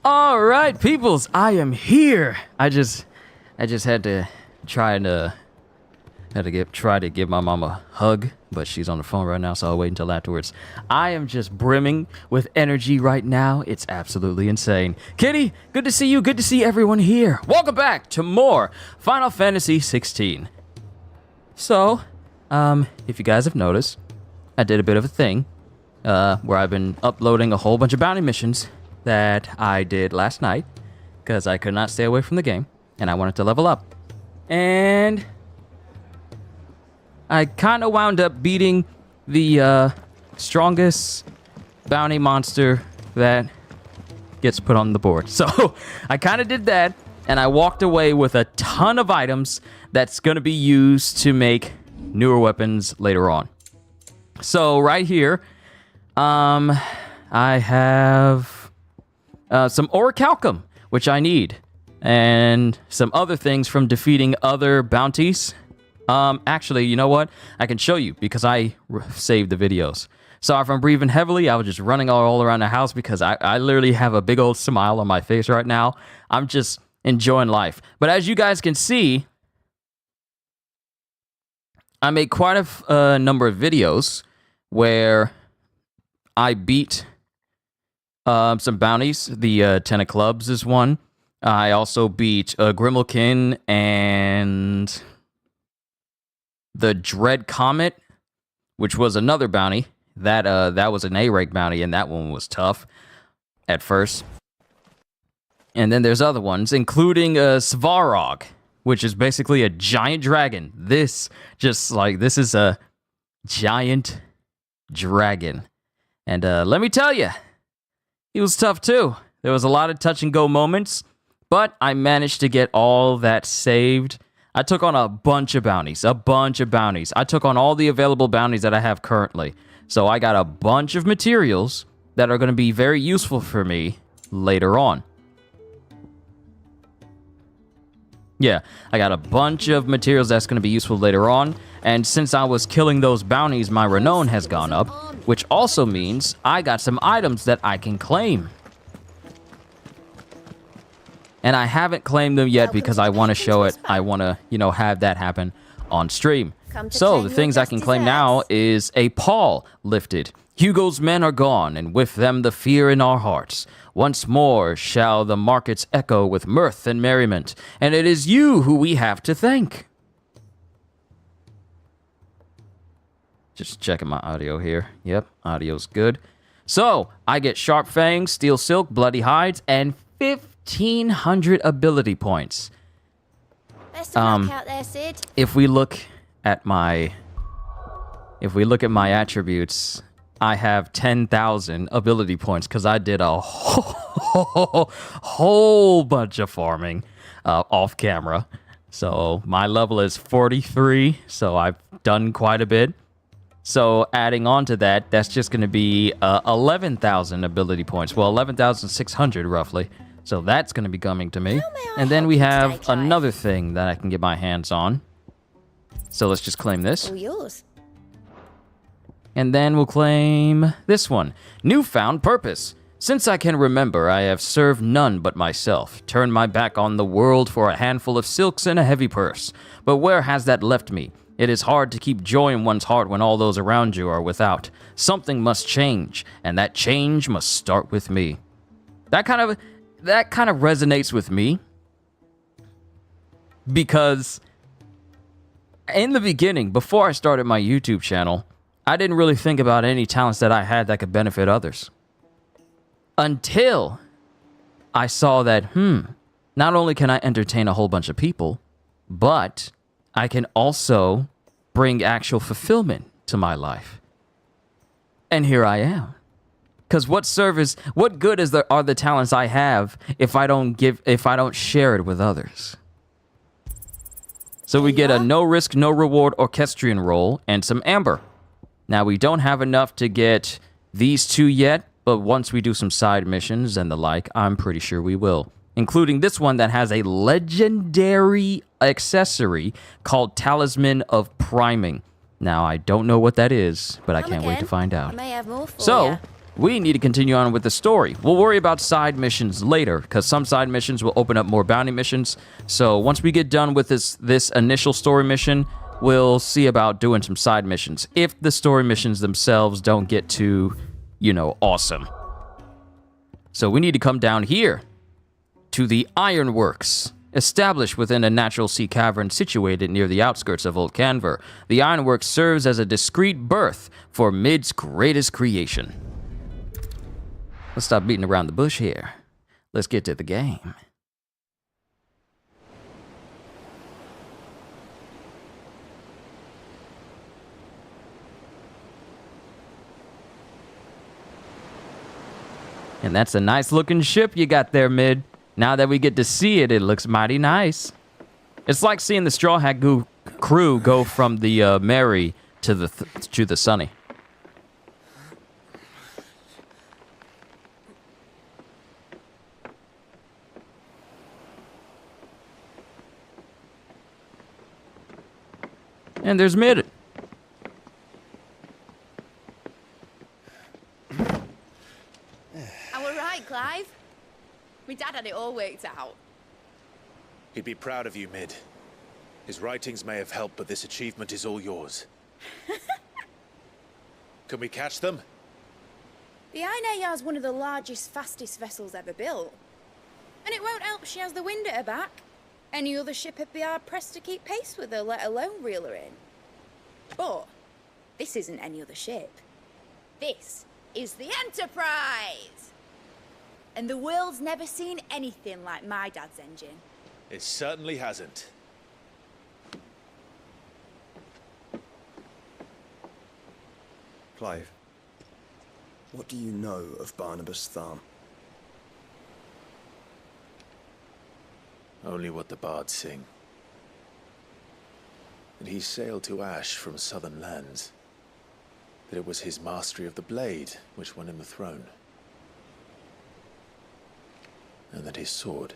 All right, peoples, I am here. I just had to try to give my mom a hug, but she's on the phone right now, so I'll wait until afterwards. I am just brimming with energy right now. It's absolutely insane. Kitty, good to see you. Good to see everyone here. Welcome back to more Final Fantasy 16. So, if you guys have noticed, I did a bit of a thing where I've been uploading a whole bunch of bounty missions that I did last night because I could not stay away from the game and I wanted to level up. And I kind of wound up beating the strongest bounty monster that gets put on the board. So I kind of did that, and I walked away with a ton of items that's going to be used to make newer weapons later on. So right here, I have some orichalcum, which I need, and some other things from defeating other bounties. Actually, you know what? I can show you because I saved the videos. So if I'm breathing heavily, I was just running all around the house because I literally have a big old smile on my face right now. I'm just enjoying life. But as you guys can see, I made quite a number of videos where I beat some bounties. The Ten of Clubs is one. I also beat Grimalkin and the Dread Comet, which was another bounty. That was an A-rank bounty, and that one was tough at first. And then there's other ones, including Svarog, which is basically a giant dragon. This is a giant dragon. And let me tell you, he was tough too. There was a lot of touch and go moments, but I managed to get all that saved. I took on a bunch of bounties. I took on all the available bounties that I have currently. So I got a bunch of materials that are going to be very useful for me later on. Yeah, I got a bunch of materials that's going to be useful later on. And since I was killing those bounties, my renown has gone up, which also means I got some items that I can claim. And I haven't claimed them yet because I want to show it. I want to, have that happen on stream. So the things I can claim now is a pall lifted. Hugo's men are gone, and with them the fear in our hearts. Once more shall the markets echo with mirth and merriment, and it is you who we have to thank. Just checking my audio here. Yep, audio's good. So, I get Sharp Fangs, Steel Silk, Bloody Hides, and 1,500 ability points. Best of luck out there, Sid. If we look at my attributes, I have 10,000 ability points because I did a whole bunch of farming off camera. So my level is 43, so I've done quite a bit. So adding on to that, that's just going to be 11,000 ability points. Well, 11,600 roughly. So that's going to be coming to me. And then we have another thing that I can get my hands on. So let's just claim this. All yours. And then we'll claim this one. Newfound purpose. Since I can remember, I have served none but myself, turned my back on the world for a handful of silks and a heavy purse. But where has that left me? It is hard to keep joy in one's heart when all those around you are without. Something must change, and that change must start with me. That kind of resonates with me because in the beginning, before I started my YouTube channel, I didn't really think about any talents that I had that could benefit others. Until I saw that, not only can I entertain a whole bunch of people, but I can also bring actual fulfillment to my life. And here I am. Because what good are the talents I have if I don't share it with others? So we get a no risk, no reward orchestrion roll and some amber. Now we don't have enough to get these two yet, but once we do some side missions and the like, I'm pretty sure we will. Including this one that has a legendary accessory called Talisman of Priming. Now I don't know what that is, but I can't wait to find out. I may have more for So, ya. we need to continue on with the story. We'll worry about side missions later, because some side missions will open up more bounty missions. So once we get done with this initial story mission, we'll see about doing some side missions. If the story missions themselves don't get too, awesome. So we need to come down here to the Ironworks. Established within a natural sea cavern situated near the outskirts of Old Canver, the Ironworks serves as a discreet berth for Mid's greatest creation. Let's stop beating around the bush here. Let's get to the game. And that's a nice looking ship you got there, Mid. Now that we get to see it, it looks mighty nice. It's like seeing the Straw Hat crew go from the Mary to the Sunny. And there's Mid. All right, Clive. My dad had it all worked out. He'd be proud of you, Mid. His writings may have helped, but this achievement is all yours. Can we catch them? The Aina is one of the largest, fastest vessels ever built. And it won't help she has the wind at her back. Any other ship would be hard-pressed to keep pace with her, let alone reel her in. But this isn't any other ship. This is the Enterprise! And the world's never seen anything like my dad's engine. It certainly hasn't. Clive, what do you know of Barnabas Thumb? Only what the bards sing. That he sailed to Ash from southern lands. That it was his mastery of the blade which won him the throne. And that his sword,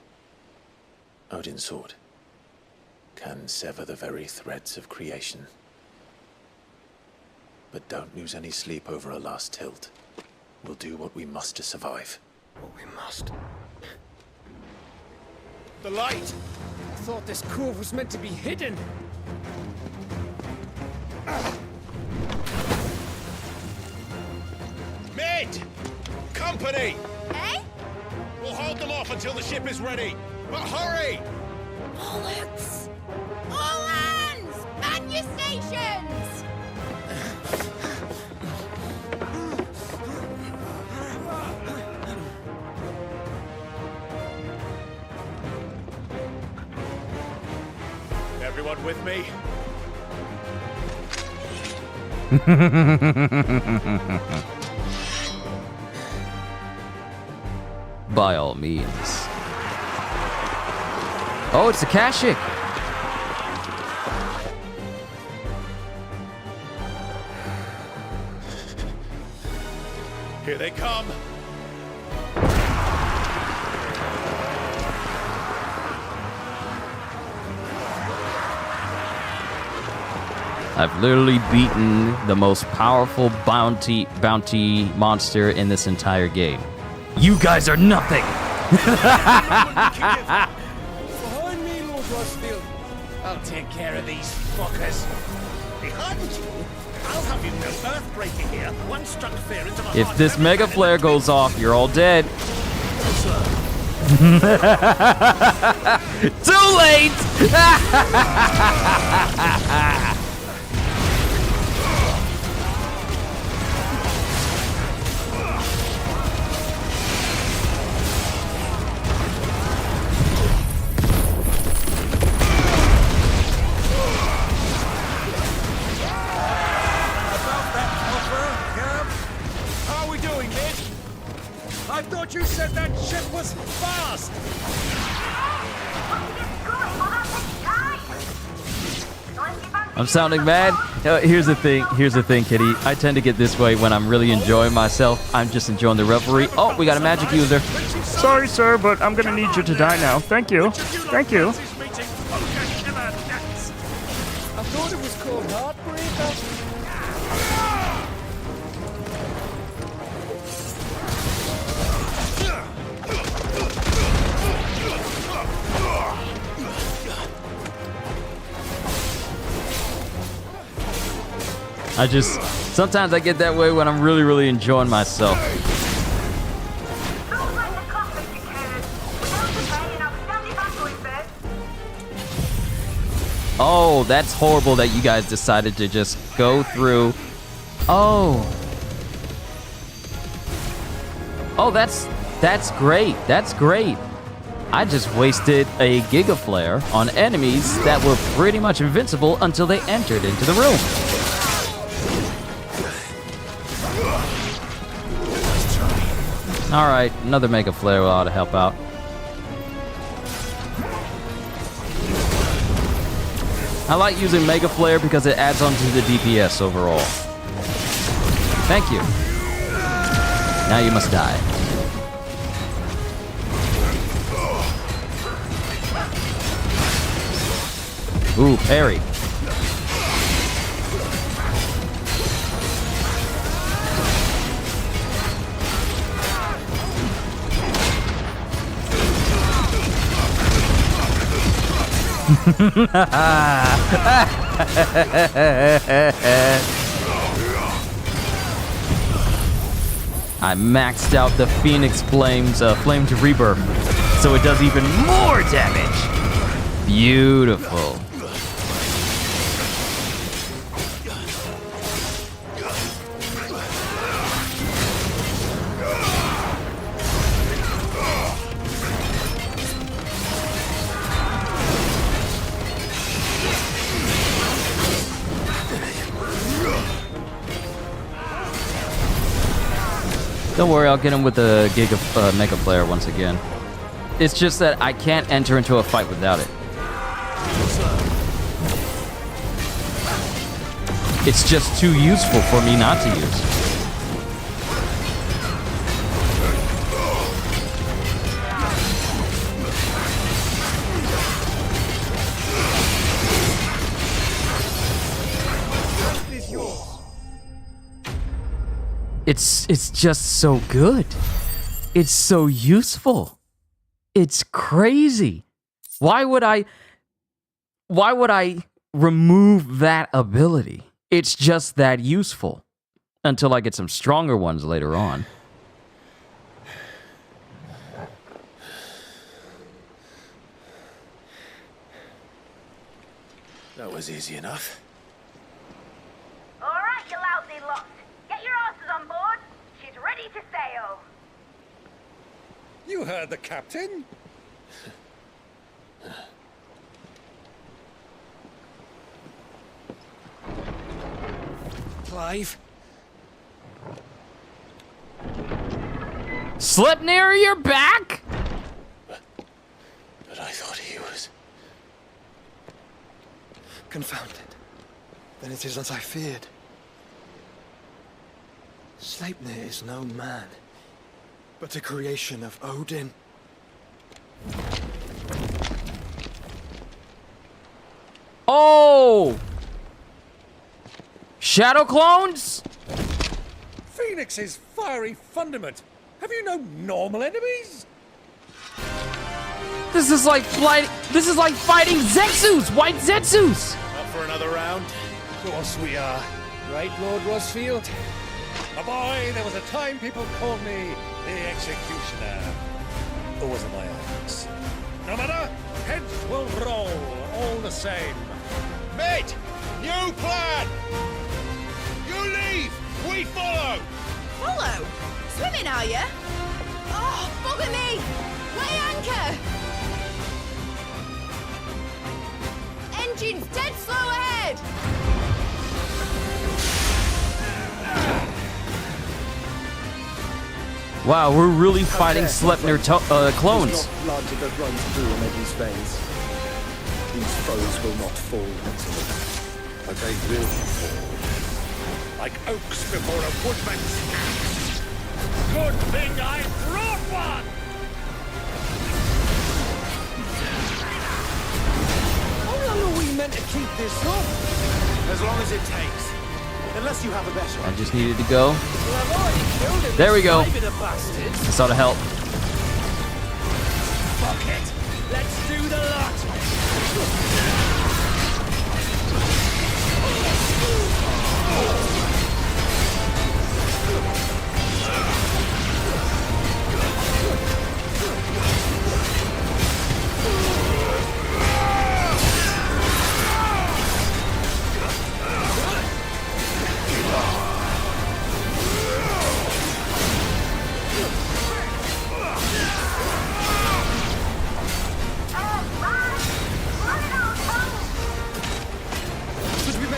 Odin's sword, can sever the very threads of creation. But don't lose any sleep over a last tilt. We'll do what we must to survive. What we must. The light! I thought this cove was meant to be hidden. Mid! Company! Eh? We'll hold them off until the ship is ready. But hurry! Bollocks! All hands! Man your stations! Everyone with me? By all means. Oh, it's the Kashyyyk. Here they come. I've literally beaten the most powerful bounty monster in this entire game. You guys are nothing! Behind me, Lord Rosfield. I'll take care of these fuckers. Behind you? I'll have you know Earthbreaker here. One struck fear into the If heart this of every mega flare goes off, you're all dead. Too late! How are we doing, Mid? I thought you said that ship was fast! I'm sounding mad. Here's the thing, Kitty. I tend to get this way when I'm really enjoying myself. I'm just enjoying the revelry. Oh, we got a magic user. Sorry, sir, but I'm gonna need you to die now. Thank you. Thank you. I thought it was called Heartbreaker. Sometimes I get that way when I'm really, really enjoying myself. Oh, that's horrible that you guys decided to just go through. Oh. Oh, that's great. That's great. I just wasted a Giga Flare on enemies that were pretty much invincible until they entered into the room. Alright, another Mega Flare ought to help out. I like using Mega Flare because it adds on to the DPS overall. Thank you. Now you must die. Ooh, parry. I maxed out the Phoenix Flame's Flame to Rebirth, so it does even more damage. Beautiful. Don't worry, I'll get him with the Mega Flare once again. It's just that I can't enter into a fight without it. It's just too useful for me not to use. It's just so good. It's so useful. It's crazy. Why would I remove that ability? It's just that useful until I get some stronger ones later on. That was easy enough. All right, you lousy lot. Get your asses on board. She's ready to sail. You heard the captain. Clive? Sleipnir, you're back? But I thought he was... Confounded. Then it is as I feared. Sleipnir is no man, but a creation of Odin. Oh! Shadow clones? Phoenix's fiery fundament. Have you no normal enemies? This is like fighting Zetsus, white Zetsus. Up for another round? Of course we are. Right, Lord Rosfield? My boy, there was a time people called me the Executioner. Or was it my axe? No matter, heads will roll all the same. Mate! New plan! You leave! We follow! Follow? Swimming, are you? Oh, bugger me! Weigh anchor! Engine's dead slow ahead! Wow, we're really fighting Sleipnir clones. There's not blood that runs through Eddie's veins. These foes will not fall easily. But they will fall. Like oaks before a woodman's axe. Good thing I brought one! How long are we meant to keep this up? As long as it takes. Unless you have a better I just needed to go. Well, I've already killed him. There we go. Maybe the bastards. This ought to help. Fuck it. Let's do the lot.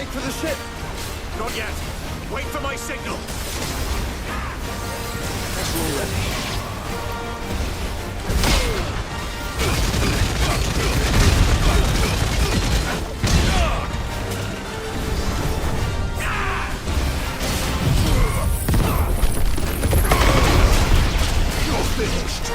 for the ship! Not yet. Wait for my signal. Vessel ready. Finished.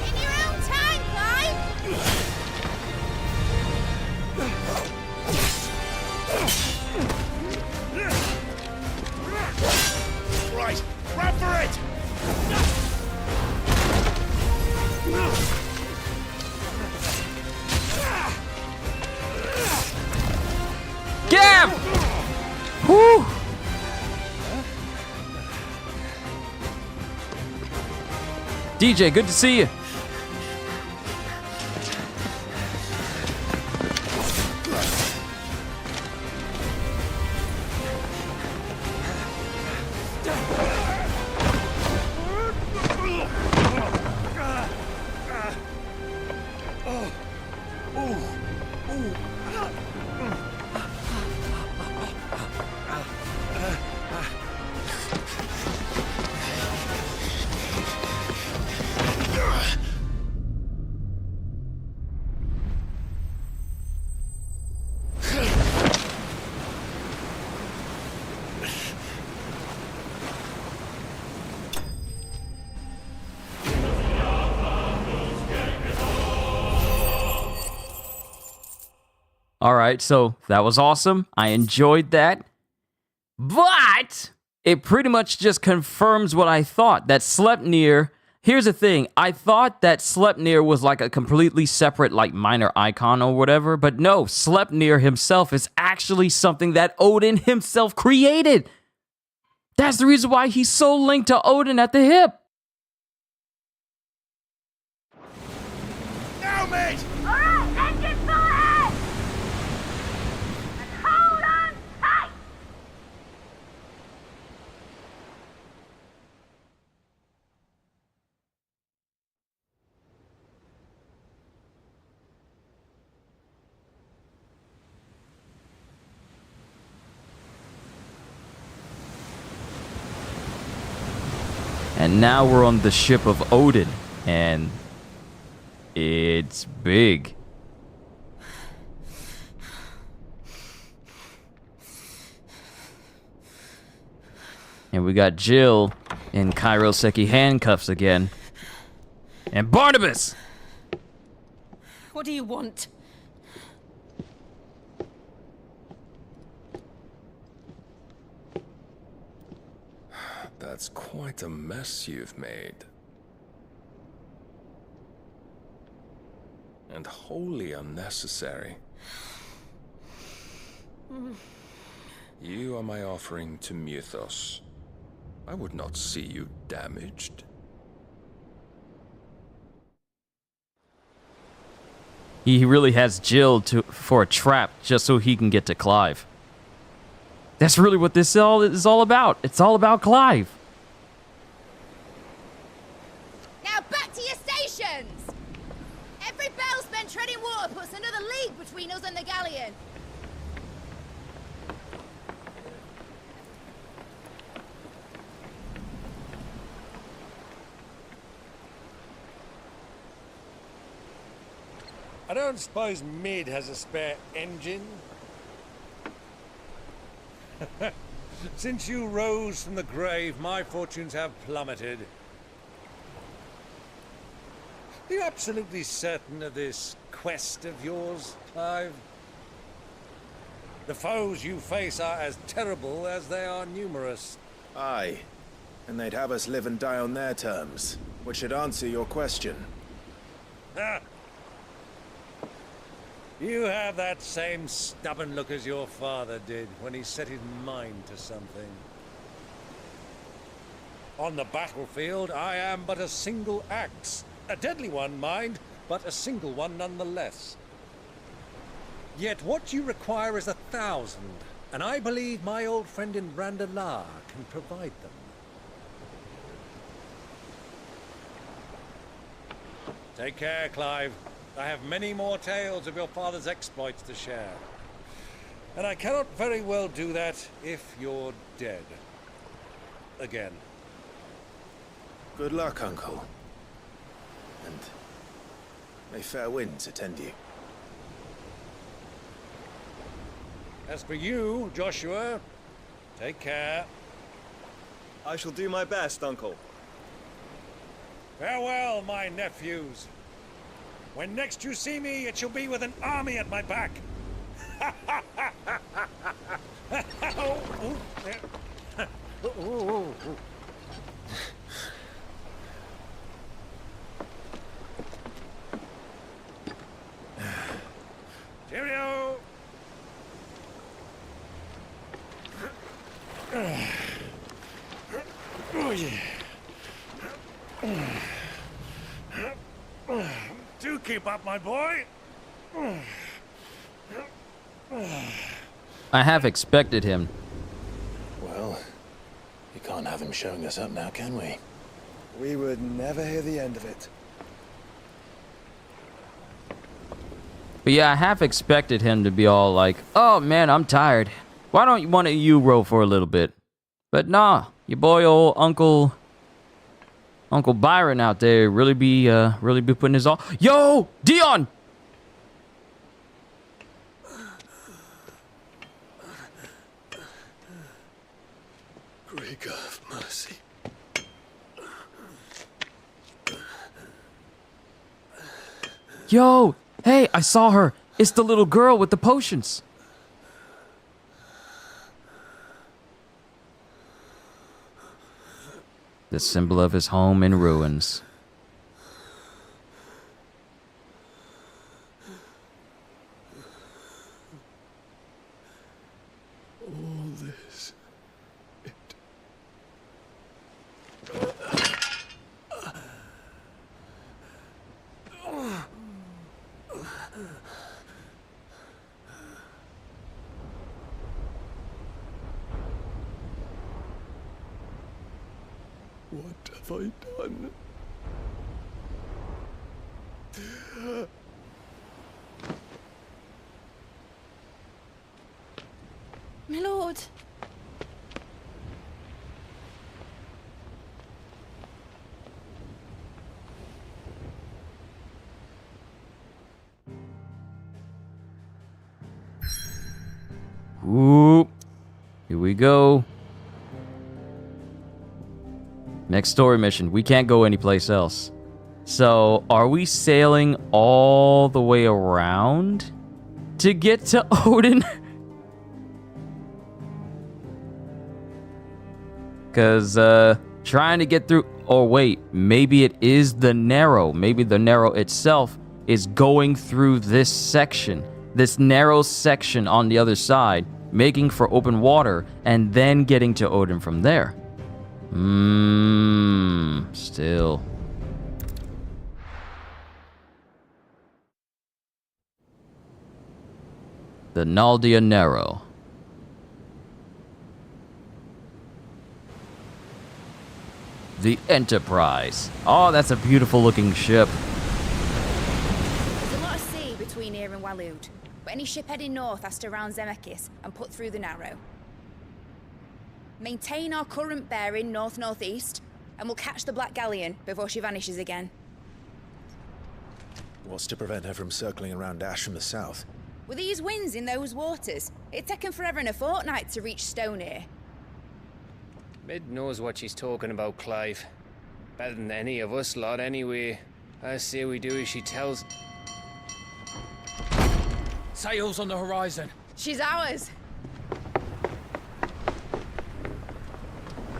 In your own time, Clive! Right, grab for it! Gav! Whew! DJ, good to see you. All right, so that was awesome. I enjoyed that. But it pretty much just confirms what I thought, that Sleipnir... Here's the thing. I thought that Sleipnir was like a completely separate, like, minor icon or whatever. But no, Sleipnir himself is actually something that Odin himself created. That's the reason why he's so linked to Odin at the hip. Now, mate! Alright, engine full ahead! And hold on tight! And now we're on the ship of Odin, and it's big. And we got Jill in Kairoseki handcuffs again. And Barnabas! What do you want? That's quite a mess you've made. And wholly unnecessary. You are my offering to Mythos. I would not see you damaged. He really has Jill for a trap just so he can get to Clive. That's really what this is all about. It's all about Clive. Now back to your stations! Every bell spent treading water puts another league between us and the galleon. I don't suppose Mid has a spare engine? Since you rose from the grave, my fortunes have plummeted. Are you absolutely certain of this quest of yours, Clive? The foes you face are as terrible as they are numerous. Aye. And they'd have us live and die on their terms, which should answer your question. Ha! You have that same stubborn look as your father did when he set his mind to something. On the battlefield, I am but a single axe. A deadly one, mind, but a single one nonetheless. Yet what you require is 1,000, and I believe my old friend in Randalar can provide them. Take care, Clive. I have many more tales of your father's exploits to share. And I cannot very well do that if you're dead. Again. Good luck, Uncle. And may fair winds attend you. As for you, Joshua, take care. I shall do my best, Uncle. Farewell, my nephews. When next you see me, it shall be with an army at my back. Cheerio! Oh, yeah. Do keep up, my boy. I have expected him. Well, you can't have him showing us up now, can we? We would never hear the end of it. But yeah, I have expected him to be all like, oh man, I'm tired. Why don't one of you row for a little bit? But nah, your boy old Uncle Byron out there really be putting his all. Yo, Dion! Great God of mercy. Yo, hey, I saw her. It's the little girl with the potions. The symbol of his home in ruins. All this. What have I done? My lord. Ooh, here we go. Next story mission. We can't go anyplace else. So, are we sailing all the way around to get to Odin? Because, trying to get through... Oh, wait. Maybe it is the Narrow. Maybe the Narrow itself is going through this section. This narrow section on the other side, making for open water, and then getting to Odin from there. Still. The Naldia Narrow. The Enterprise. Oh, that's a beautiful looking ship. There's a lot of sea between here and Waloed, but any ship heading north has to round Zemeckis and put through the Narrow. Maintain our current bearing north-northeast, and we'll catch the Black Galleon before she vanishes again. What's to prevent her from circling around Ash from the south? With these winds in those waters, it'd taken forever and a fortnight to reach Stonehenge. Mid knows what she's talking about, Clive. Better than any of us lot, anyway. I say we do as she tells. Sails on the horizon. She's ours.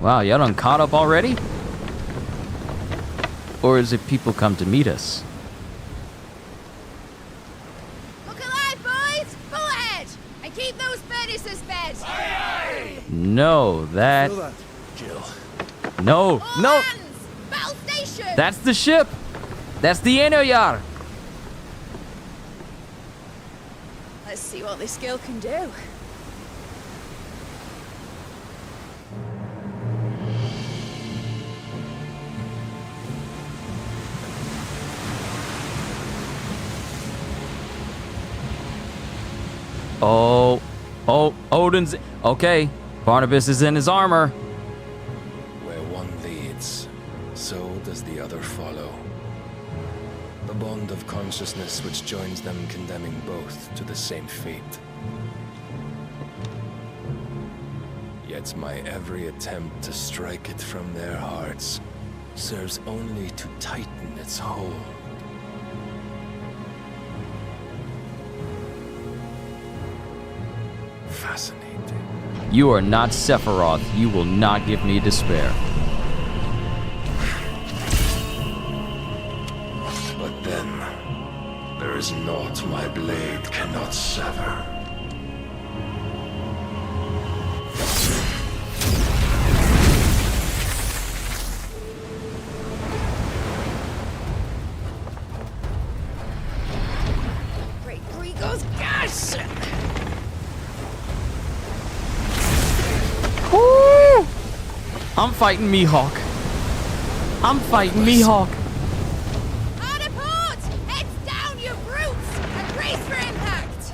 Wow, y'all done caught up already? Or is it people come to meet us? Look alive, boys! Full ahead! And keep those furnaces fed! Aye, aye. No, that... Feel that, Jill. No, All no! hands! Battle station! That's the ship! That's the Enoyar! Let's see what this girl can do. Oh, Odin's... Okay, Barnabas is in his armor. Where one leads, so does the other follow. The bond of consciousness which joins them condemning both to the same fate. Yet my every attempt to strike it from their hearts serves only to tighten its hold. Fascinating. You are not Sephiroth. You will not give me despair. But then, there is naught my blade cannot sever. Great Grigor's gas! Woo! I'm fighting Mihawk. I'm fighting Mihawk. Hard a port! Heads down, you brutes! And brace for impact!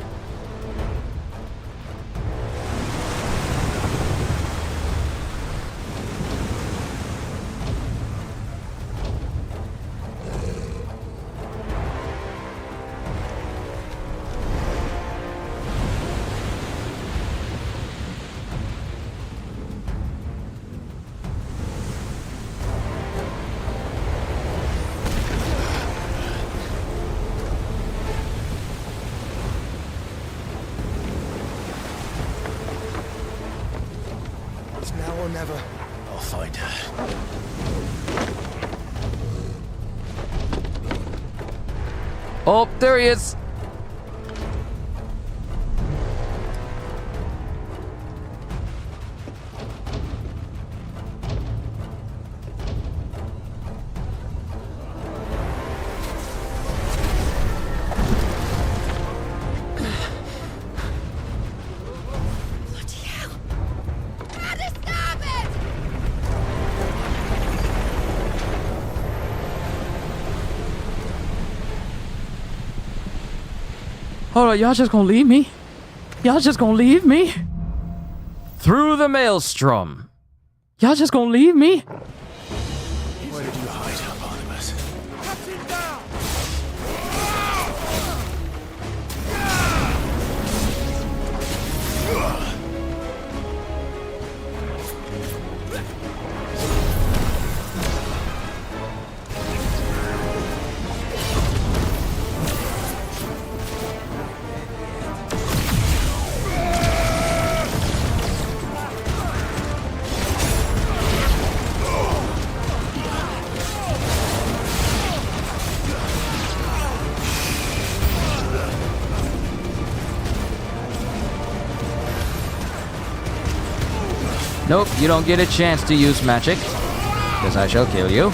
It's now or never. I'll find her. Oh, there he is. Bloody hell! How to stop it! Hold on, y'all just gonna leave me? Y'all just gonna leave me? Through the maelstrom. Y'all just gonna leave me? Where did you hide her, Barnabas? Nope, you don't get a chance to use magic, because I shall kill you.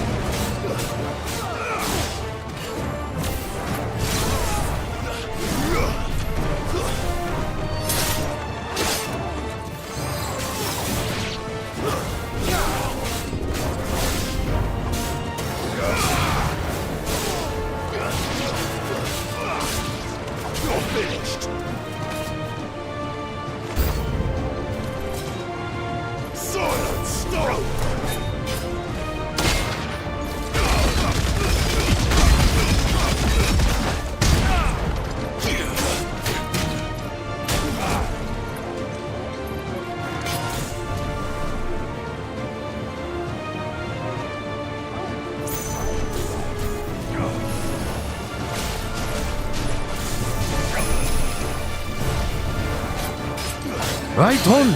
Raiton,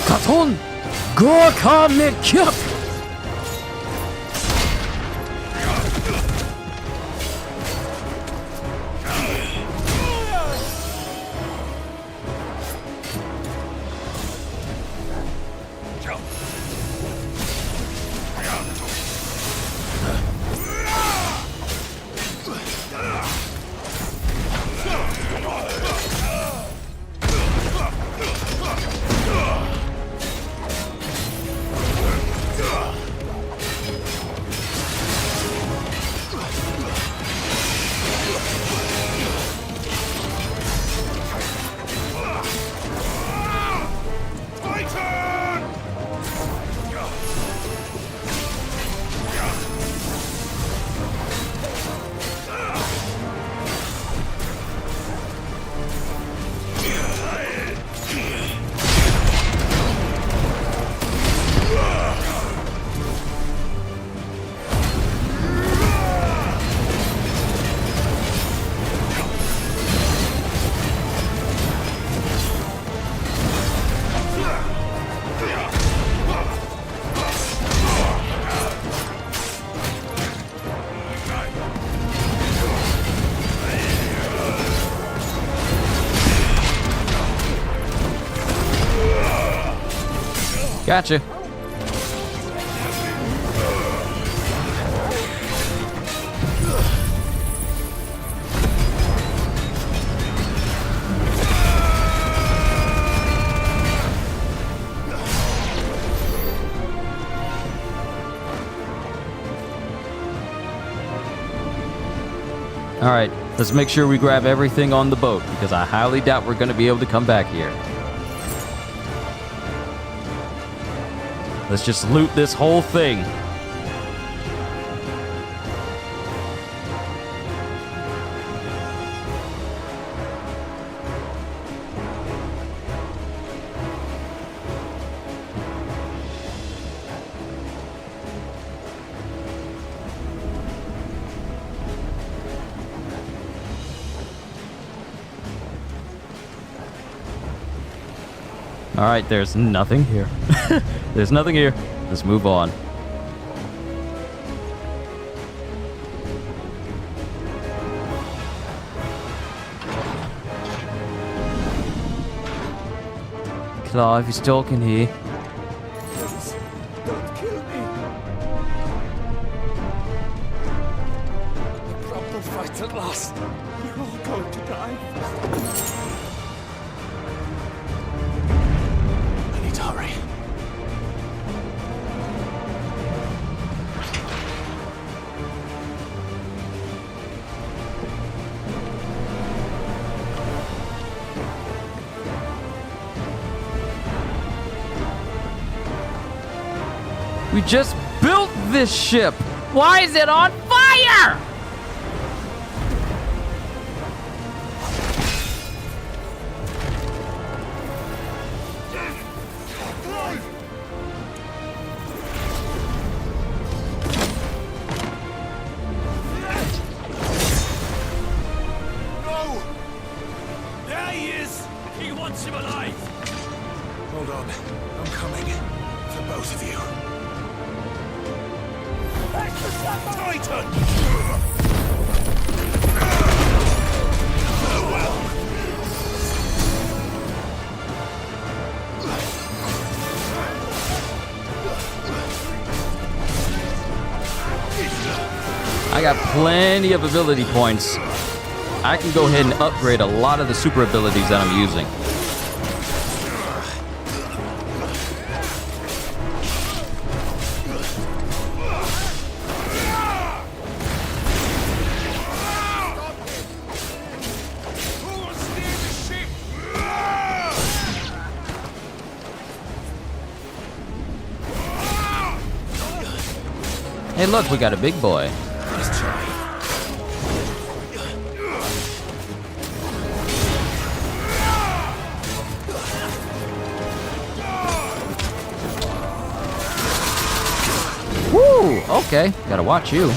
Katon, Gorka Mekyap. Gotcha. All right, let's make sure we grab everything on the boat because I highly doubt we're going to be able to come back here. Let's just loot this whole thing. All right, there's nothing here. There's nothing here. Let's move on. Clive is talking here. Please, don't kill me. The proper fight at last. We're all going to die. I need to hurry. We just built this ship. Why is it on fire? No! There he is! He wants him alive! Hold on. I'm coming. For both of you. Titan! I got plenty of ability points. I can go ahead and upgrade a lot of the super abilities that I'm using. Hey, look, we got a big boy. Woo! Okay, gotta watch you.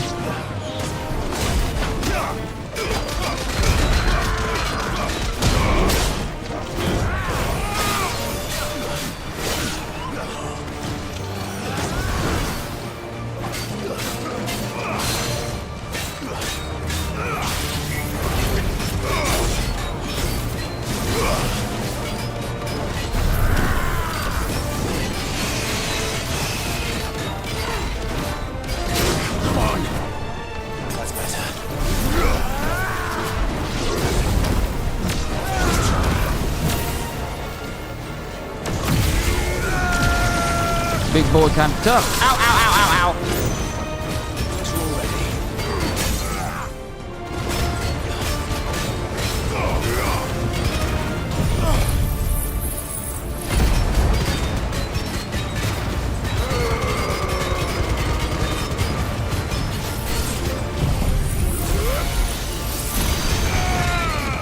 Big boy kind of tough. Ow, ow, ow, ow, ow.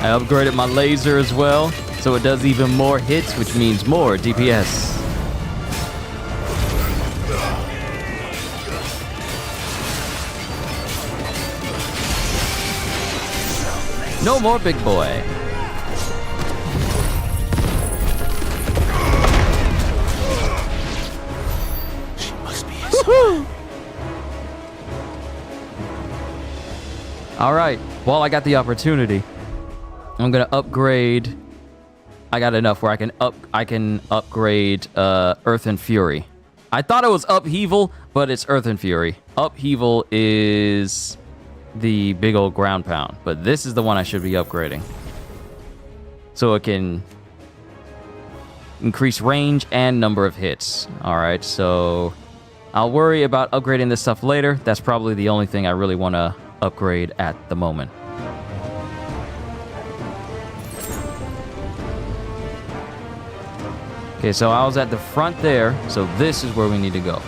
I upgraded my laser as well, so it does even more hits, which means more DPS. No more big boy. She must be his. Woohoo! All right, while I got the opportunity, I'm gonna upgrade I got enough where I can upgrade Earth and Fury. I thought it was Upheaval, but it's Earth and Fury. Upheaval is the big old ground pound, but this is the one I should be upgrading. So it can increase range and number of hits. Alright, so I'll worry about upgrading this stuff later. That's probably the only thing I really want to upgrade at the moment. Okay, so I was at the front there, so this is where we need to go.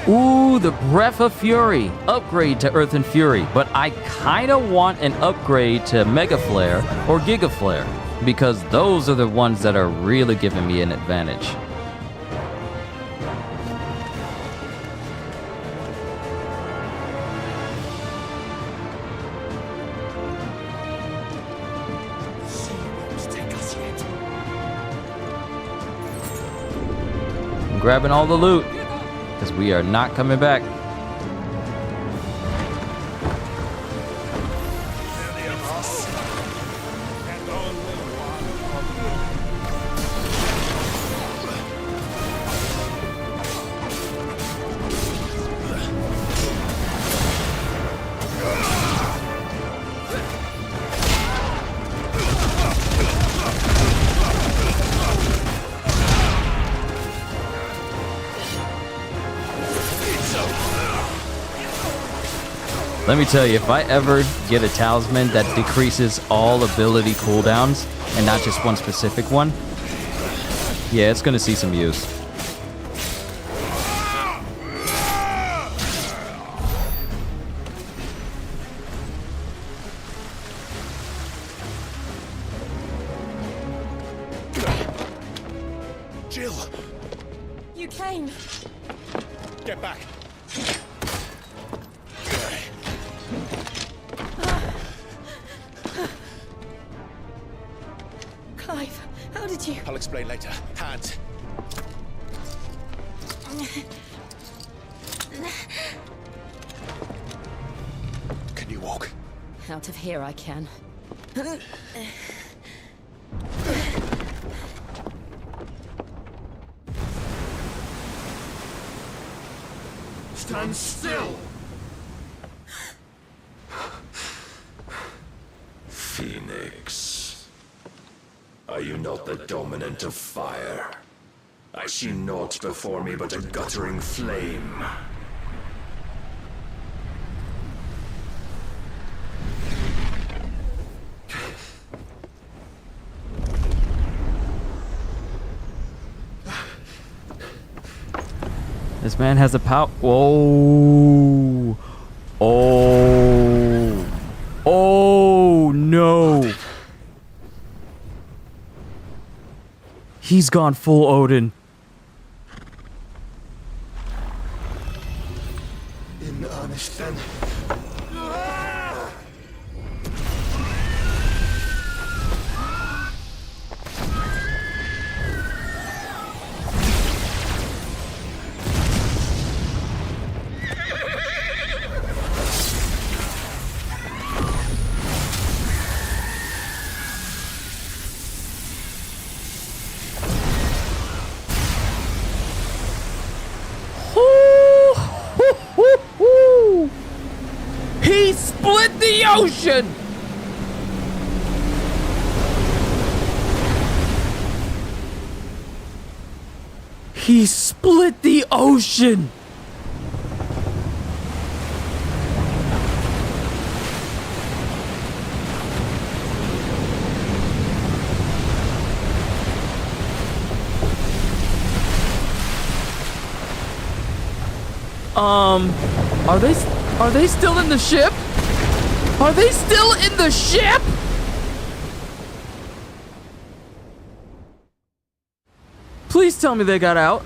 Ooh, the Breath of Fury. Upgrade to Earth and Fury. But I kind of want an upgrade to Mega Flare or Giga Flare, because those are the ones that are really giving me an advantage. I'm grabbing all the loot, because we are not coming back. Let me tell you, if I ever get a talisman that decreases all ability cooldowns and not just one specific one, yeah, it's gonna see some use. Jill! You came. Get back! Clive, how did you... I'll explain later. Hands. Can you walk? Out of here I can. Stand still! Phoenix. Are you not the dominant of fire? I see naught before me but a guttering flame. This man has a power. Whoa. Oh. Oh, no. He's gone full Odin. In earnest then. He split the ocean! He split the ocean! Are they still in the ship? Are they still in the ship? Please tell me they got out.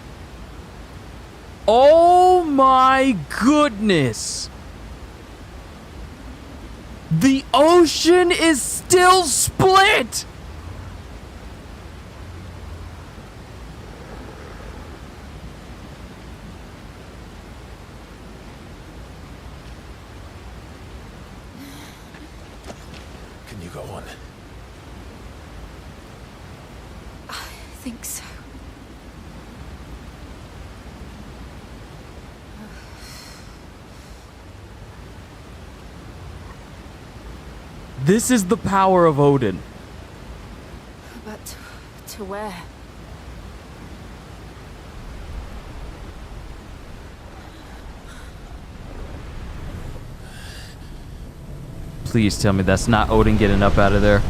Oh my goodness. The ocean is still split. You go on. I think so. This is the power of Odin. But to where? Please tell me that's not Odin getting up out of there.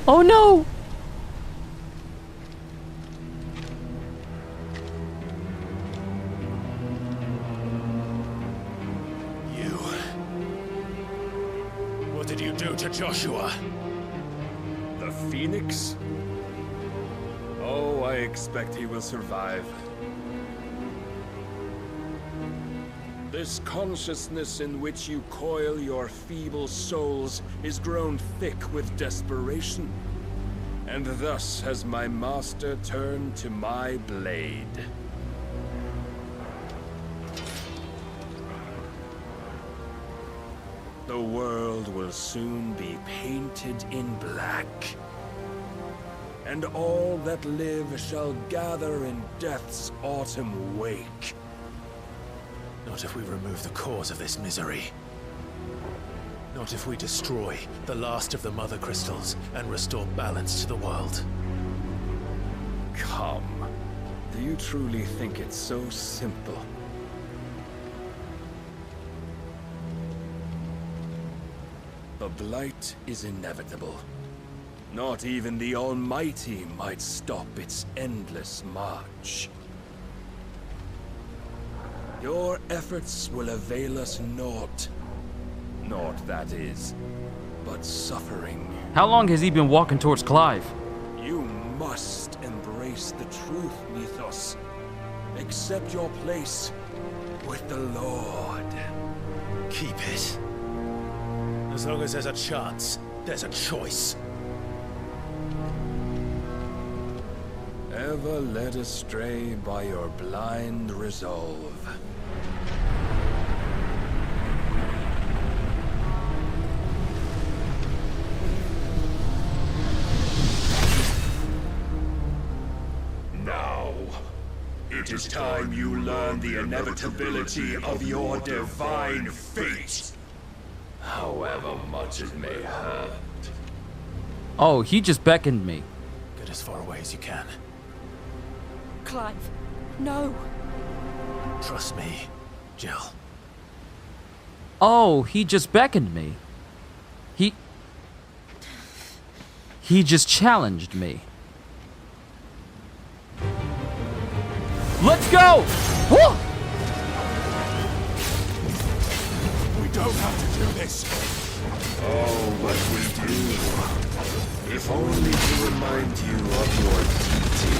Oh no! You. What did you do to Joshua? The Phoenix? Oh, I expect he will survive. This consciousness in which you coil your feeble souls is grown thick with desperation. And thus has my master turned to my blade. The world will soon be painted in black. And all that live shall gather in death's autumn wake. Not if we remove the cause of this misery. Not if we destroy the last of the Mother Crystals and restore balance to the world. Come. Do you truly think it's so simple? The blight is inevitable. Not even the Almighty might stop its endless march. Your efforts will avail us naught. Naught, that is, but suffering. How long has he been walking towards Clive? You must embrace the truth, Mythos. Accept your place with the Lord. Keep it. As long as there's a chance, there's a choice. Ever led astray by your blind resolve. Now, it is time you learn the inevitability of your divine fate. However much it may hurt. Oh, he just beckoned me. Get as far away as you can. Clive, no. Trust me, Jill. Oh, he just beckoned me. He just challenged me. Let's go! Woo! We don't have to do this. Oh, but we do. If only to remind you of your duty.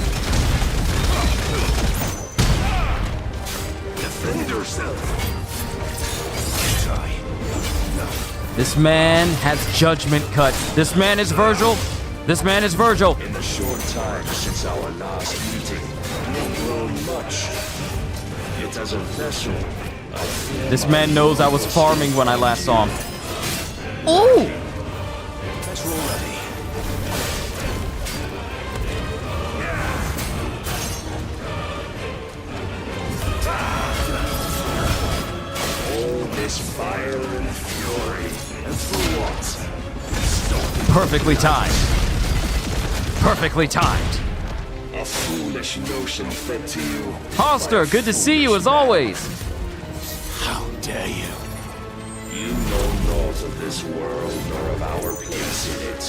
Defend yourself. Try. No. This man has judgment cut. This man is Virgil. This man is Virgil. In the short time since our last meeting, you've grown much. Yet as a vessel, I fear This man knows I was farming when I last saw him. Ooh! That's all ready. All this fire and fury. And for what? Perfectly timed. Perfectly timed. A foolish notion fed to you. Holster, good to see you as always. How dare you? You know naught of this world nor of our place in it.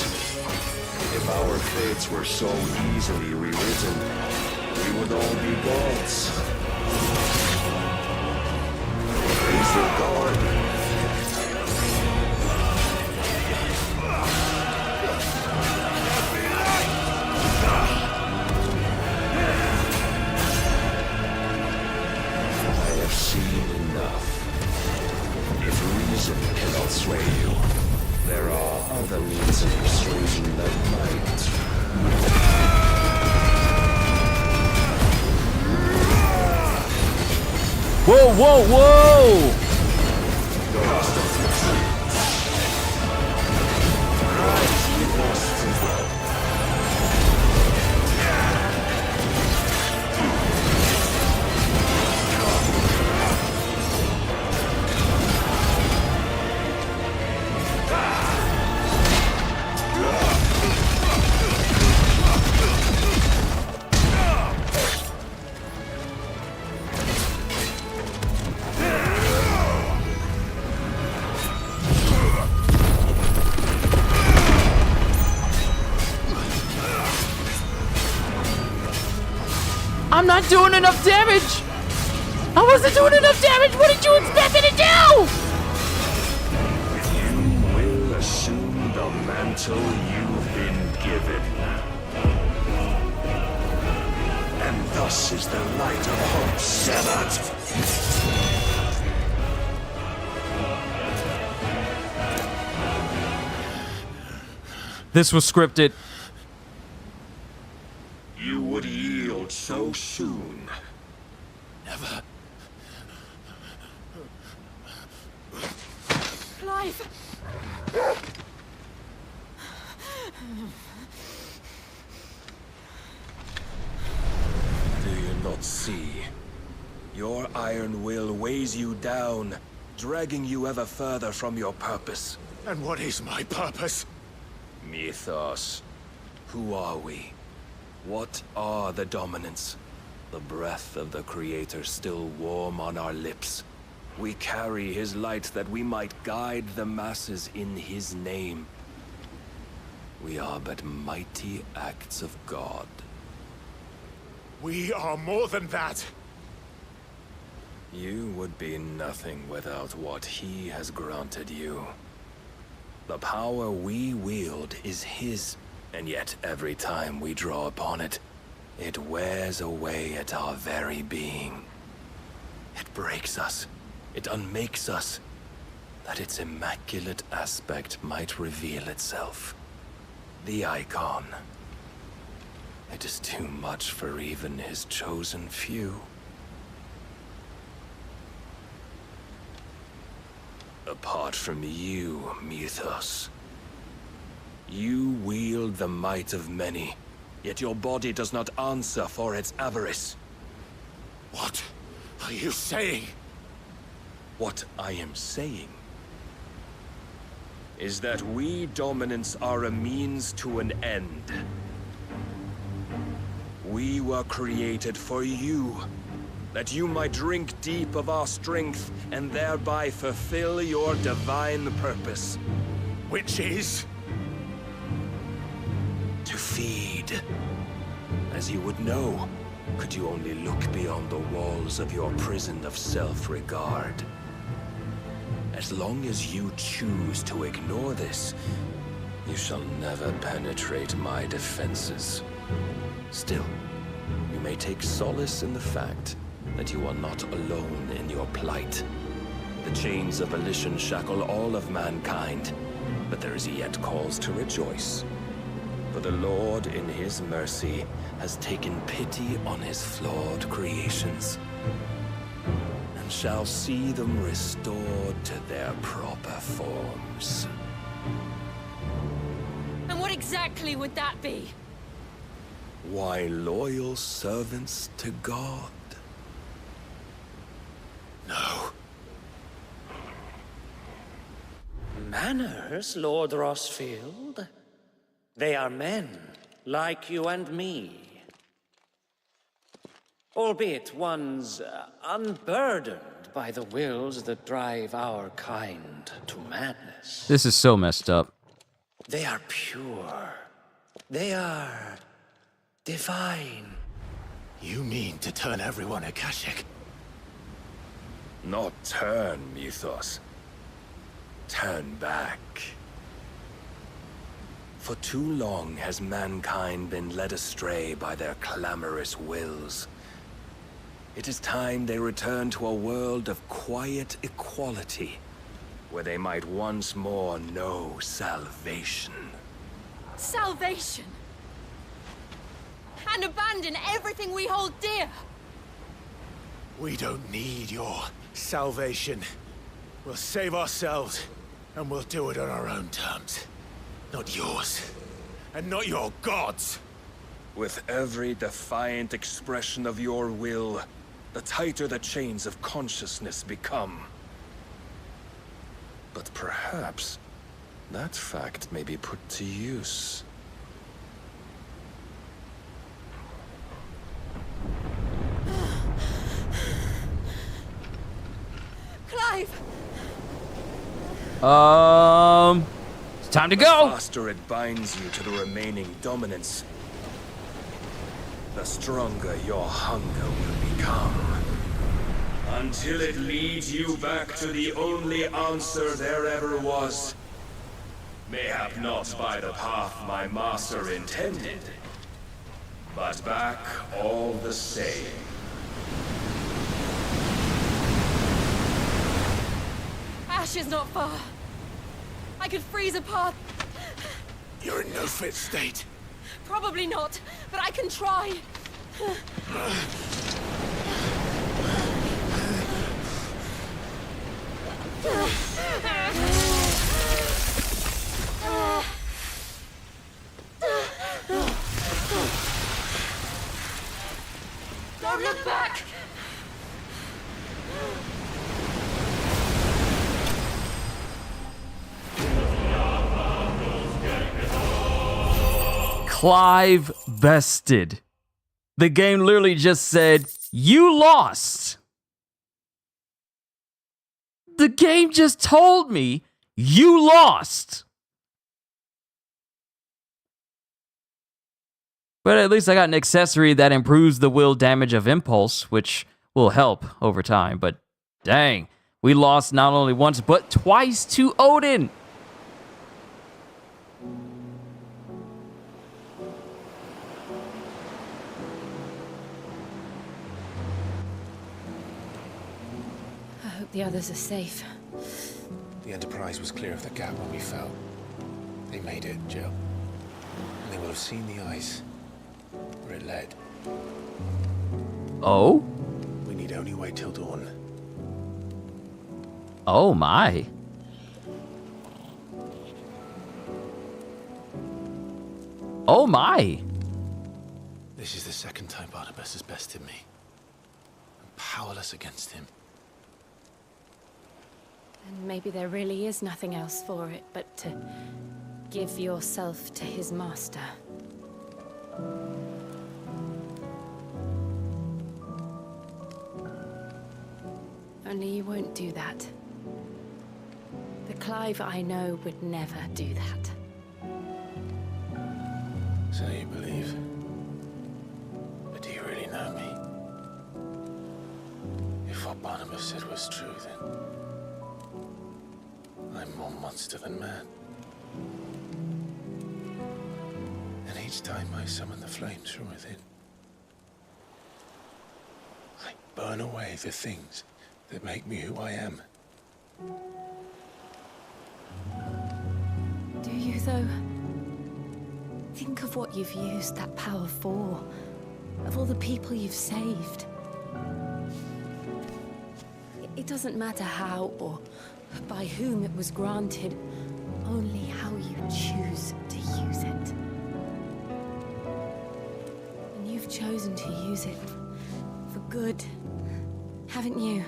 If our fates were so easily rewritten, we would all be gods. Praise the God. I have seen enough. If reason cannot sway you, there are other means of persuasion that might. Whoa, whoa, whoa! not doing enough damage! I wasn't doing enough damage! What did you expect me to do? You will assume the mantle you've been given. And thus is the light of hope severed. This was scripted. You would yield so soon. Never. Clive! Do you not see? Your iron will weighs you down, dragging you ever further from your purpose. And what is my purpose? Mythos. Who are we? What are the dominants? The breath of the Creator still warm on our lips. We carry his light that we might guide the masses in his name. We are but mighty acts of God. We are more than that. You would be nothing without what he has granted you. The power we wield is his, and yet every time we draw upon it, it wears away at our very being. It breaks us. It unmakes us, that its immaculate aspect might reveal itself. The icon. It is too much for even his chosen few. Apart from you, Mythos. You wield the might of many, yet your body does not answer for its avarice. What are you saying? What I am saying is that we dominants are a means to an end. We were created for you, that you might drink deep of our strength and thereby fulfill your divine purpose. Which is? To feed. As you would know, could you only look beyond the walls of your prison of self-regard. As long as you choose to ignore this, you shall never penetrate my defenses. Still, you may take solace in the fact that you are not alone in your plight. The chains of volition shackle all of mankind, but there is yet cause to rejoice. For the Lord, in his mercy, has taken pity on his flawed creations, and shall see them restored to their proper forms. And what exactly would that be? Why, loyal servants to God. No. Manners, Lord Rossfield? They are men, like you and me. Albeit ones unburdened by the wills that drive our kind to madness. This is so messed up. They are pure. They are divine. You mean to turn everyone Akashic? Not turn, Mythos. Turn back. For too long has mankind been led astray by their clamorous wills. It is time they return to a world of quiet equality, where they might once more know salvation. Salvation? And abandon everything we hold dear? We don't need your salvation. We'll save ourselves, and we'll do it on our own terms. Not yours, and not your gods. With every defiant expression of your will, the tighter the chains of consciousness become. But perhaps that fact may be put to use. Clive! It's time to go! The faster it binds you to the remaining dominance, the stronger your hunger will become. Until it leads you back to the only answer there ever was. Mayhap not by the path my master intended, but back all the same. Ash is not far. I could freeze a path. You're in no fit state. Probably not, but I can try. Don't look back! Clive bested. The game literally just said, you lost. The game just told me you lost. But at least I got an accessory that improves the will damage of impulse, which will help over time. But dang, we lost not only once, but twice to Odin. I hope the others are safe. The Enterprise was clear of the gap when we fell. They made it, Jill. And they will have seen the ice where it led. Oh? We need only wait till dawn. Oh my. Oh my. This is the second time Barnabas has bested me. I'm powerless against him. And maybe there really is nothing else for it but to give yourself to his master. Only you won't do that. The Clive I know would never do that. So you believe? But do you really know me? If what Barnabas said was true, then I'm more monster than man. And each time I summon the flames from within, I burn away the things that make me who I am. Do you, though? Think of what you've used that power for. Of all the people you've saved. It doesn't matter how or by whom it was granted, only how you choose to use it. And you've chosen to use it for good, haven't you?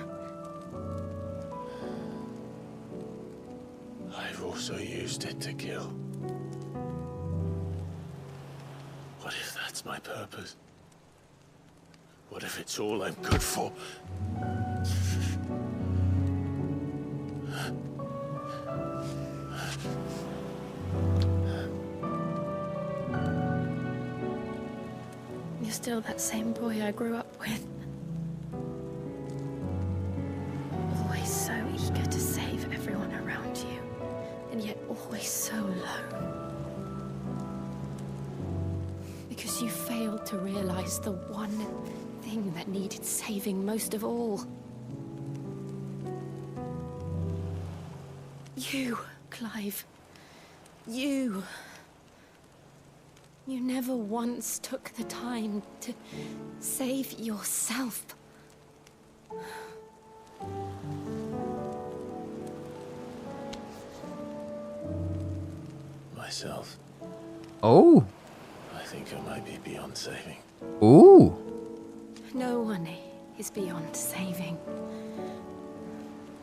I've also used it to kill. What if that's my purpose? What if it's all I'm good for? You're still that same boy I grew up with. Always so eager to save everyone around you, and yet always so alone. Because you failed to realize the one thing that needed saving most of all. You, Clive. You. You never once took the time to save yourself. Myself. Oh. I think I might be beyond saving. Ooh. No one is beyond saving.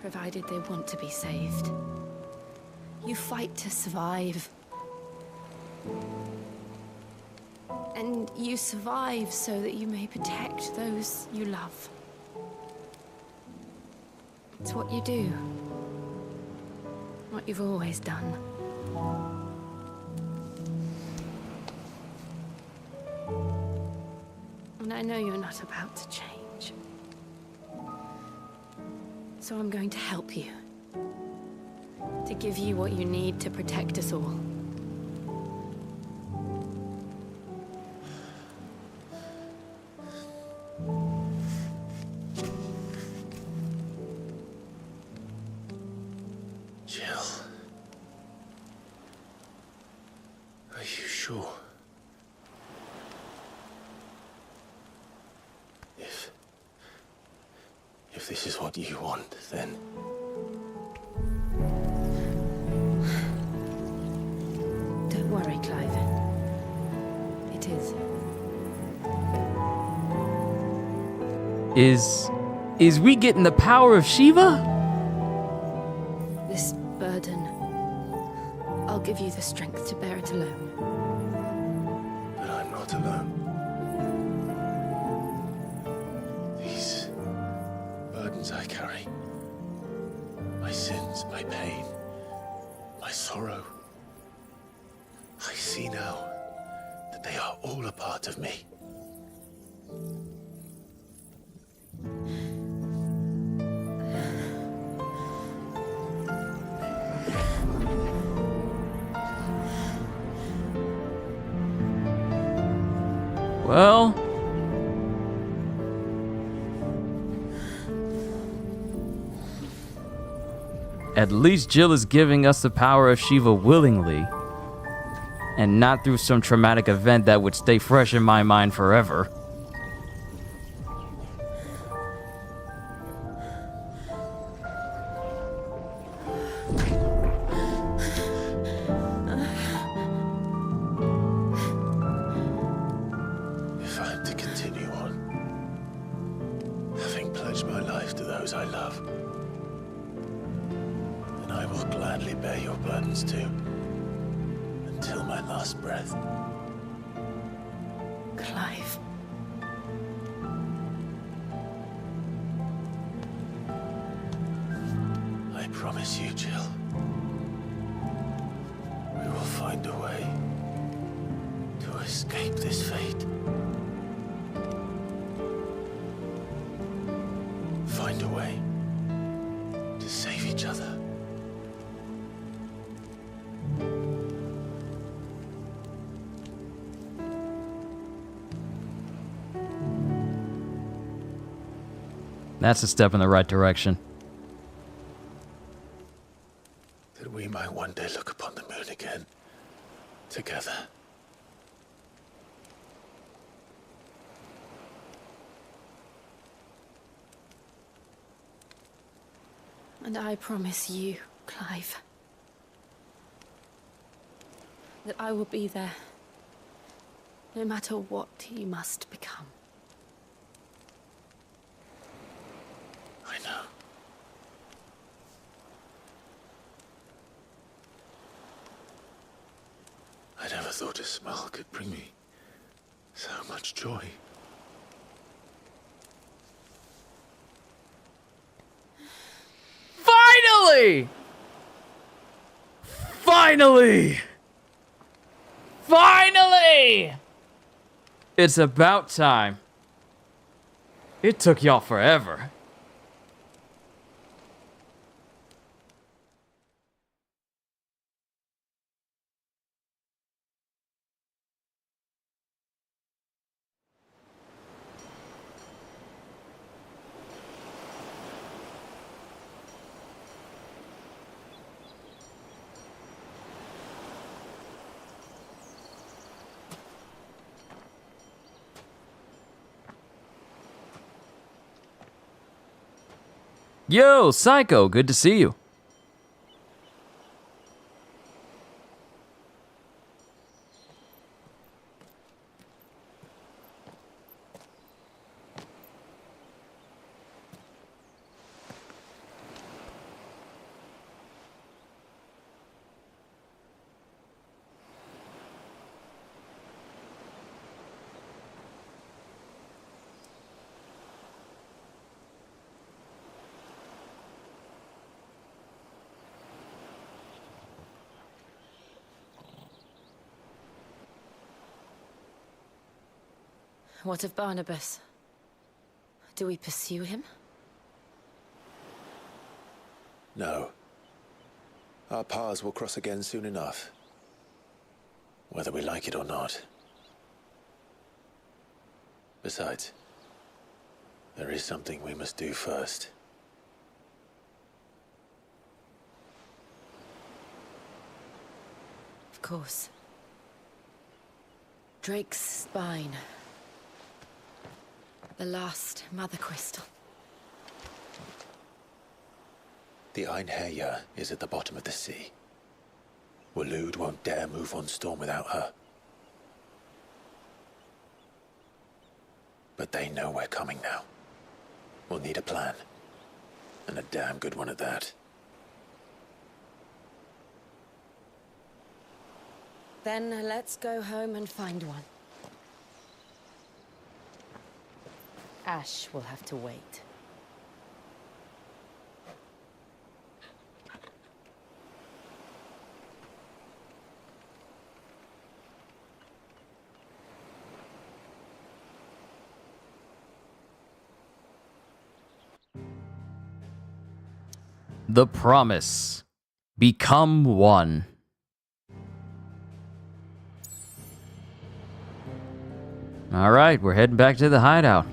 Provided they want to be saved. You fight to survive. And you survive so that you may protect those you love. It's what you do. What you've always done. And I know you're not about to change. So I'm going to help you. To give you what you need to protect us all. Jill. Are you sure? If this is what you want, then... Don't worry, Clive. It is. Is we getting the power of Shiva? This burden, I'll give you the strength to bear it alone. But I'm not alone. These burdens I carry, my sins, my pain, my sorrow, I see now that they are all a part of me. Well, at least Jill is giving us the power of Shiva willingly, and not through some traumatic event that would stay fresh in my mind forever. If I'm to continue on, having pledged my life to those I love, then I will gladly bear your burdens too, until my last breath. Clive. I promise you, Jill, we will find a way to escape this fate. Find a way to save each other. That's a step in the right direction. That we might one day look upon the moon again, together. And I promise you, Clive, that I will be there, no matter what you must become. I know. I never thought a smile could bring me so much joy. Finally! Finally! Finally! It's about time. It took y'all forever. Yo, Psycho, good to see you. What of Barnabas? Do we pursue him? No. Our paths will cross again soon enough. Whether we like it or not. Besides, there is something we must do first. Of course. Drake's spine. The last Mother Crystal. The Einherjar is at the bottom of the sea. Waloed won't dare move on Storm without her. But they know we're coming now. We'll need a plan. And a damn good one at that. Then let's go home and find one. Ash will have to wait. The promise. Become one. All right, we're heading back to the hideout.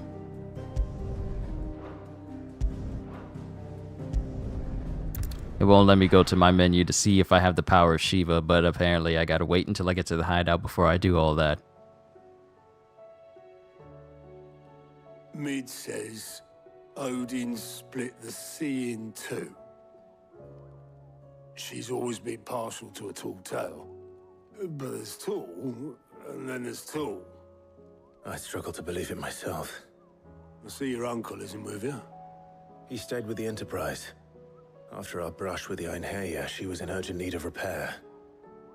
It won't let me go to my menu to see if I have the power of Shiva, but apparently I gotta wait until I get to the hideout before I do all that. Mid says Odin split the sea in two. She's always been partial to a tall tale. But there's tall, and then there's tall. I struggle to believe it myself. I see your uncle isn't with you. He stayed with the Enterprise. After our brush with the Einherjar, she was in urgent need of repair.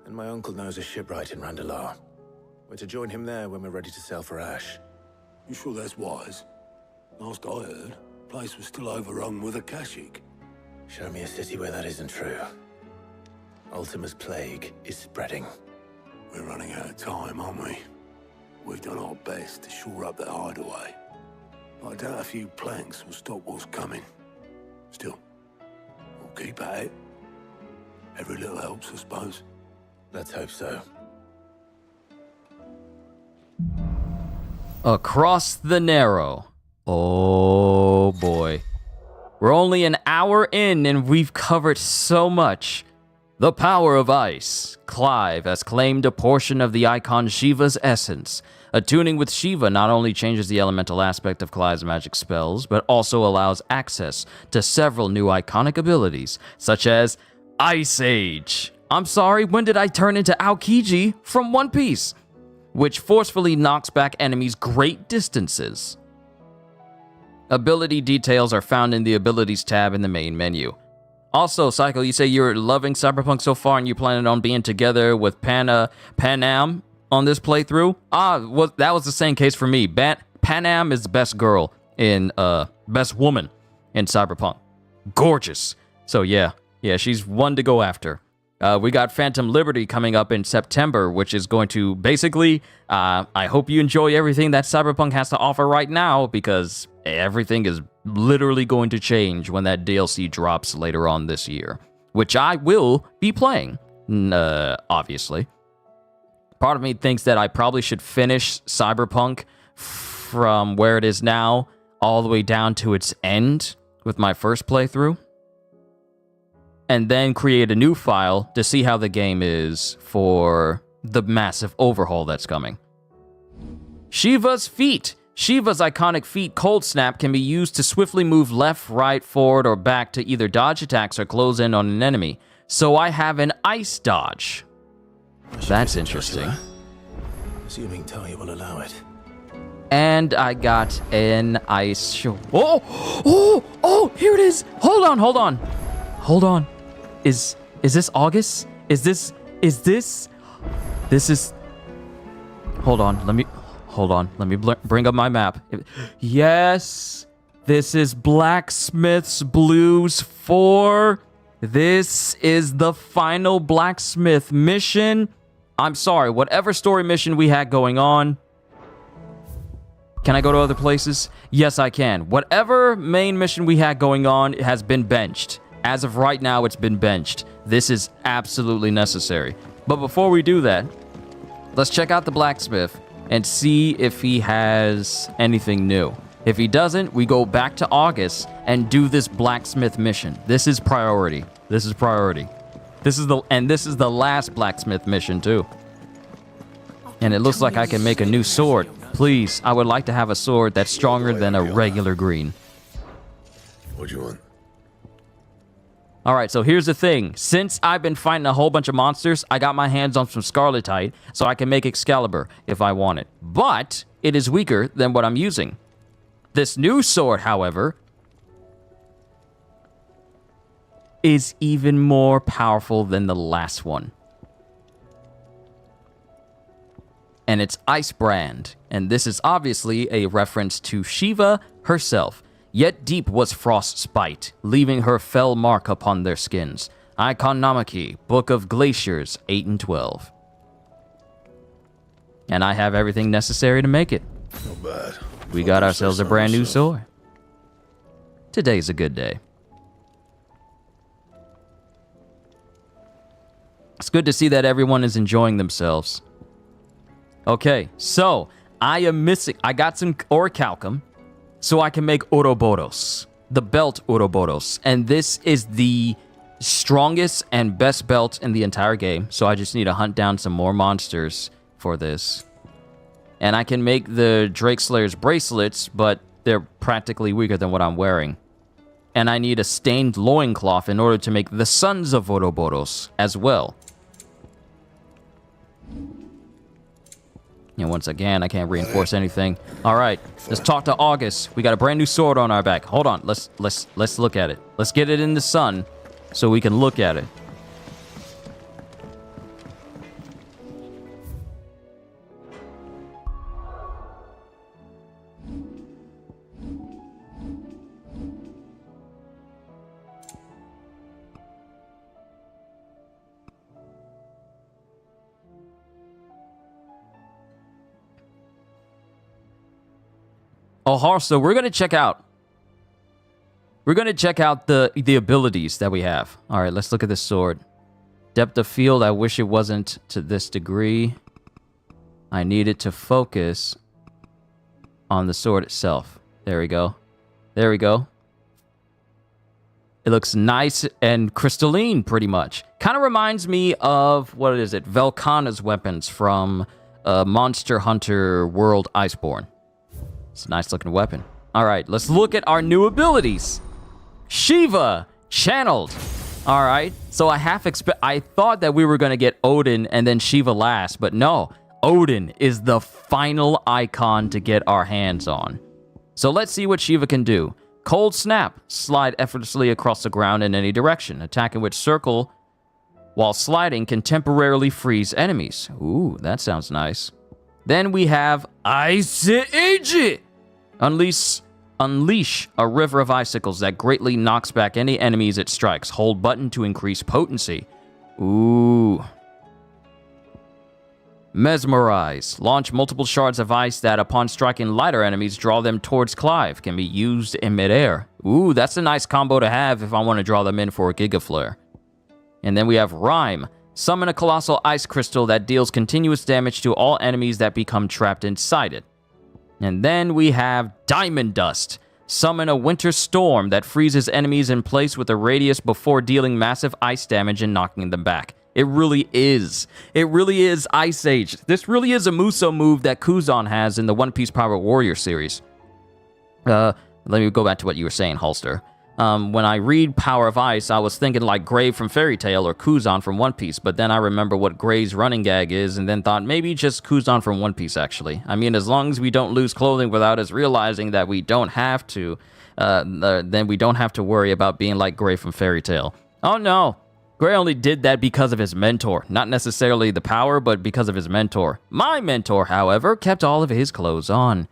And my uncle knows a shipwright in Randalar. We're to join him there when we're ready to sail for Ash. You sure that's wise? Last I heard, the place was still overrun with Akashic. Show me a city where that isn't true. Ultima's plague is spreading. We're running out of time, aren't we? We've done our best to shore up that hideaway. But I doubt a few planks will stop what's coming. Still, we'll keep at it. Every little helps, I suppose. Let's hope so. Across the Narrow. Oh boy. We're only an hour in and we've covered so much. The power of ice. Clive has claimed a portion of the icon Shiva's essence. Attuning with Shiva not only changes the elemental aspect of Clive's magic spells, but also allows access to several new iconic abilities, such as Ice Age. I'm sorry, when did I turn into Aokiji from One Piece? Which forcefully knocks back enemies great distances. Ability details are found in the Abilities tab in the main menu. Also, Psycho, you say you're loving Cyberpunk so far and you planning on being together with Panam on this playthrough? Well, that was the same case for me. Panam is the best girl in, best woman in Cyberpunk. Gorgeous. So yeah, she's one to go after. We got Phantom Liberty coming up in September, which is going to basically, I hope you enjoy everything that Cyberpunk has to offer right now, because everything is literally going to change when that DLC drops later on this year, which I will be playing, obviously. Part of me thinks that I probably should finish Cyberpunk from where it is now all the way down to its end with my first playthrough, and then create a new file to see how the game is for the massive overhaul that's coming. Shiva's feet. Shiva's iconic feat, Cold Snap, can be used to swiftly move left, right, forward, or back to either dodge attacks or close in on an enemy. So I have an ice dodge. That's interesting. Assuming Talia will allow it. And I got an ice... Oh, here it is. Hold on. Is this August? Is this... This is... Hold on, let me bring up my map. Yes, this is Blacksmith's Blues 4. This is the final blacksmith mission. I'm sorry, whatever story mission we had going on, Can I go to other places? Yes, I can. Whatever main mission we had going on has been benched. As of right now, it's been benched. This is absolutely necessary. But before we do that, let's check out the blacksmith and see if he has anything new. If he doesn't, we go back to August and do this blacksmith mission. This is priority. This is priority. This is the last blacksmith mission too. And it looks like I can make a new sword. Please, I would like to have a sword that's stronger than a regular green. What do you want? Alright, so here's the thing. Since I've been fighting a whole bunch of monsters, I got my hands on some Scarletite, so I can make Excalibur if I want it. But it is weaker than what I'm using. This new sword, however, is even more powerful than the last one. And it's Icebrand, and this is obviously a reference to Shiva herself. Yet deep was Frost's spite, leaving her fell mark upon their skins. Iconomachy, Book of Glaciers, 8 and 12. And I have everything necessary to make it. Not bad. We got ourselves a brand new sword. Today's a good day. It's good to see that everyone is enjoying themselves. Okay, so I am missing. I got some orichalcum, so I can make Ouroboros, the belt Ouroboros, and this is the strongest and best belt in the entire game. So I just need to hunt down some more monsters for this, and I can make the Drake Slayer's bracelets, but they're practically weaker than what I'm wearing. And I need a stained loincloth in order to make the Sons of Ouroboros as well. And once again, I can't reinforce anything. All right, let's talk to August. We got a brand new sword on our back. Hold on, let's look at it. Let's get it in the sun so we can look at it. Oh, so we're gonna check out. We're gonna check out the abilities that we have. All right, let's look at this sword. Depth of field. I wish it wasn't to this degree. I need it to focus on the sword itself. There we go. There we go. It looks nice and crystalline, pretty much. Kind of reminds me of, what is it? Velkhana's weapons from Monster Hunter World Iceborne. It's a nice looking weapon. All right, let's look at our new abilities. Shiva, channeled. All right, so I thought that we were gonna get Odin and then Shiva last, but no. Odin is the final icon to get our hands on. So let's see what Shiva can do. Cold Snap, slide effortlessly across the ground in any direction. Attacking with circle while sliding can temporarily freeze enemies. Ooh, that sounds nice. Then we have Ice Age. Unleash a river of icicles that greatly knocks back any enemies it strikes. Hold button to increase potency. Ooh. Mesmerize. Launch multiple shards of ice that, upon striking lighter enemies, draw them towards Clive. Can be used in midair. Ooh, that's a nice combo to have if I want to draw them in for a Giga Flare. And then we have Rhyme. Summon a colossal ice crystal that deals continuous damage to all enemies that become trapped inside it. And then we have Diamond Dust. Summon a winter storm that freezes enemies in place with a radius before dealing massive ice damage and knocking them back. It really is. It really is Ice Age. This really is a Muso move that Kuzan has in the One Piece Power Warrior series. Let me go back to what you were saying, Holster. When I read Power of Ice, I was thinking like Grave from Fairy Tail or Kuzan from One Piece, but then I remember what Grave's running gag is, and then thought maybe just Kuzan from One Piece, actually. I mean, as long as we don't lose clothing without us realizing that we don't have to, then we don't have to worry about being like Grave from Fairy Tail. Oh no, Gray only did that because of his mentor. Not necessarily the power, but because of his mentor. My mentor, however, kept all of his clothes on.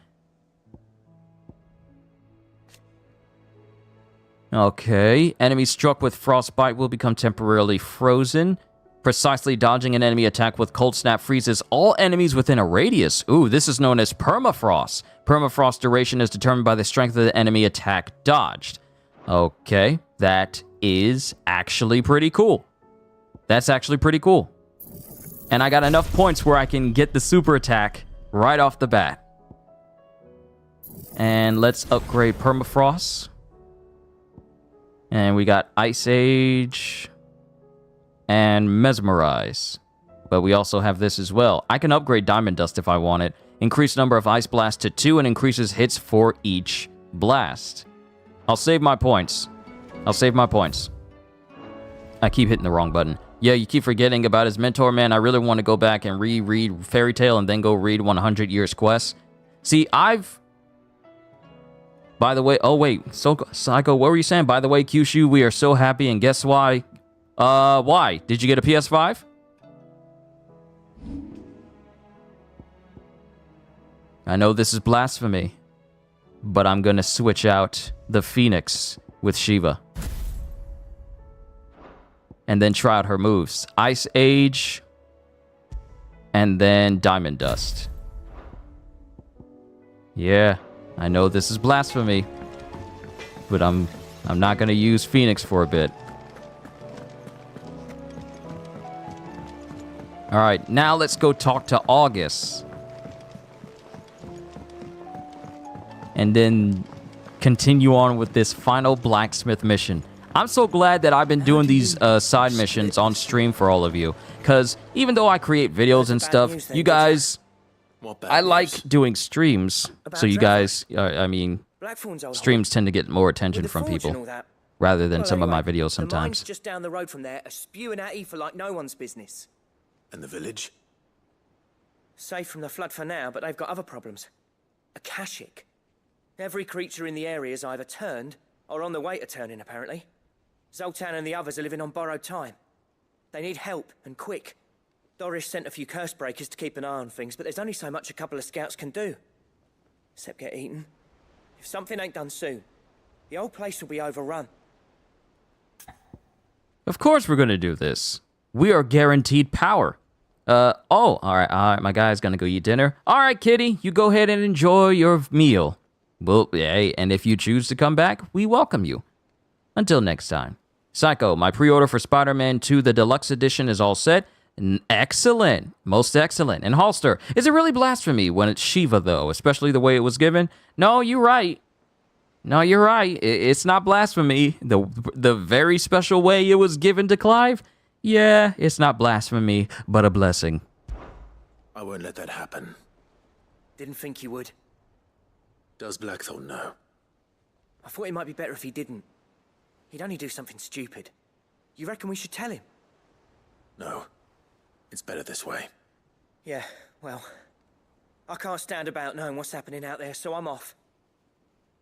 Okay, enemies struck with frostbite will become temporarily frozen. Precisely dodging an enemy attack with Cold Snap freezes all enemies within a radius. Ooh, this is known as permafrost. Permafrost duration is determined by the strength of the enemy attack dodged. Okay, that is actually pretty cool. That's actually pretty cool. And I got enough points where I can get the super attack right off the bat. And let's upgrade permafrost. And we got Ice Age and Mesmerize. But we also have this as well. I can upgrade Diamond Dust if I want it. Increase number of Ice Blasts to 2 and increases hits for each blast. I'll save my points. I'll save my points. I keep hitting the wrong button. Yeah, you keep forgetting about his mentor, man. I really want to go back and reread Fairy Tail and then go read 100 Years Quest. See, By the way, oh wait, so Psycho, what were you saying? By the way, Kyushu, we are so happy, and guess why? Why? Did you get a PS5? I know this is blasphemy, but I'm gonna switch out the Phoenix with Shiva. And then try out her moves. Ice Age, and then Diamond Dust. Yeah. I know this is blasphemy, but I'm not going to use Phoenix for a bit. All right, now let's go talk to August. And then continue on with this final blacksmith mission. I'm so glad that I've been doing these side missions on stream for all of you. Because even though I create videos and stuff, you guys... I like doing streams, so you guys, streams tend to get more attention from people, rather than some of my videos sometimes. The mine's just down the road from there, are spewing at you for like no one's business. And the village? Safe from the flood for now, but they've got other problems. Akashic. Every creature in the area is either turned, or on the way to turning, apparently. Zoltan and the others are living on borrowed time. They need help, and quick. Doris sent a few curse breakers to keep an eye on things, but there's only so much a couple of scouts can do. Except get eaten. If something ain't done soon, the whole place will be overrun. Of course we're gonna do this. We are guaranteed power. All right, my guy's gonna go eat dinner. All right, kitty, you go ahead and enjoy your meal. Well, yeah, and if you choose to come back, we welcome you. Until next time. Psycho, my pre-order for Spider-Man 2, the Deluxe Edition is all set. Excellent. Most excellent. And Holster, is it really blasphemy when it's Shiva, though? Especially the way it was given? No, you're right. No, you're right. It's not blasphemy. The very special way it was given to Clive? Yeah, it's not blasphemy, but a blessing. I won't let that happen. Didn't think you would. Does Blackthorn know? I thought it might be better if he didn't. He'd only do something stupid. You reckon we should tell him? No. It's better this way. Yeah, well, I can't stand about knowing what's happening out there, so I'm off.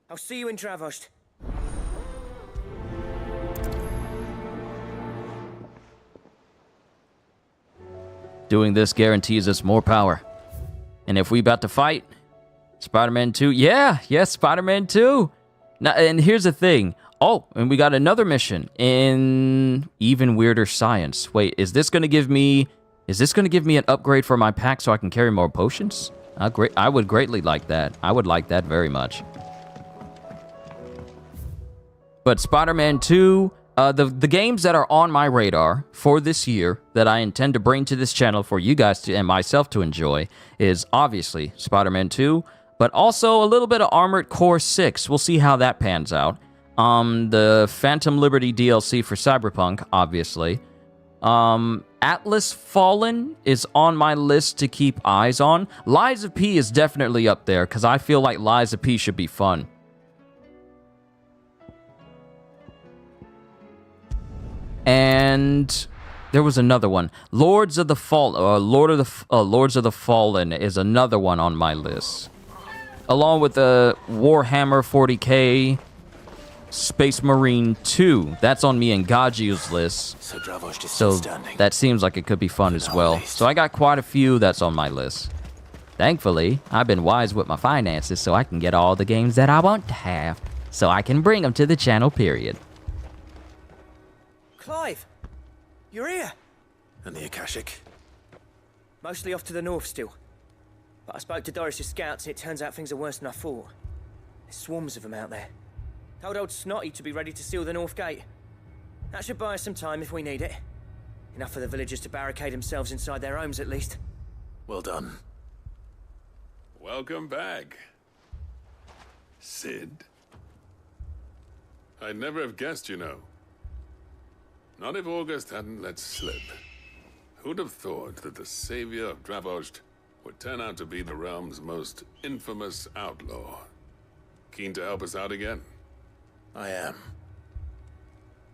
I'll see you in Dravost. Doing this guarantees us more power. And if we about to fight, Spider-Man 2, yeah, Spider-Man 2. Now, and here's the thing. Oh, and we got another mission in even weirder science. Wait, is this going to give me an upgrade for my pack so I can carry more potions? I would greatly like that. I would like that very much. But Spider-Man 2, the games that are on my radar for this year that I intend to bring to this channel for you guys and myself to enjoy is obviously Spider-Man 2, but also a little bit of Armored Core 6. We'll see how that pans out. The Phantom Liberty DLC for Cyberpunk, obviously. Atlas Fallen is on my list to keep eyes on. Lies of P is definitely up there, because I feel like Lies of P should be fun. And there was another one. Lords of the Fallen is another one on my list. Along with the Warhammer 40k Space Marine 2. That's on me and Gaji's list. So that seems like it could be fun as well. So I got quite a few that's on my list. Thankfully, I've been wise with my finances so I can get all the games that I want to have. So I can bring them to the channel, period. Clive, you're here. And the Akashic? Mostly off to the north still. But I spoke to Doris's scouts and it turns out things are worse than I thought. There's swarms of them out there. Told old Snotty to be ready to seal the north gate. That should buy us some time if we need it. Enough for the villagers to barricade themselves inside their homes at least. Well done. Welcome back, Sid. I'd never have guessed, you know. Not if August hadn't let slip. Who'd have thought that the savior of Dravost would turn out to be the realm's most infamous outlaw? Keen to help us out again? I am.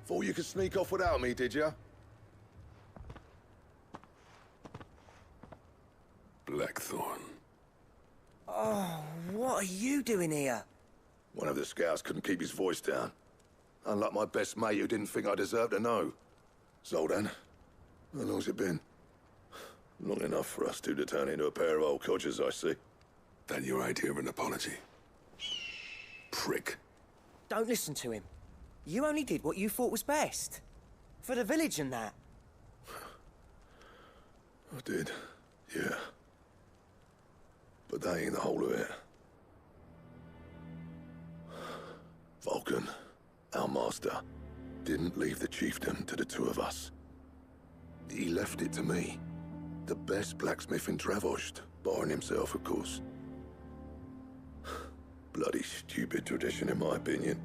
Thought you could sneak off without me, did you? Blackthorn. Oh, what are you doing here? One of the scouts couldn't keep his voice down. Unlike my best mate who didn't think I deserved to know. Zoltan, how long's it been? Long enough for us two to turn into a pair of old codgers, I see. That your idea of an apology? Prick. Don't listen to him. You only did what you thought was best. For the village and that. I did, yeah. But that ain't the whole of it. Vulcan, our master, didn't leave the chiefdom to the two of us. He left it to me. The best blacksmith in Dravost, barring himself, of course. Bloody stupid tradition, in my opinion.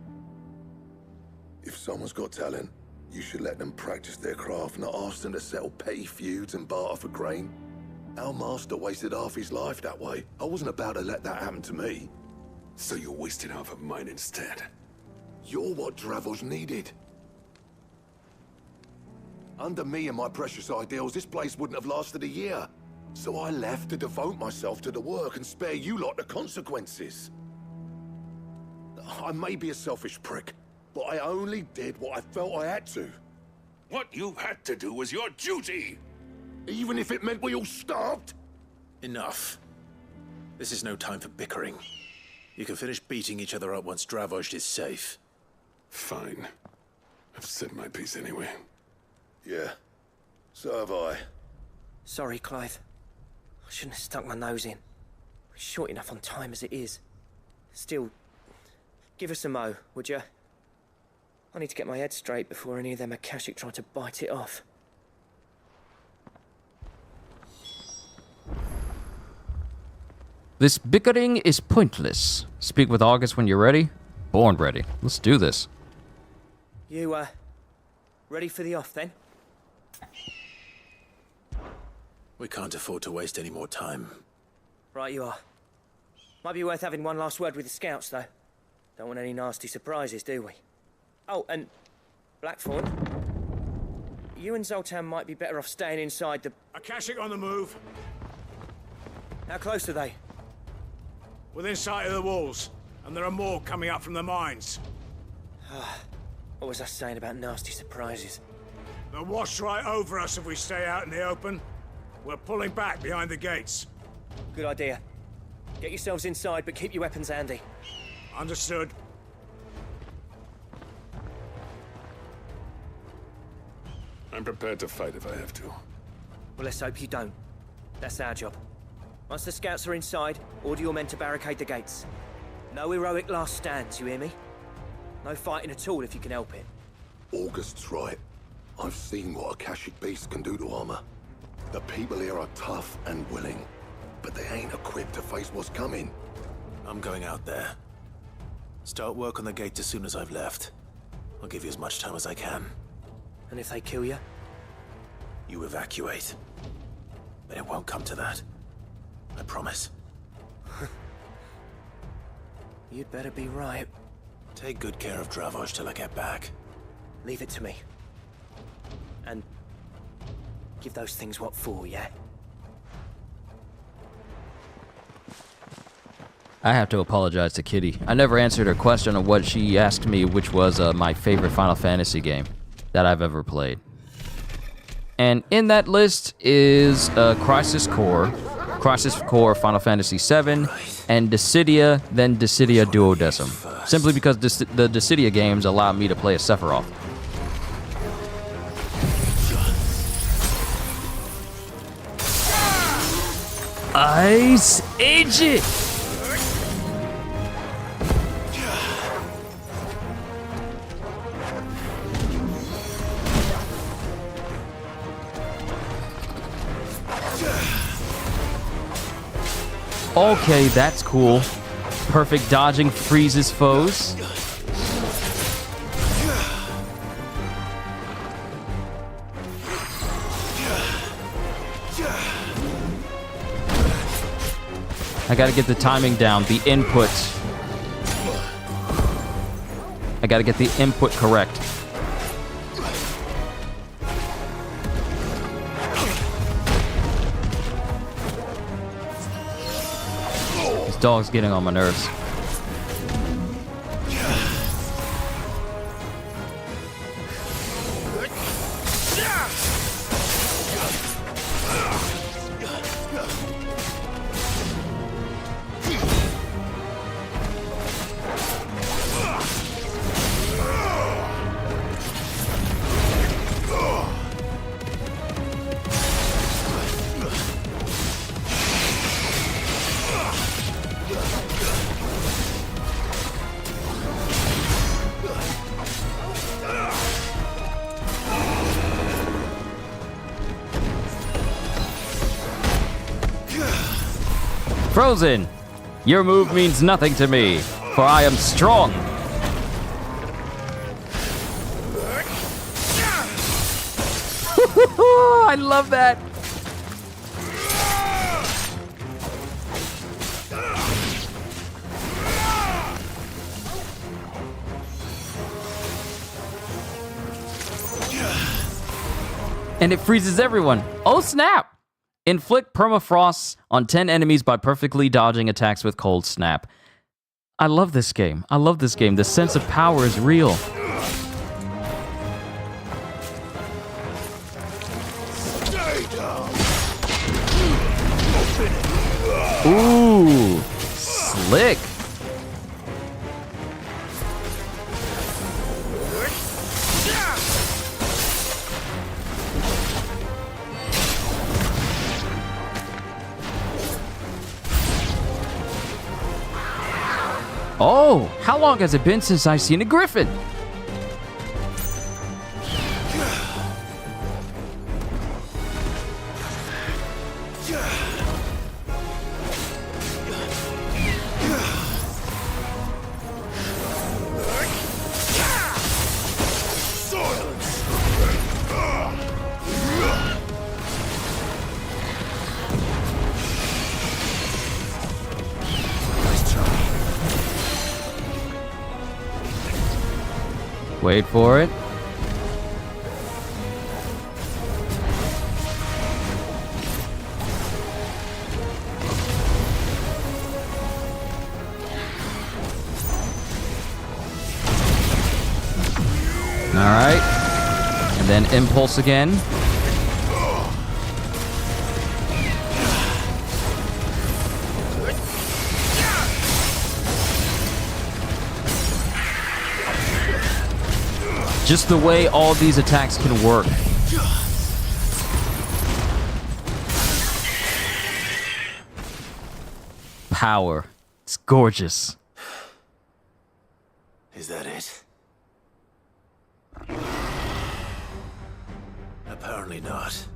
If someone's got talent, you should let them practice their craft, not ask them to settle petty feuds and barter for grain. Our master wasted half his life that way. I wasn't about to let that happen to me. So you wasted half of mine instead? You're what Dravost needed. Under me and my precious ideals, this place wouldn't have lasted a year. So I left to devote myself to the work and spare you lot the consequences. I may be a selfish prick, but I only did what I felt I had to. What you had to do was your duty! Even if it meant we all starved? Enough. This is no time for bickering. You can finish beating each other up once Dravost is safe. Fine. I've said my piece anyway. Yeah, so have I. Sorry, Clive. I shouldn't have stuck my nose in. We're short enough on time as it is. Still, give us a mo, would you? I need to get my head straight before any of them Akashic try to bite it off. This bickering is pointless. Speak with August when you're ready. Born ready. Let's do this. You, ready for the off, then? We can't afford to waste any more time. Right you are. Might be worth having one last word with the scouts, though. Don't want any nasty surprises, do we? Oh, and Blackthorn, you and Zoltan might be better off staying inside the... Akashic on the move. How close are they? Within sight of the walls, and there are more coming up from the mines. What was I saying about nasty surprises? They'll wash right over us if we stay out in the open. We're pulling back behind the gates. Good idea. Get yourselves inside, but keep your weapons handy. Understood. I'm prepared to fight if I have to. Well, let's hope you don't. That's our job. Once the scouts are inside, order your men to barricade the gates. No heroic last stands, you hear me? No fighting at all if you can help it. August's right. I've seen what Akashic beasts can do to armor. The people here are tough and willing, but they ain't equipped to face what's coming. I'm going out there. Start work on the gate as soon as I've left. I'll give you as much time as I can. And if they kill you? You evacuate. But it won't come to that. I promise. You'd better be right. Take good care of Dravost till I get back. Leave it to me. And give those things what for, yeah? I have to apologize to Kitty. I never answered her question on what she asked me, which was my favorite Final Fantasy game that I've ever played. And in that list is Crisis Core Final Fantasy VII, and Dissidia, then Dissidia Duodecim. Simply because the Dissidia games allowed me to play as Sephiroth. Ice Age it! Okay, that's cool. Perfect dodging freezes foes. I gotta get the timing down, the input. I gotta get the input correct. This dog's getting on my nerves. Frozen, your move means nothing to me, for I am strong. I love that. And it freezes everyone. Oh, snap. Inflict permafrost on 10 enemies by perfectly dodging attacks with Cold Snap. I love this game. I love this game. The sense of power is real. Ooh, slick. Oh, how long has it been since I've seen a griffin? Wait for it. All right. And then impulse again. Just the way all these attacks can work. Power. It's gorgeous. Is that it? Apparently not.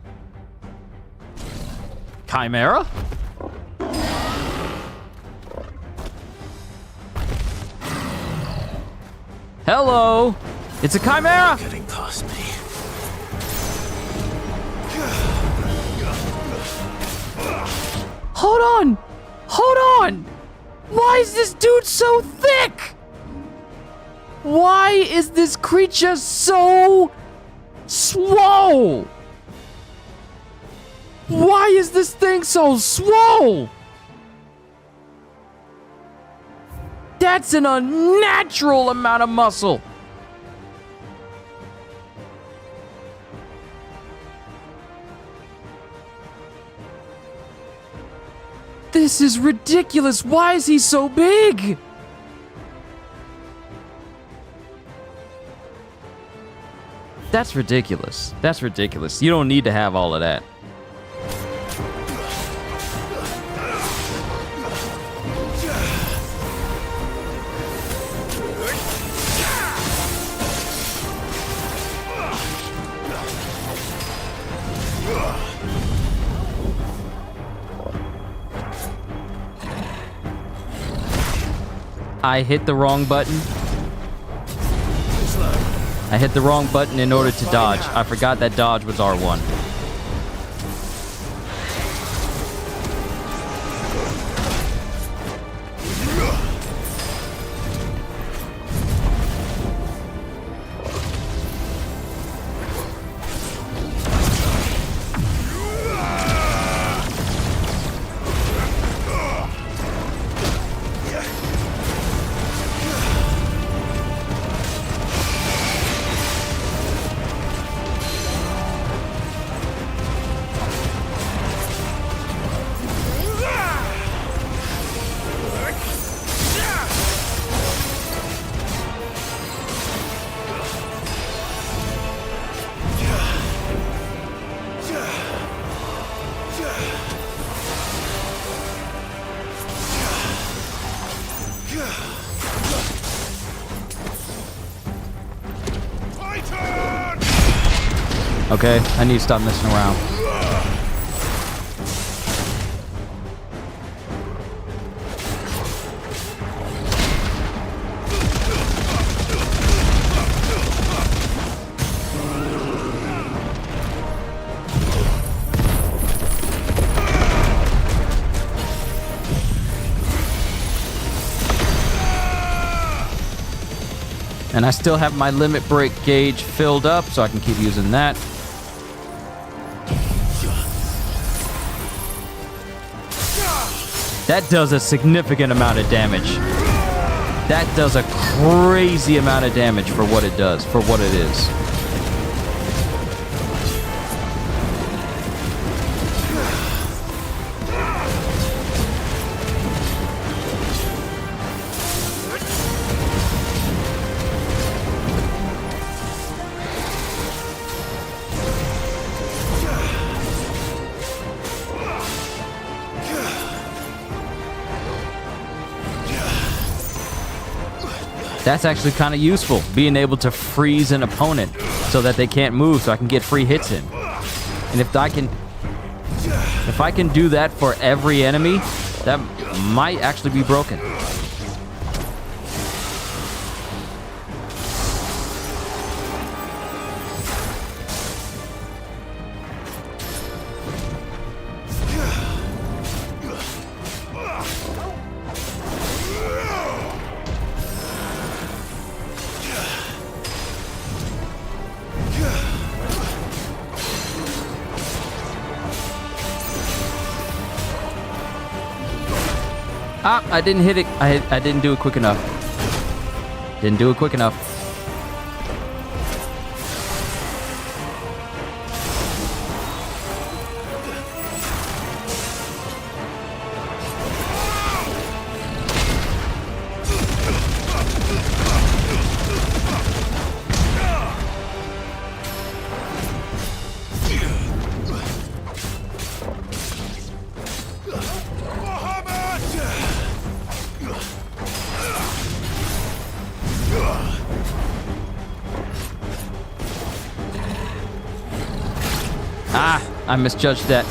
Chimera? Hello. It's a chimera! Getting past me. Hold on! Hold on! Why is this dude so thick? Why is this creature so swole? Why is this thing so swole? That's an unnatural amount of muscle. This is ridiculous. Why is he so big? That's ridiculous. That's ridiculous. You don't need to have all of that. I hit the wrong button. I hit the wrong button in order to dodge. I forgot that dodge was R1. Okay, I need to stop messing around. And I still have my limit break gauge filled up, so I can keep using that. That does a significant amount of damage. That does a crazy amount of damage for what it does, for what it is. That's actually kind of useful, being able to freeze an opponent so that they can't move, so I can get free hits in. And if I can do that for every enemy, that might actually be broken. Ah, I didn't hit it. I didn't do it quick enough. Didn't do it quick enough. Ah, I misjudged that.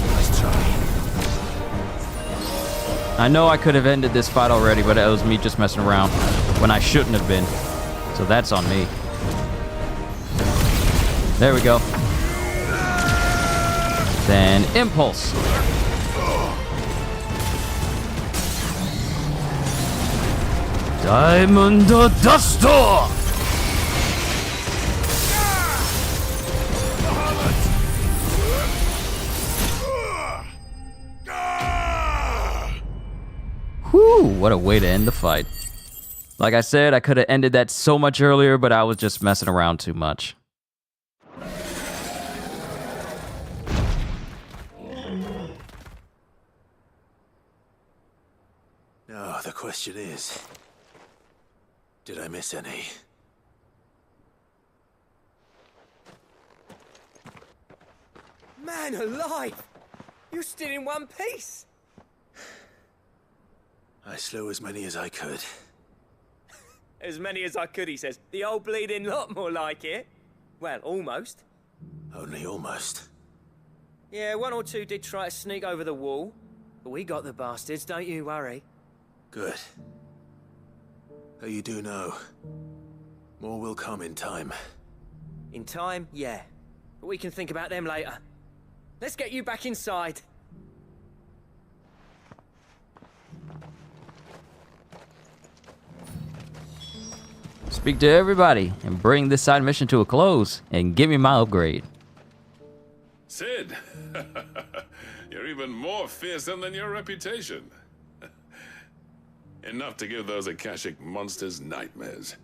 Nice try. I know I could have ended this fight already, but it was me just messing around when I shouldn't have been. So that's on me. There we go. Then Impulse. Diamond Duster! Whew, what a way to end the fight. Like I said, I could have ended that so much earlier, but I was just messing around too much. Now, the question is, did I miss any? Man alive! You're still in one piece! I slew as many as I could. As many as I could, he says. The old bleeding lot, more like it. Well, almost. Only almost. Yeah, one or two did try to sneak over the wall. But we got the bastards, don't you worry. Good. Though you do know, more will come in time. In time, yeah. But we can think about them later. Let's get you back inside. Speak to everybody and bring this side mission to a close and give me my upgrade. Sid, you're even more fearsome than your reputation. Enough to give those Akashic monsters nightmares.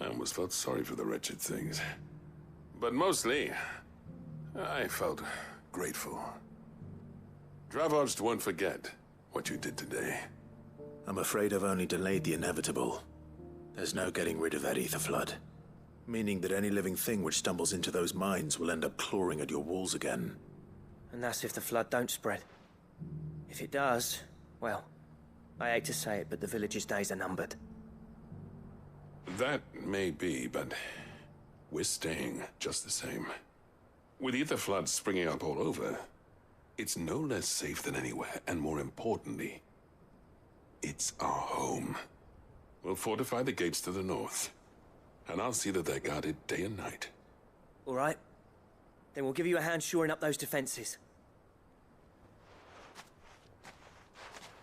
I almost felt sorry for the wretched things. But mostly, I felt grateful. Dravoged won't forget what you did today. I'm afraid I've only delayed the inevitable. There's no getting rid of that ether flood. Meaning that any living thing which stumbles into those mines will end up clawing at your walls again. And that's if the flood don't spread. If it does, well, I hate to say it, but the village's days are numbered. That may be, but we're staying just the same. With ether floods springing up all over, it's no less safe than anywhere, and more importantly, it's our home. We'll fortify the gates to the north, and I'll see that they're guarded day and night. All right. Then we'll give you a hand shoring up those defenses.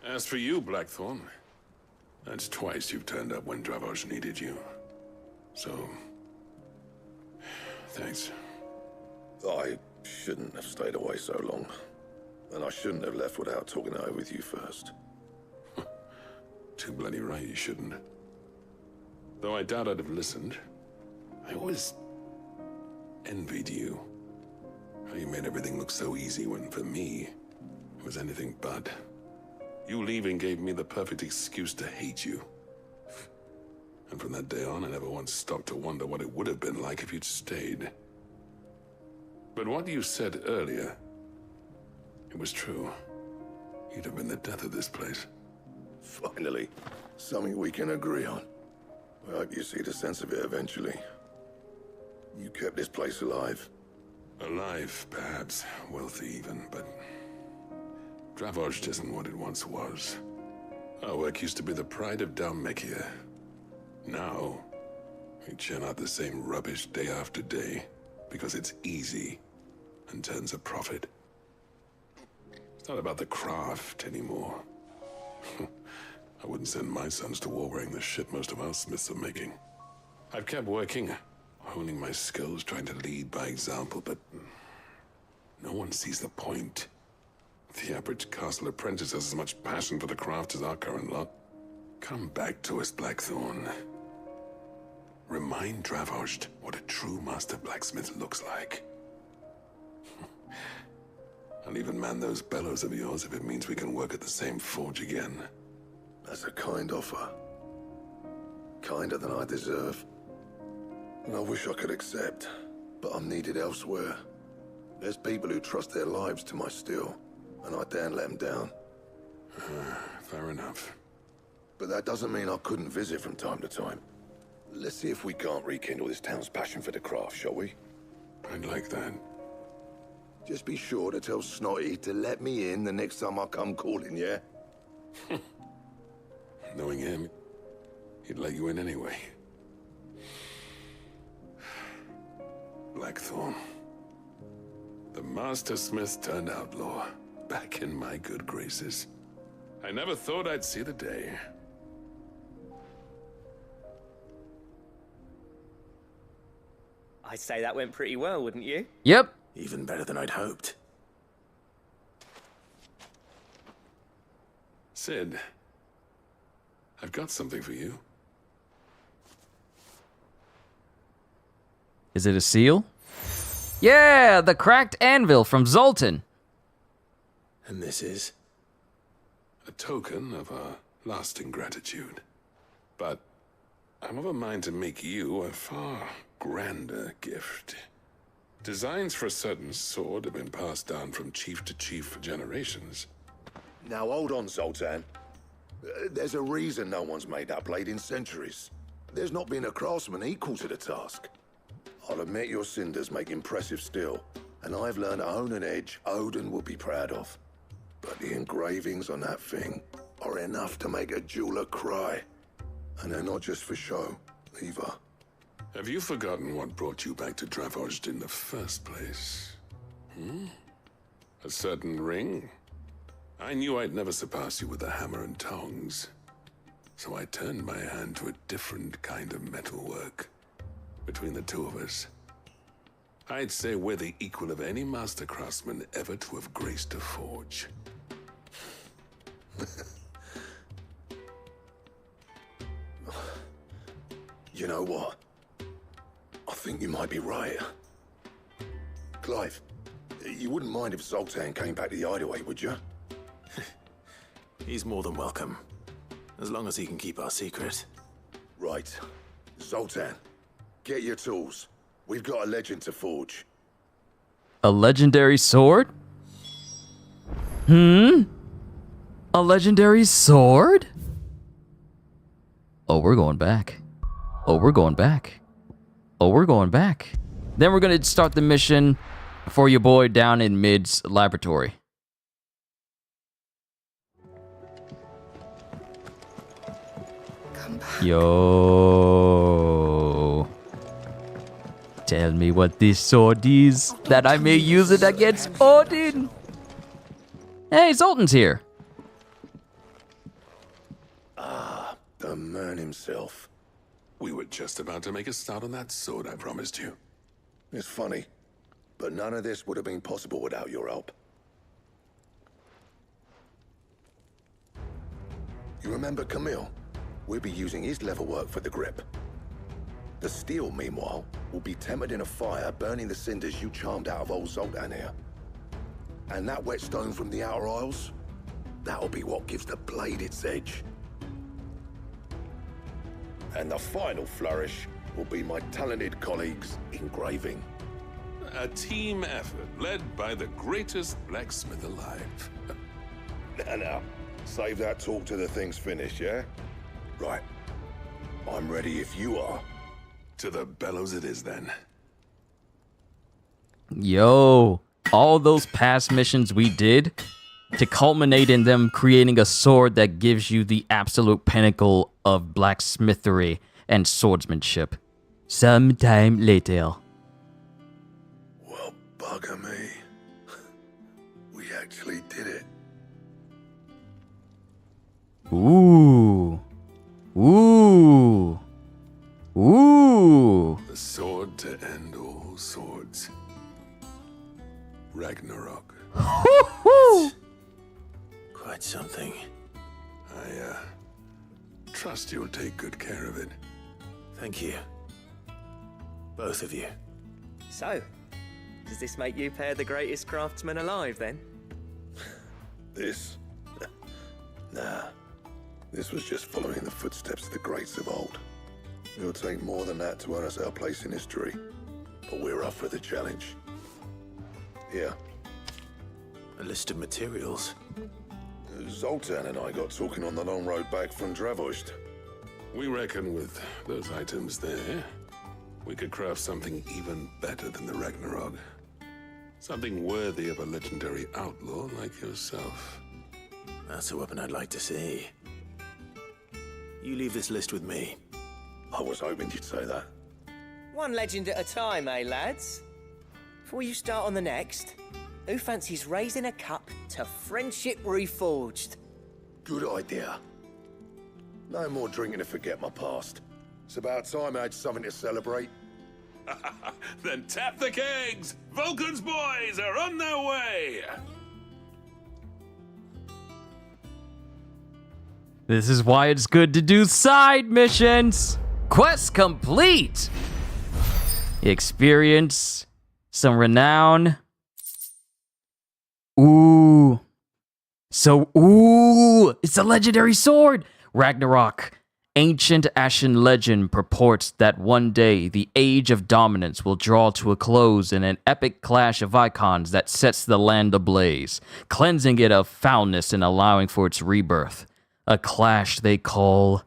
As for you, Blackthorn, that's twice you've turned up when Dravos needed you. So, thanks. I shouldn't have stayed away so long. And I shouldn't have left without talking it over with you first. Too bloody right you shouldn't. Though I doubt I'd have listened. I always envied you. How you made everything look so easy when, for me, it was anything but. You leaving gave me the perfect excuse to hate you. And from that day on, I never once stopped to wonder what it would have been like if you'd stayed. But what you said earlier, it was true. You'd have been the death of this place. Finally, something we can agree on. I hope you see the sense of it eventually. You kept this place alive. Alive, perhaps. Wealthy even, but Dravoged isn't what it once was. Our work used to be the pride of Dalmekia. Now, we churn out the same rubbish day after day because it's easy and turns a profit. It's not about the craft anymore. I wouldn't send my sons to war wearing the shit most of our smiths are making. I've kept working, honing my skills, trying to lead by example, but no one sees the point. The average castle apprentice has as much passion for the craft as our current lot. Come back to us, Blackthorn. Remind Dravoged what a true master blacksmith looks like. I'll even man those bellows of yours if it means we can work at the same forge again. That's a kind offer. Kinder than I deserve. And I wish I could accept, but I'm needed elsewhere. There's people who trust their lives to my steel, and I daren't let them down. Fair enough. But that doesn't mean I couldn't visit from time to time. Let's see if we can't rekindle this town's passion for the craft, shall we? I'd like that. Just be sure to tell Snotty to let me in the next time I come calling, yeah? Knowing him, he'd let you in anyway. Blackthorn. The Master Smith turned outlaw, back in my good graces. I never thought I'd see the day. I'd say that went pretty well, wouldn't you? Yep. Even better than I'd hoped. Sid, I've got something for you. Is it a seal? Yeah, the cracked anvil from Zoltan. And this is? A token of our lasting gratitude. But I'm of a mind to make you a far grander gift. Designs for a certain sword have been passed down from chief to chief for generations. Now hold on, Zoltan. There's a reason no one's made that blade in centuries. There's not been a craftsman equal to the task. I'll admit your cinders make impressive steel, and I've learned to hone an edge Odin will be proud of. But the engravings on that thing, are enough to make a jeweler cry. And they're not just for show, either. Have you forgotten what brought you back to Dravost in the first place? A certain ring? I knew I'd never surpass you with the hammer and tongs. So I turned my hand to a different kind of metalwork. Between the two of us, I'd say we're the equal of any master craftsman ever to have graced a forge. You know what? I think you might be right. Clive, you wouldn't mind if Zoltan came back to the hideaway, would you? He's more than welcome. As long as he can keep our secret. Right. Zoltan, get your tools. We've got a legend to forge. A legendary sword? A legendary sword? Oh, we're going back. Oh, we're going back. Oh, we're going back. Then we're going to start the mission for your boy down in Mid's laboratory. Come back. Yo. Tell me what this sword is, that I may use it against Odin. Hey, Zoltan's here. Ah, the man himself. We were just about to make a start on that sword I promised you. It's funny, but none of this would have been possible without your help. You remember Camille? We'll be using his leather work for the grip. The steel, meanwhile, will be tempered in a fire, burning the cinders you charmed out of old Zoltan here. And that whetstone from the Outer Isles, that'll be what gives the blade its edge. And the final flourish will be my talented colleagues' engraving. A team effort led by the greatest blacksmith alive. Now, save that talk till the thing's finished, yeah? Right. I'm ready if you are. To the bellows it is then. Yo, all those past missions we did to culminate in them creating a sword that gives you the absolute pinnacle of blacksmithery and swordsmanship. Sometime later. Well, bugger me. We actually did it. Ooh. Ooh. Ooh. The sword to end all swords. Ragnarok. Quite something. I trust you'll take good care of it. Thank you. Both of you. So, does this make you pair the greatest craftsman alive, then? This? Nah. This was just following the footsteps of the greats of old. It'll take more than that to earn us our place in history. But we're up for the challenge. Here. A list of materials. Zoltan and I got talking on the long road back from Dravost. We reckon with those items there, we could craft something even better than the Ragnarok. Something worthy of a legendary outlaw like yourself. That's a weapon I'd like to see. You leave this list with me. I was hoping you'd say that. One legend at a time, eh, lads? Before you start on the next, who fancies raising a cup to friendship reforged? Good idea. No more drinking to forget my past. It's about time I had something to celebrate. Then tap the kegs! Vulcan's boys are on their way! This is why it's good to do side missions. Quest complete. Experience some renown. Ooh. It's a legendary sword. Ragnarok. Ancient Ashen legend purports that one day the age of dominance will draw to a close in an epic clash of icons that sets the land ablaze, cleansing it of foulness and allowing for its rebirth. A clash they call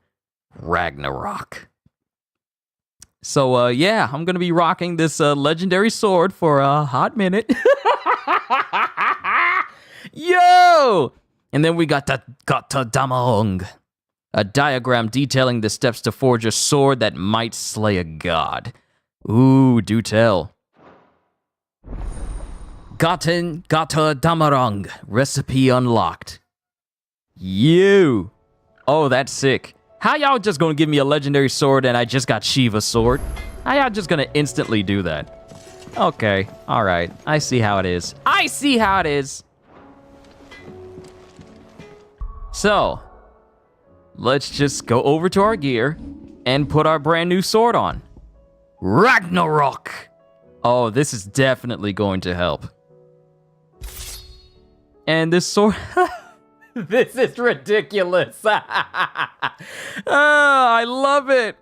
Ragnarok. So, yeah, I'm going to be rocking this legendary sword for a hot minute. Yo! And then we got the Damahong, a diagram detailing the steps to forge a sword that might slay a god. Ooh, do tell. Gata Damarang, recipe unlocked. You. Oh, that's sick. How y'all just gonna give me a legendary sword and I just got Shiva's sword? How y'all just gonna instantly do that? Okay, alright. I see how it is. I see how it is. So, let's just go over to our gear and put our brand new sword on. Ragnarok! Oh, this is definitely going to help. And this sword... This is ridiculous. Oh, I love it.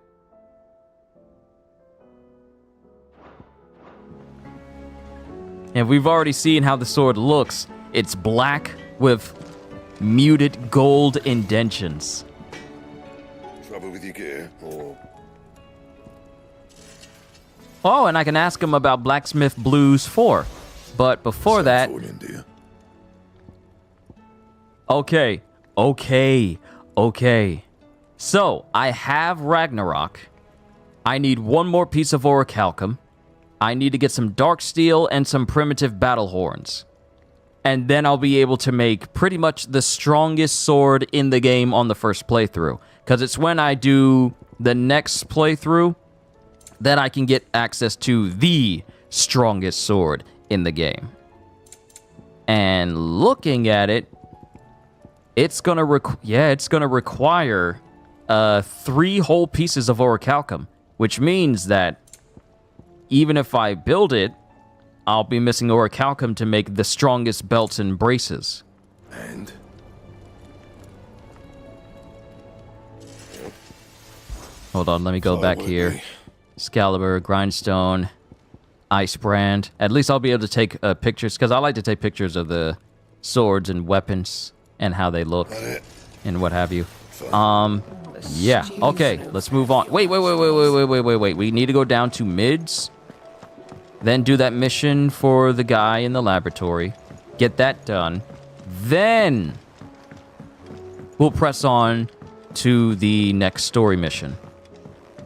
And we've already seen how the sword looks. It's black with muted gold indentions. Trouble with your gear, or... Oh, and I can ask him about Blacksmith Blues 4. But before that... Okay. So, I have Ragnarok. I need one more piece of orichalcum. I need to get some dark steel and some primitive battle horns. And then I'll be able to make pretty much the strongest sword in the game on the first playthrough. Because it's when I do the next playthrough that I can get access to the strongest sword in the game. And looking at it, it's gonna require 3 whole pieces of orichalcum, which means that even if I build it, I'll be missing orichalcum to make the strongest belts and braces. And? Hold on, let me go back here. Excalibur, Grindstone, Icebrand. At least I'll be able to take pictures, because I like to take pictures of the swords and weapons and how they look and what have you. Yeah, okay, let's move on. Wait. We need to go down to mids. Then do that mission for the guy in the laboratory. Get that done. Then we'll press on to the next story mission.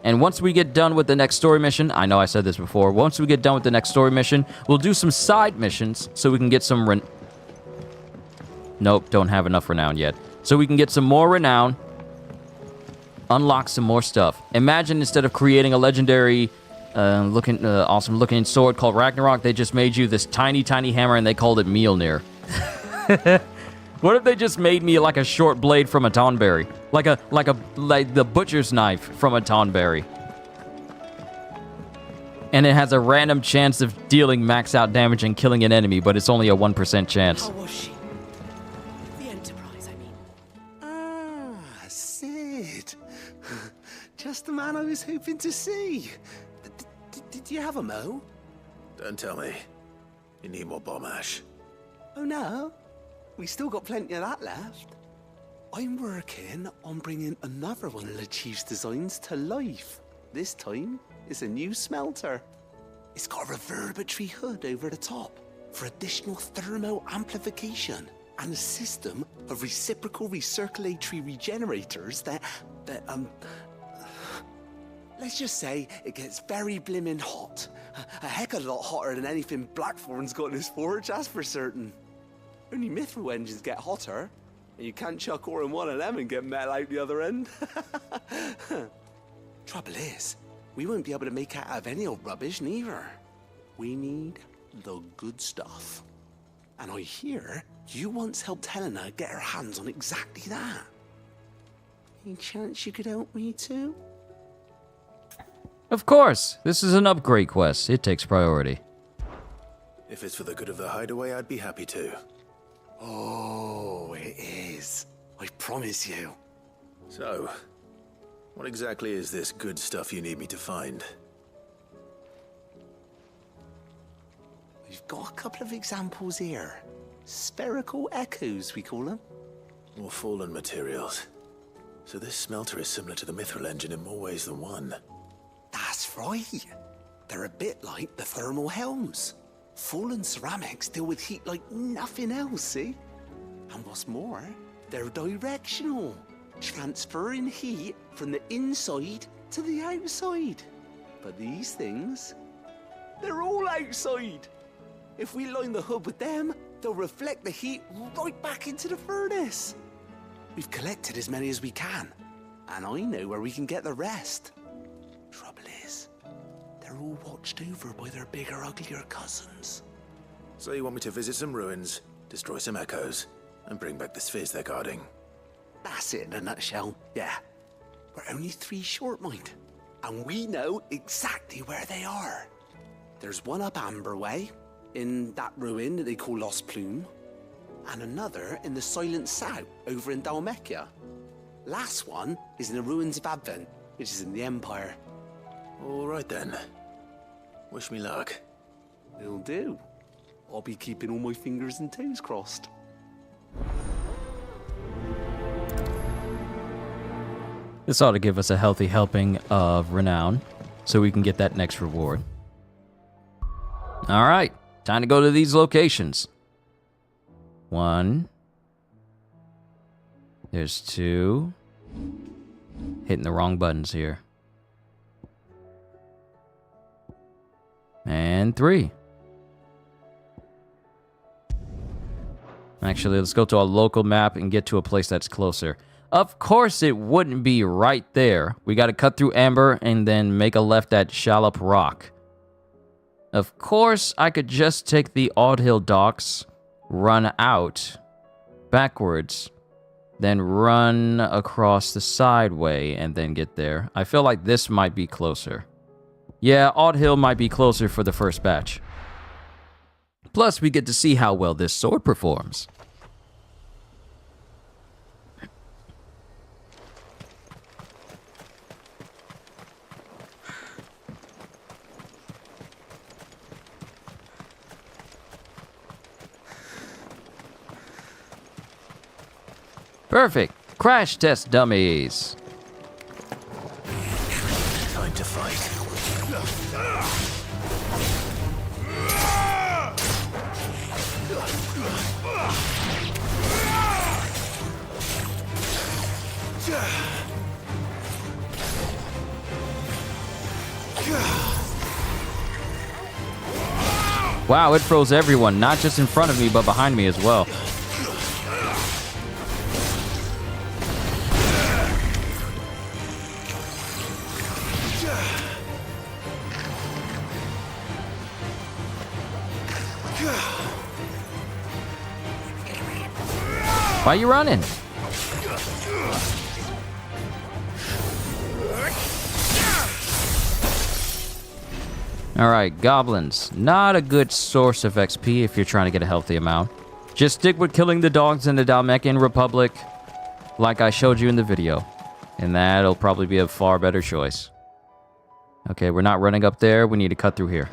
And once we get done with the next story mission, I know I said this before, once we get done with the next story mission, we'll do some side missions so we can get some Nope, don't have enough renown yet. So we can get some more renown, unlock some more stuff. Imagine instead of creating a legendary awesome looking sword called Ragnarok, they just made you this tiny hammer and they called it Mjolnir. What if they just made me like a short blade from a tonberry? Like the butcher's knife from a tonberry. And it has a random chance of dealing max out damage and killing an enemy, but it's only a 1% chance. How was she? The Enterprise, I mean. Ah, Sid. Just the man I was hoping to see. Did you have a mo? Don't tell me. You need more bomb ash. Oh no, we still got plenty of that left. I'm working on bringing another one of the Chief's designs to life. This time, it's a new smelter. It's got a reverberatory hood over the top for additional thermo amplification and a system of reciprocal recirculatory regenerators that let's just say it gets very blimmin' hot. A heck of a lot hotter than anything Blackthorn's got in his forge, that's for certain. Only mithril engines get hotter, and you can't chuck ore in one of them and get metal out the other end. Trouble is, we won't be able to make out of any old rubbish neither. We need the good stuff. And I hear you once helped Helena get her hands on exactly that. Any chance you could help me too? Of course, this is an upgrade quest. It takes priority. If it's for the good of the hideaway, I'd be happy to. Oh, it is. I promise you. So, what exactly is this good stuff you need me to find? We've got a couple of examples here. Spherical echoes, we call them. More fallen materials. So this smelter is similar to the mithril engine in more ways than one. That's right. They're a bit like the thermal helms. Fallen ceramics deal with heat like nothing else, see? And what's more, they're directional, transferring heat from the inside to the outside. But these things, they're all outside. If we line the hood with them, they'll reflect the heat right back into the furnace. We've collected as many as we can, and I know where we can get the rest. Trouble is, they're all watched over by their bigger, uglier cousins. So you want me to visit some ruins, destroy some echoes, and bring back the spheres they're guarding? That's it in a nutshell, yeah. We're only 3 short, mind, and we know exactly where they are. There's one up Amber Way, in that ruin that they call Lost Plume, and another in the Silent South over in Dalmekia. Last one is in the ruins of Advent, which is in the Empire. All right then. Wish me luck. Will do. I'll be keeping all my fingers and toes crossed. This ought to give us a healthy helping of renown, so we can get that next reward. All right, time to go to these locations. 1. There's 2. Hitting the wrong buttons here. And 3. Actually, let's go to a local map and get to a place that's closer. Of course it wouldn't be right there. We got to cut through Amber and then make a left at Shallop Rock. Of course, I could just take the Odd Hill docks, run out backwards, then run across the sideway and then get there. I feel like this might be closer. Yeah, Odd Hill might be closer for the first batch. Plus, we get to see how well this sword performs. Perfect. Crash test dummies. Time to fight. Wow, it froze everyone, not just in front of me, but behind me as well. Why are you running? Alright, goblins. Not a good source of XP if you're trying to get a healthy amount. Just stick with killing the dogs in the Dalmekian Republic, like I showed you in the video. And that'll probably be a far better choice. Okay, we're not running up there. We need to cut through here.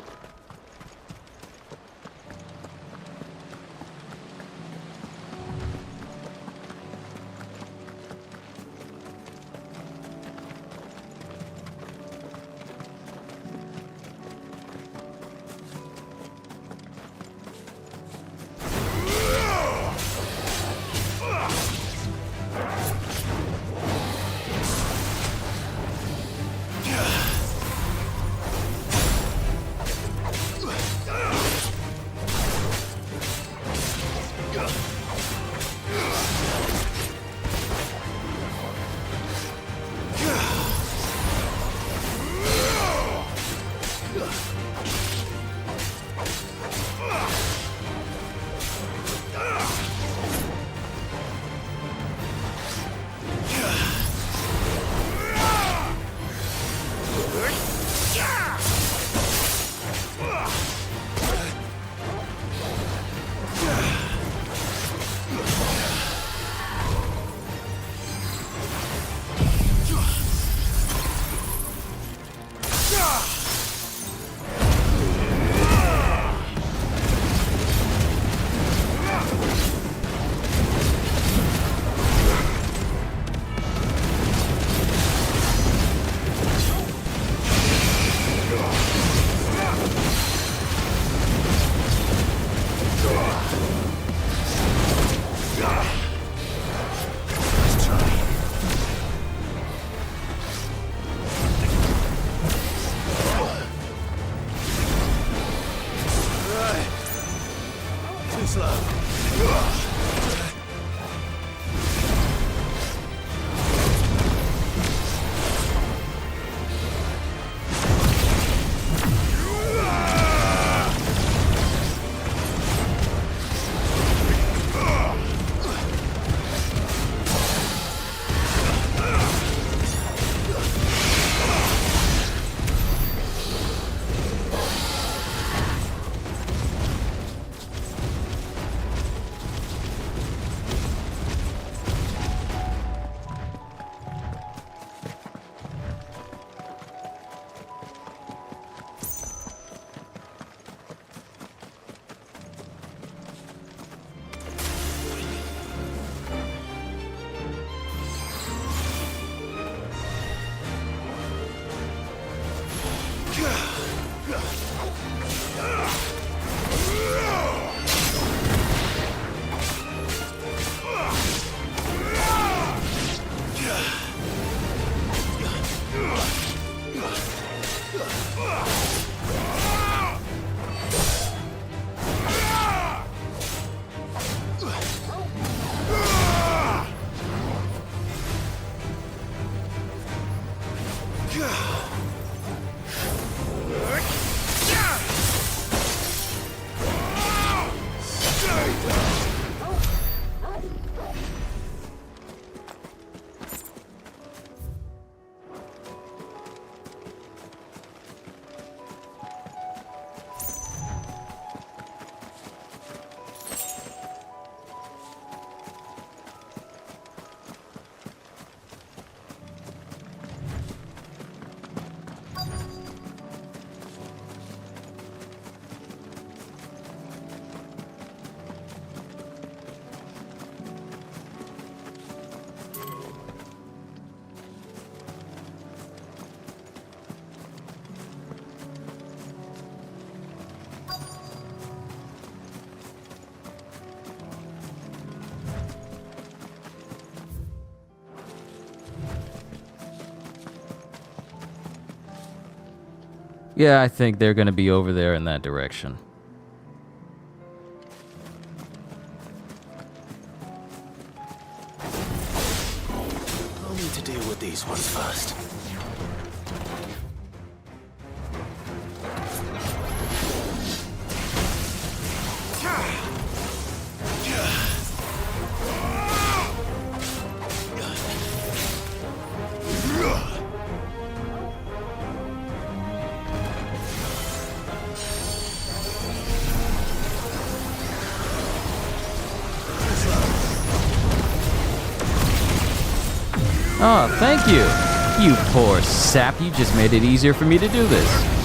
Yeah, I think they're going to be over there in that direction. I'll need to deal with these ones first. Oh, thank you. You poor sap, you just made it easier for me to do this.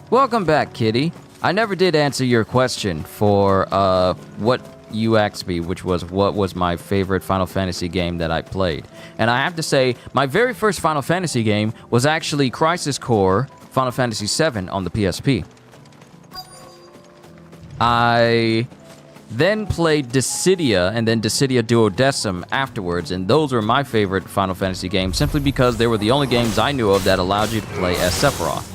Welcome back, Kitty. I never did answer your question for what you asked me, which was what was my favorite Final Fantasy game that I played. And I have to say, my very first Final Fantasy game was actually Crisis Core Final Fantasy VII on the PSP. I then played Dissidia and then Dissidia Duodecim afterwards, and those were my favorite Final Fantasy games simply because they were the only games I knew of that allowed you to play as Sephiroth.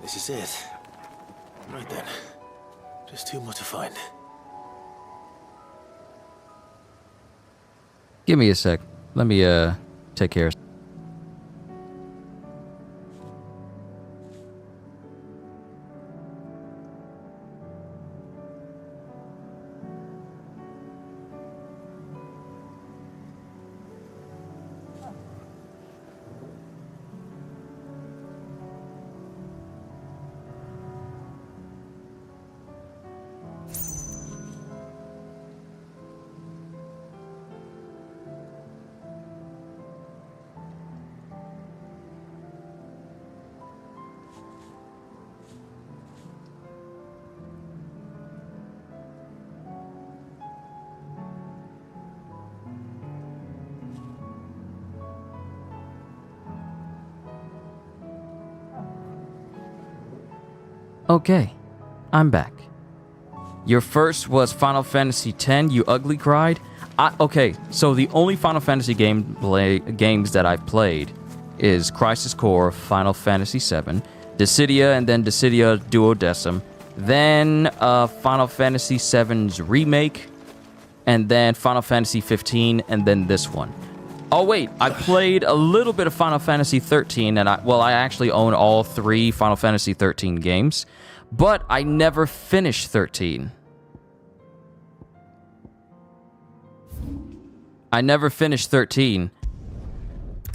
This is it. Right then. Just two more to find. Give me a sec. Let me take care of. Okay, I'm back. Your first was Final Fantasy X, you ugly cried? Okay, so the only Final Fantasy games that I've played is Crisis Core, Final Fantasy VII, Dissidia, and then Dissidia Duodecim, then Final Fantasy VII's Remake, and then Final Fantasy 15, and then this one. Oh wait, I played a little bit of Final Fantasy 13, and I actually own all 3 Final Fantasy 13 games, but I never finished 13. I never finished 13,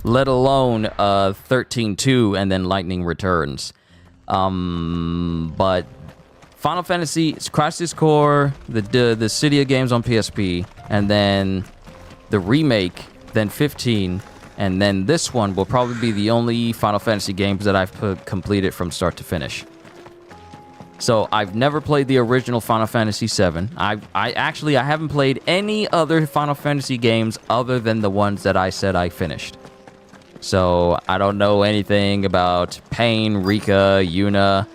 let alone 13-2 and then Lightning Returns. But Final Fantasy, Crisis Core, the Cydia games on PSP, and then the remake, then 15, and then this one will probably be the only Final Fantasy games that I've completed from start to finish. So I've never played the original Final Fantasy VII. I haven't played any other Final Fantasy games other than the ones that I said I finished. So I don't know anything about Pain, Rika, Yuna.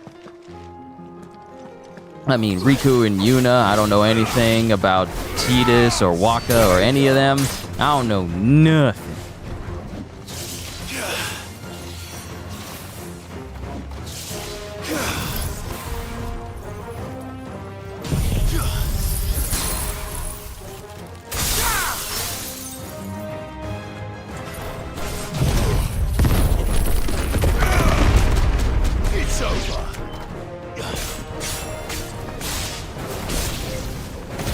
Riku and Yuna. I don't know anything about Tidus or Waka or any of them. I don't know nothing. It's over.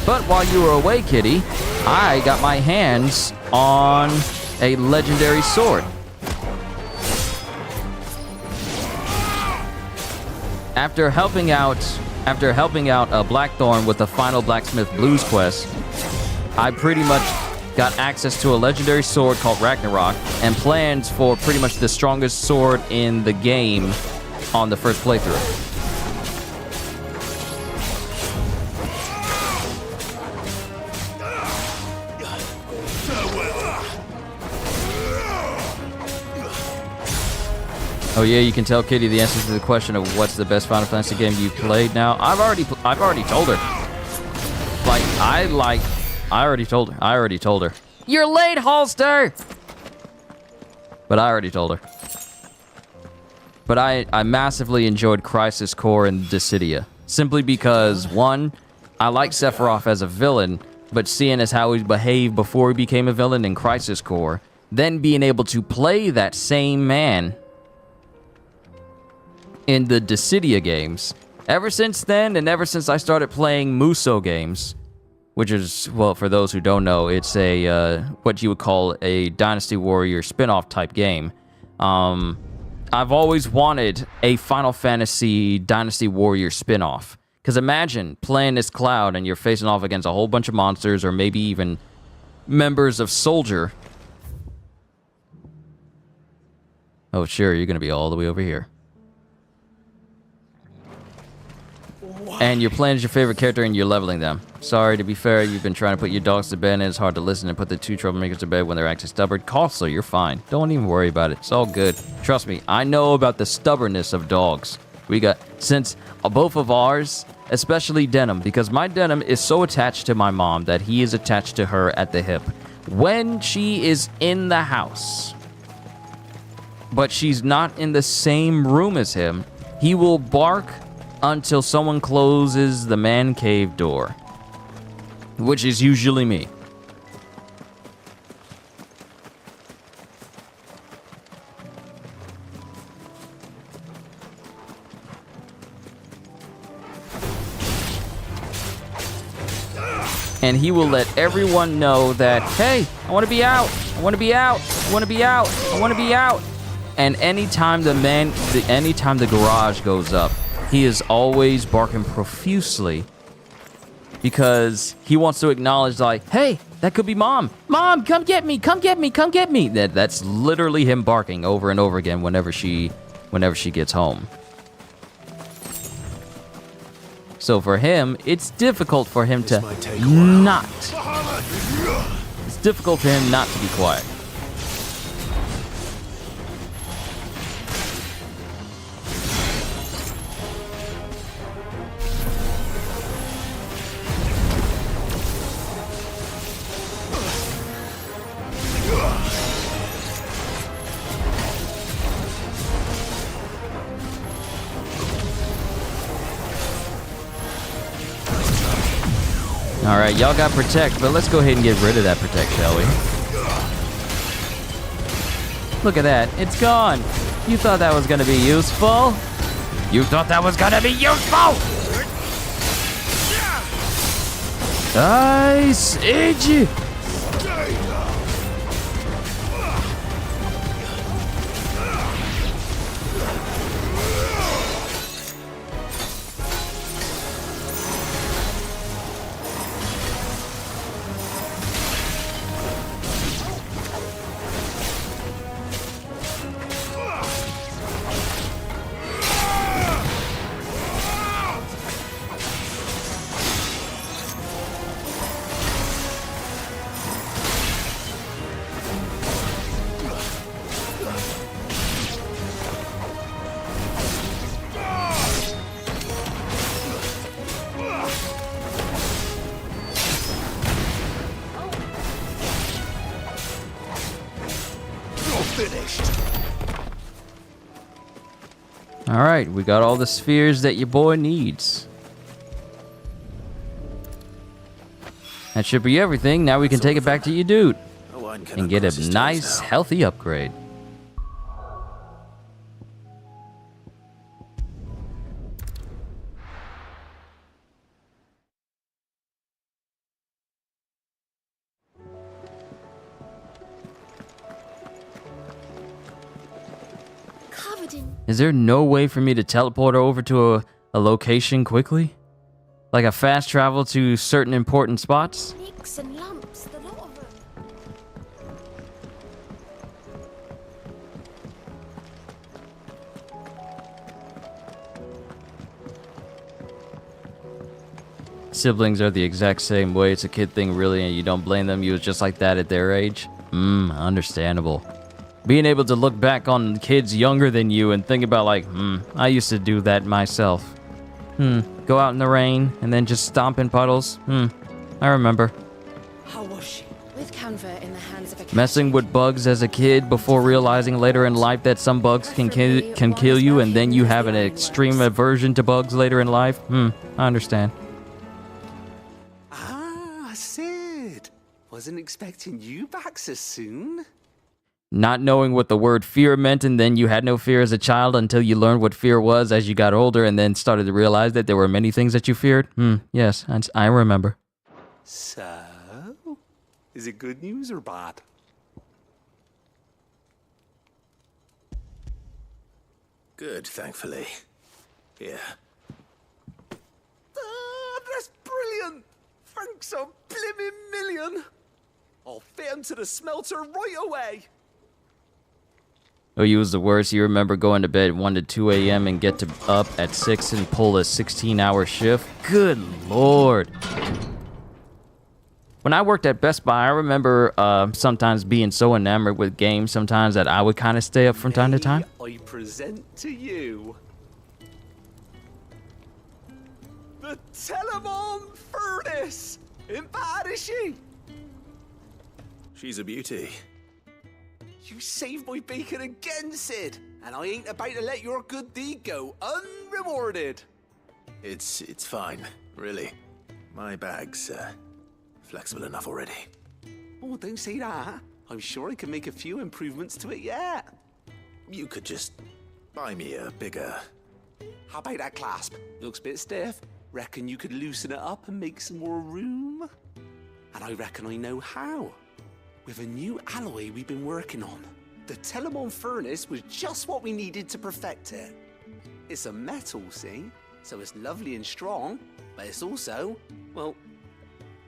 But while you were away, Kitty, I got my hands on a legendary sword. After helping out Blackthorn with the final Blacksmith Blues quest, I pretty much got access to a legendary sword called Ragnarok and plans for pretty much the strongest sword in the game on the first playthrough. Oh yeah, you can tell Kitty the answer to the question of what's the best Final Fantasy game you played now. I've already told her. I already told her. You're late, Holster! But I already told her. But I massively enjoyed Crisis Core and Dissidia. Simply because, one, I like Sephiroth as a villain, but seeing as how he behaved before he became a villain in Crisis Core, then being able to play that same man in the Dissidia games. Ever since then, and ever since I started playing Musou games, which is, well, for those who don't know, it's a, what you would call a Dynasty Warrior spin-off type game. I've always wanted a Final Fantasy Dynasty Warrior spin-off. Because imagine playing as Cloud and you're facing off against a whole bunch of monsters, or maybe even members of Soldier. Oh, sure, you're going to be all the way over here. And you're playing as your favorite character and you're leveling them. Sorry, to be fair, you've been trying to put your dogs to bed and it's hard to listen and put the two troublemakers to bed when they're acting stubborn. Costly, you're fine. Don't even worry about it. It's all good. Trust me, I know about the stubbornness of dogs. Since both of ours, especially Denim, because my Denim is so attached to my mom that he is attached to her at the hip. When she is in the house, but she's not in the same room as him, he will bark until someone closes the man cave door, which is usually me. And he will let everyone know that, hey, I want to be out. I want to be out. I want to be out. I want to be out. And anytime anytime the garage goes up, he is always barking profusely because he wants to acknowledge, like, hey, that could be Mom. Mom, come get me, come get me, come get me. That's literally him barking over and over again whenever she gets home. So for him, it's difficult for him to not. It's difficult for him not to be quiet. Alright, y'all got Protect, but let's go ahead and get rid of that Protect, shall we? Look at that, it's gone! You thought that was gonna be useful? You thought that was gonna be useful! Ice Age! Alright, we got all the spheres that your boy needs. That should be everything. Now we can take it back to your dude and get a nice, healthy upgrade. Is there no way for me to teleport over to a location quickly? Like a fast travel to certain important spots? Nicks and lumps, the lot of them. Siblings are the exact same way. It's a kid thing, really, and you don't blame them. You was just like that at their age. Understandable. Being able to look back on kids younger than you and think about like, I used to do that myself. Go out in the rain and then just stomp in puddles. I remember. How was she? With Canva in the hands of a Messing with bugs as a kid before realizing later in life that some bugs can kill you, and then you have an extreme aversion to bugs later in life. I understand. Ah, Sid. Wasn't expecting you back so soon. Not knowing what the word fear meant, and then you had no fear as a child until you learned what fear was as you got older, and then started to realize that there were many things that you feared. Yes, I remember. So, is it good news or bad? Good, thankfully. Here. Ah, that's brilliant! Thanks a blimmin' million! I'll fit 'em to the smelter right away! Oh, you was the worst. You remember going to bed 1 to 2 a.m. and get up at 6 and pull a 16-hour shift? Good lord. When I worked at Best Buy, I remember sometimes being so enamored with games sometimes that I would kind of stay up from time to time. I present to you the Telemon Furnace! Ain't bad, is she? She's a beauty. You saved my bacon again, Sid, and I ain't about to let your good deed go unrewarded. It's fine, really. My bag's flexible enough already. Oh, don't say that. I'm sure I can make a few improvements to it yet. You could just buy me a bigger... How about that clasp? Looks a bit stiff. Reckon you could loosen it up and make some more room? And I reckon I know how. With a new alloy we've been working on. The Telemon Furnace was just what we needed to perfect it. It's a metal, see? So it's lovely and strong, but it's also, well,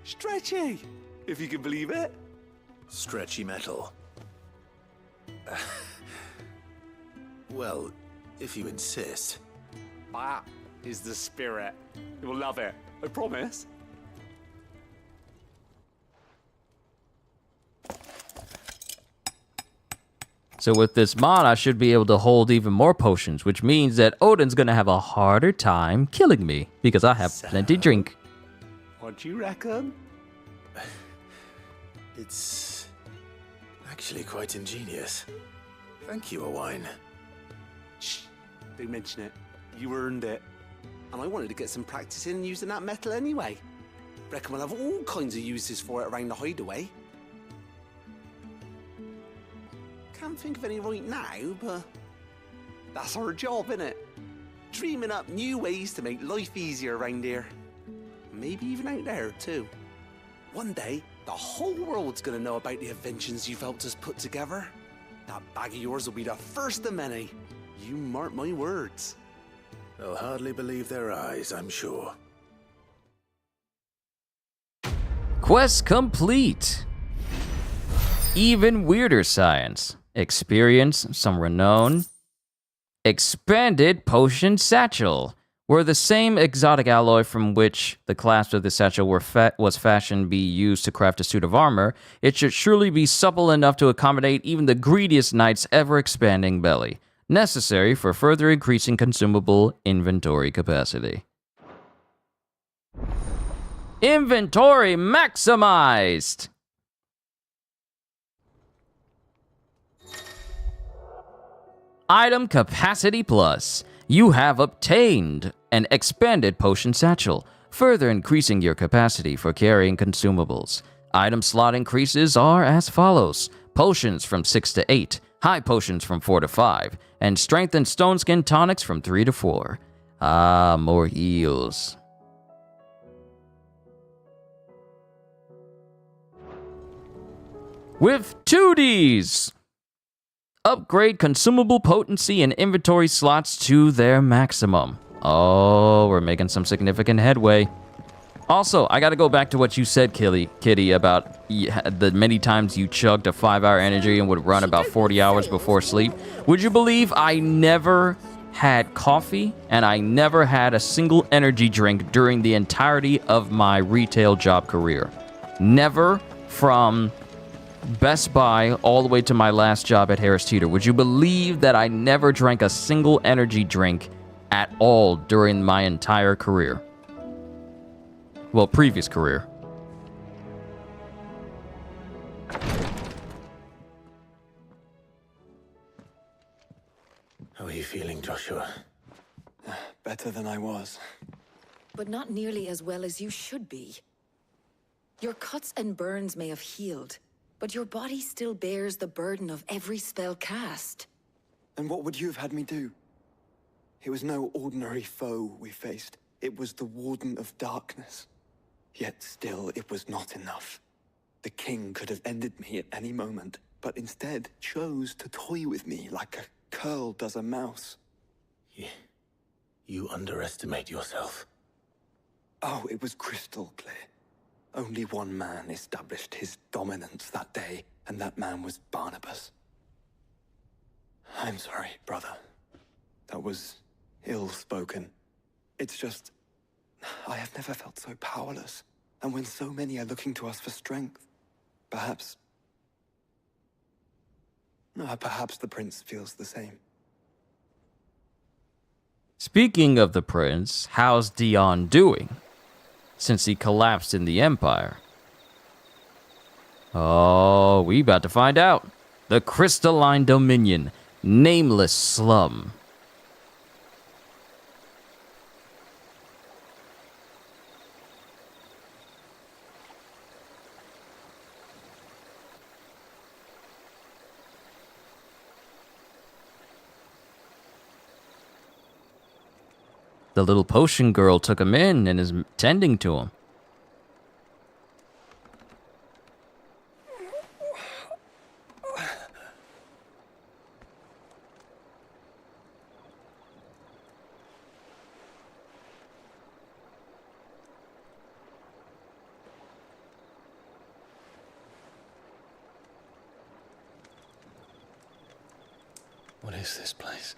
stretchy, if you can believe it. Stretchy metal. Well, if you insist. That is the spirit. You'll love it, I promise. So with this mod, I should be able to hold even more potions, which means that Odin's gonna have a harder time killing me because I have plenty drink. What do you reckon? It's actually quite ingenious. Thank you, Owain. Shh, don't mention it. You earned it. And I wanted to get some practice in using that metal anyway. Reckon we'll have all kinds of uses for it around the hideaway. Can't think of any right now, but that's our job, innit? Dreaming up new ways to make life easier around here. Maybe even out there, too. One day, the whole world's gonna know about the inventions you've helped us put together. That bag of yours will be the first of many. You mark my words. They'll hardly believe their eyes, I'm sure. Quest complete. Even weirder science. Experience some renown. Expanded potion satchel. Were the same exotic alloy from which the clasp of the satchel was fashioned be used to craft a suit of armor, it should surely be supple enough to accommodate even the greediest knight's ever-expanding belly, necessary for further increasing consumable inventory capacity. Inventory maximized! Item Capacity Plus. You have obtained an expanded potion satchel, further increasing your capacity for carrying consumables. Item slot increases are as follows. Potions from 6 to 8, high potions from 4 to 5, and strength and stone skin tonics from 3 to 4. Ah, more heals. With 2Ds! Upgrade consumable potency and inventory slots to their maximum. Oh, we're making some significant headway. Also, I got to go back to what you said, Kitty, about the many times you chugged a 5-hour energy and would run about 40 hours before sleep. Would you believe I never had coffee and I never had a single energy drink during the entirety of my retail job career? Never, from Best Buy all the way to my last job at Harris Teeter. Would you believe that I never drank a single energy drink at all during my entire career? Well, previous career. How are you feeling, Joshua? Better than I was. But not nearly as well as you should be. Your cuts and burns may have healed, but your body still bears the burden of every spell cast. And what would you have had me do? It was no ordinary foe we faced. It was the Warden of Darkness. Yet still, it was not enough. The king could have ended me at any moment, but instead chose to toy with me like a curl does a mouse. You underestimate yourself. Oh, it was crystal clear. Only one man established his dominance that day, and that man was Barnabas. I'm sorry, brother. That was ill-spoken. It's just, I have never felt so powerless. And when so many are looking to us for strength, perhaps the prince feels the same. Speaking of the prince, how's Dion doing since he collapsed in the Empire? Oh, we about to find out. The Crystalline Dominion, Nameless Slum. The little potion girl took him in and is tending to him. What is this place?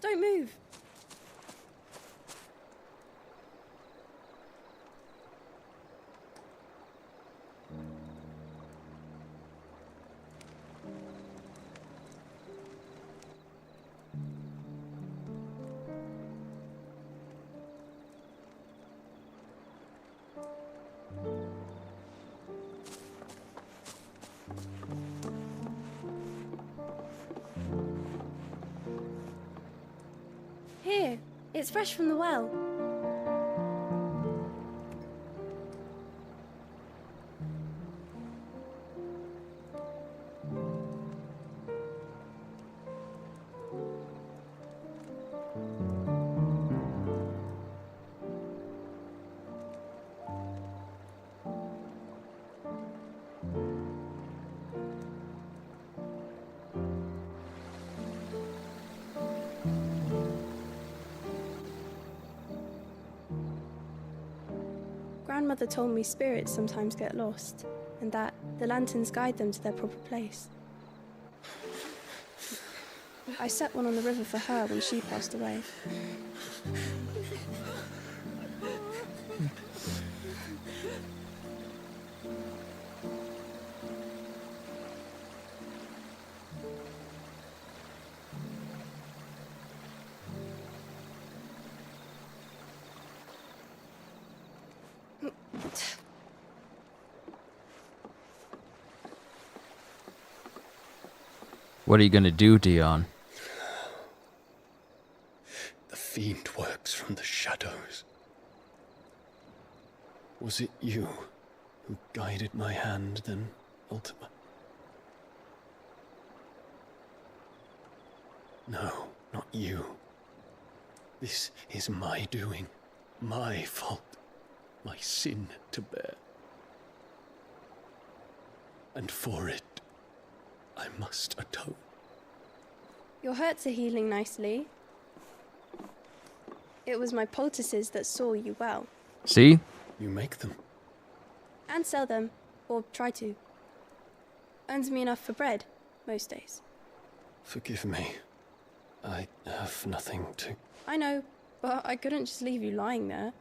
Don't move. Here, it's fresh from the well. Grandmother told me spirits sometimes get lost, and that the lanterns guide them to their proper place. I set one on the river for her when she passed away. What are you gonna do, Dion? The fiend works from the shadows. Was it you who guided my hand, then, Ultima? No, not you. This is my doing, my fault, my sin to bear. And for it, I must atone. Your hurts are healing nicely. It was my poultices that saw you well. See? You make them. And sell them, or try to. Earns me enough for bread, most days. Forgive me. I have nothing to... I know, but I couldn't just leave you lying there.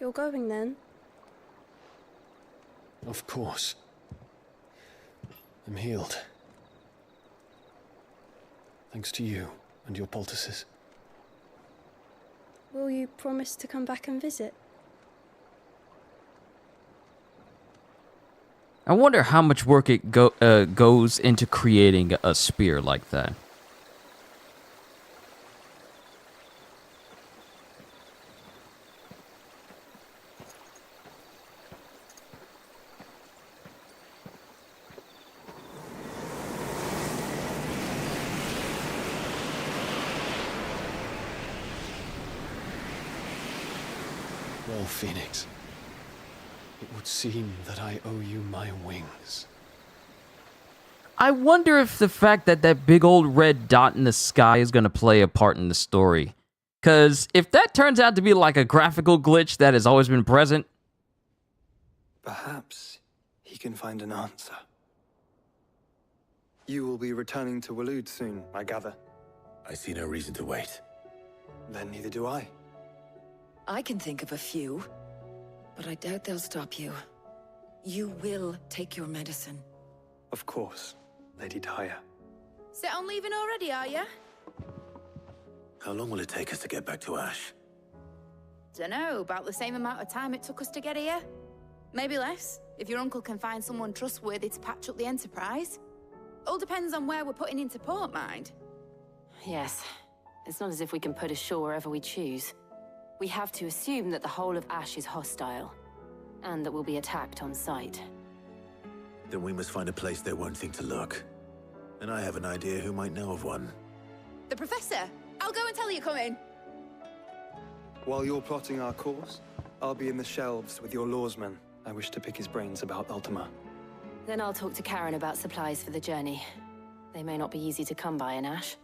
You're going then? Of course. I'm healed. Thanks to you and your poultices. Will you promise to come back and visit? I wonder how much work it goes into creating a spear like that. Well, Phoenix, it would seem that I owe you my wings. I wonder if the fact that that big old red dot in the sky is going to play a part in the story. Because if that turns out to be like a graphical glitch that has always been present... Perhaps he can find an answer. You will be returning to Waloed soon, I gather. I see no reason to wait. Then neither do I. I can think of a few, but I doubt they'll stop you. You will take your medicine. Of course, Lady Daya. Set on leaving already, are ya? How long will it take us to get back to Ash? Dunno, about the same amount of time it took us to get here. Maybe less, if your uncle can find someone trustworthy to patch up the Enterprise. All depends on where we're putting into port, mind. Yes. It's not as if we can put ashore wherever we choose. We have to assume that the whole of Ash is hostile, and that we'll be attacked on sight. Then we must find a place they won't think to look. And I have an idea who might know of one. The Professor! I'll go and tell you coming! While you're plotting our course, I'll be in the shelves with your lawsman. I wish to pick his brains about Ultima. Then I'll talk to Karen about supplies for the journey. They may not be easy to come by in Ash.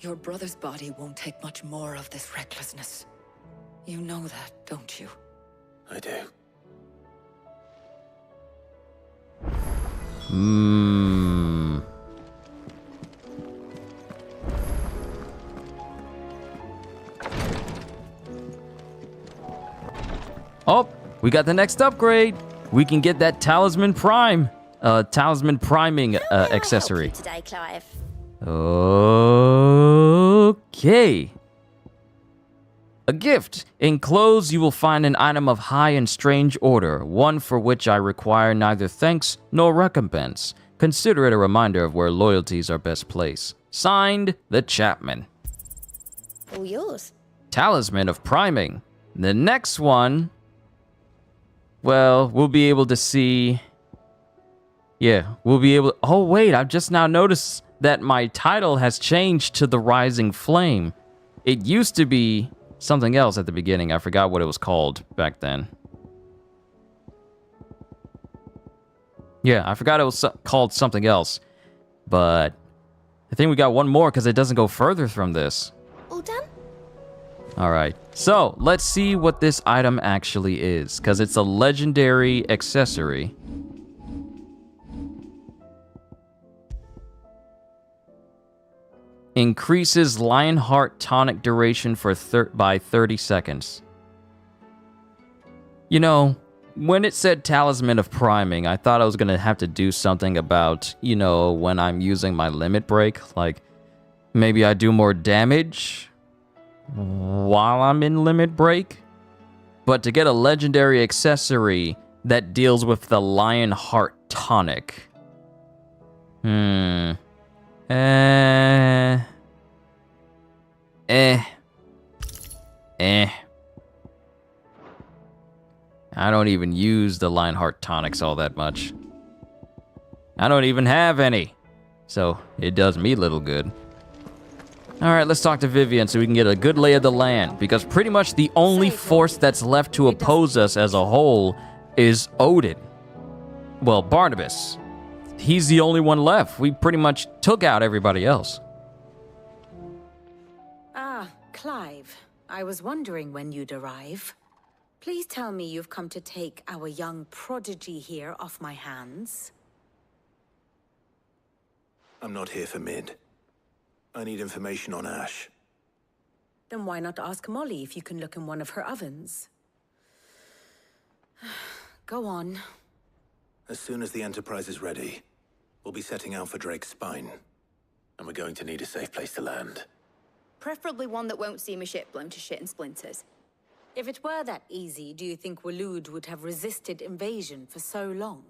Your brother's body won't take much more of this recklessness. You know that, don't you? I do. Oh, we got the next upgrade. We can get that Talisman Prime. Talisman Priming accessory. Today, Clive. Okay. A gift. Enclosed, you will find an item of high and strange order, one for which I require neither thanks nor recompense. Consider it a reminder of where loyalties are best placed. Signed, the Chapman. All yours. Talisman of Priming. The next one, well, we'll be able to see... Yeah, we'll be able to... Oh, wait, I've just now noticed that my title has changed to The Rising Flame. It used to be something else at the beginning. I forgot what it was called back then. Yeah, I forgot it was called something else. But I think we got one more because it doesn't go further from this. All done? All right, so let's see what this item actually is, because it's a legendary accessory. Increases Lionheart tonic duration for by 30 seconds. You know, when it said Talisman of Priming, I thought I was going to have to do something about, you know, when I'm using my limit break. Like, maybe I do more damage while I'm in limit break. But to get a legendary accessory that deals with the Lionheart tonic. I don't even use the Lionheart tonics all that much. I don't even have any. So it does me little good. Alright, let's talk to Vivian so we can get a good lay of the land. Because pretty much the only force that's left to oppose us as a whole is Odin. Well, Barnabas. He's the only one left. We pretty much took out everybody else. Ah, Clive. I was wondering when you'd arrive. Please tell me you've come to take our young prodigy here off my hands. I'm not here for Mid. I need information on Ash. Then why not ask Molly if you can look in one of her ovens? Go on. As soon as the Enterprise is ready, we'll be setting out for Drake's spine. And we're going to need a safe place to land. Preferably one that won't see my ship blown to shit and splinters. If it were that easy, do you think Waloed would have resisted invasion for so long?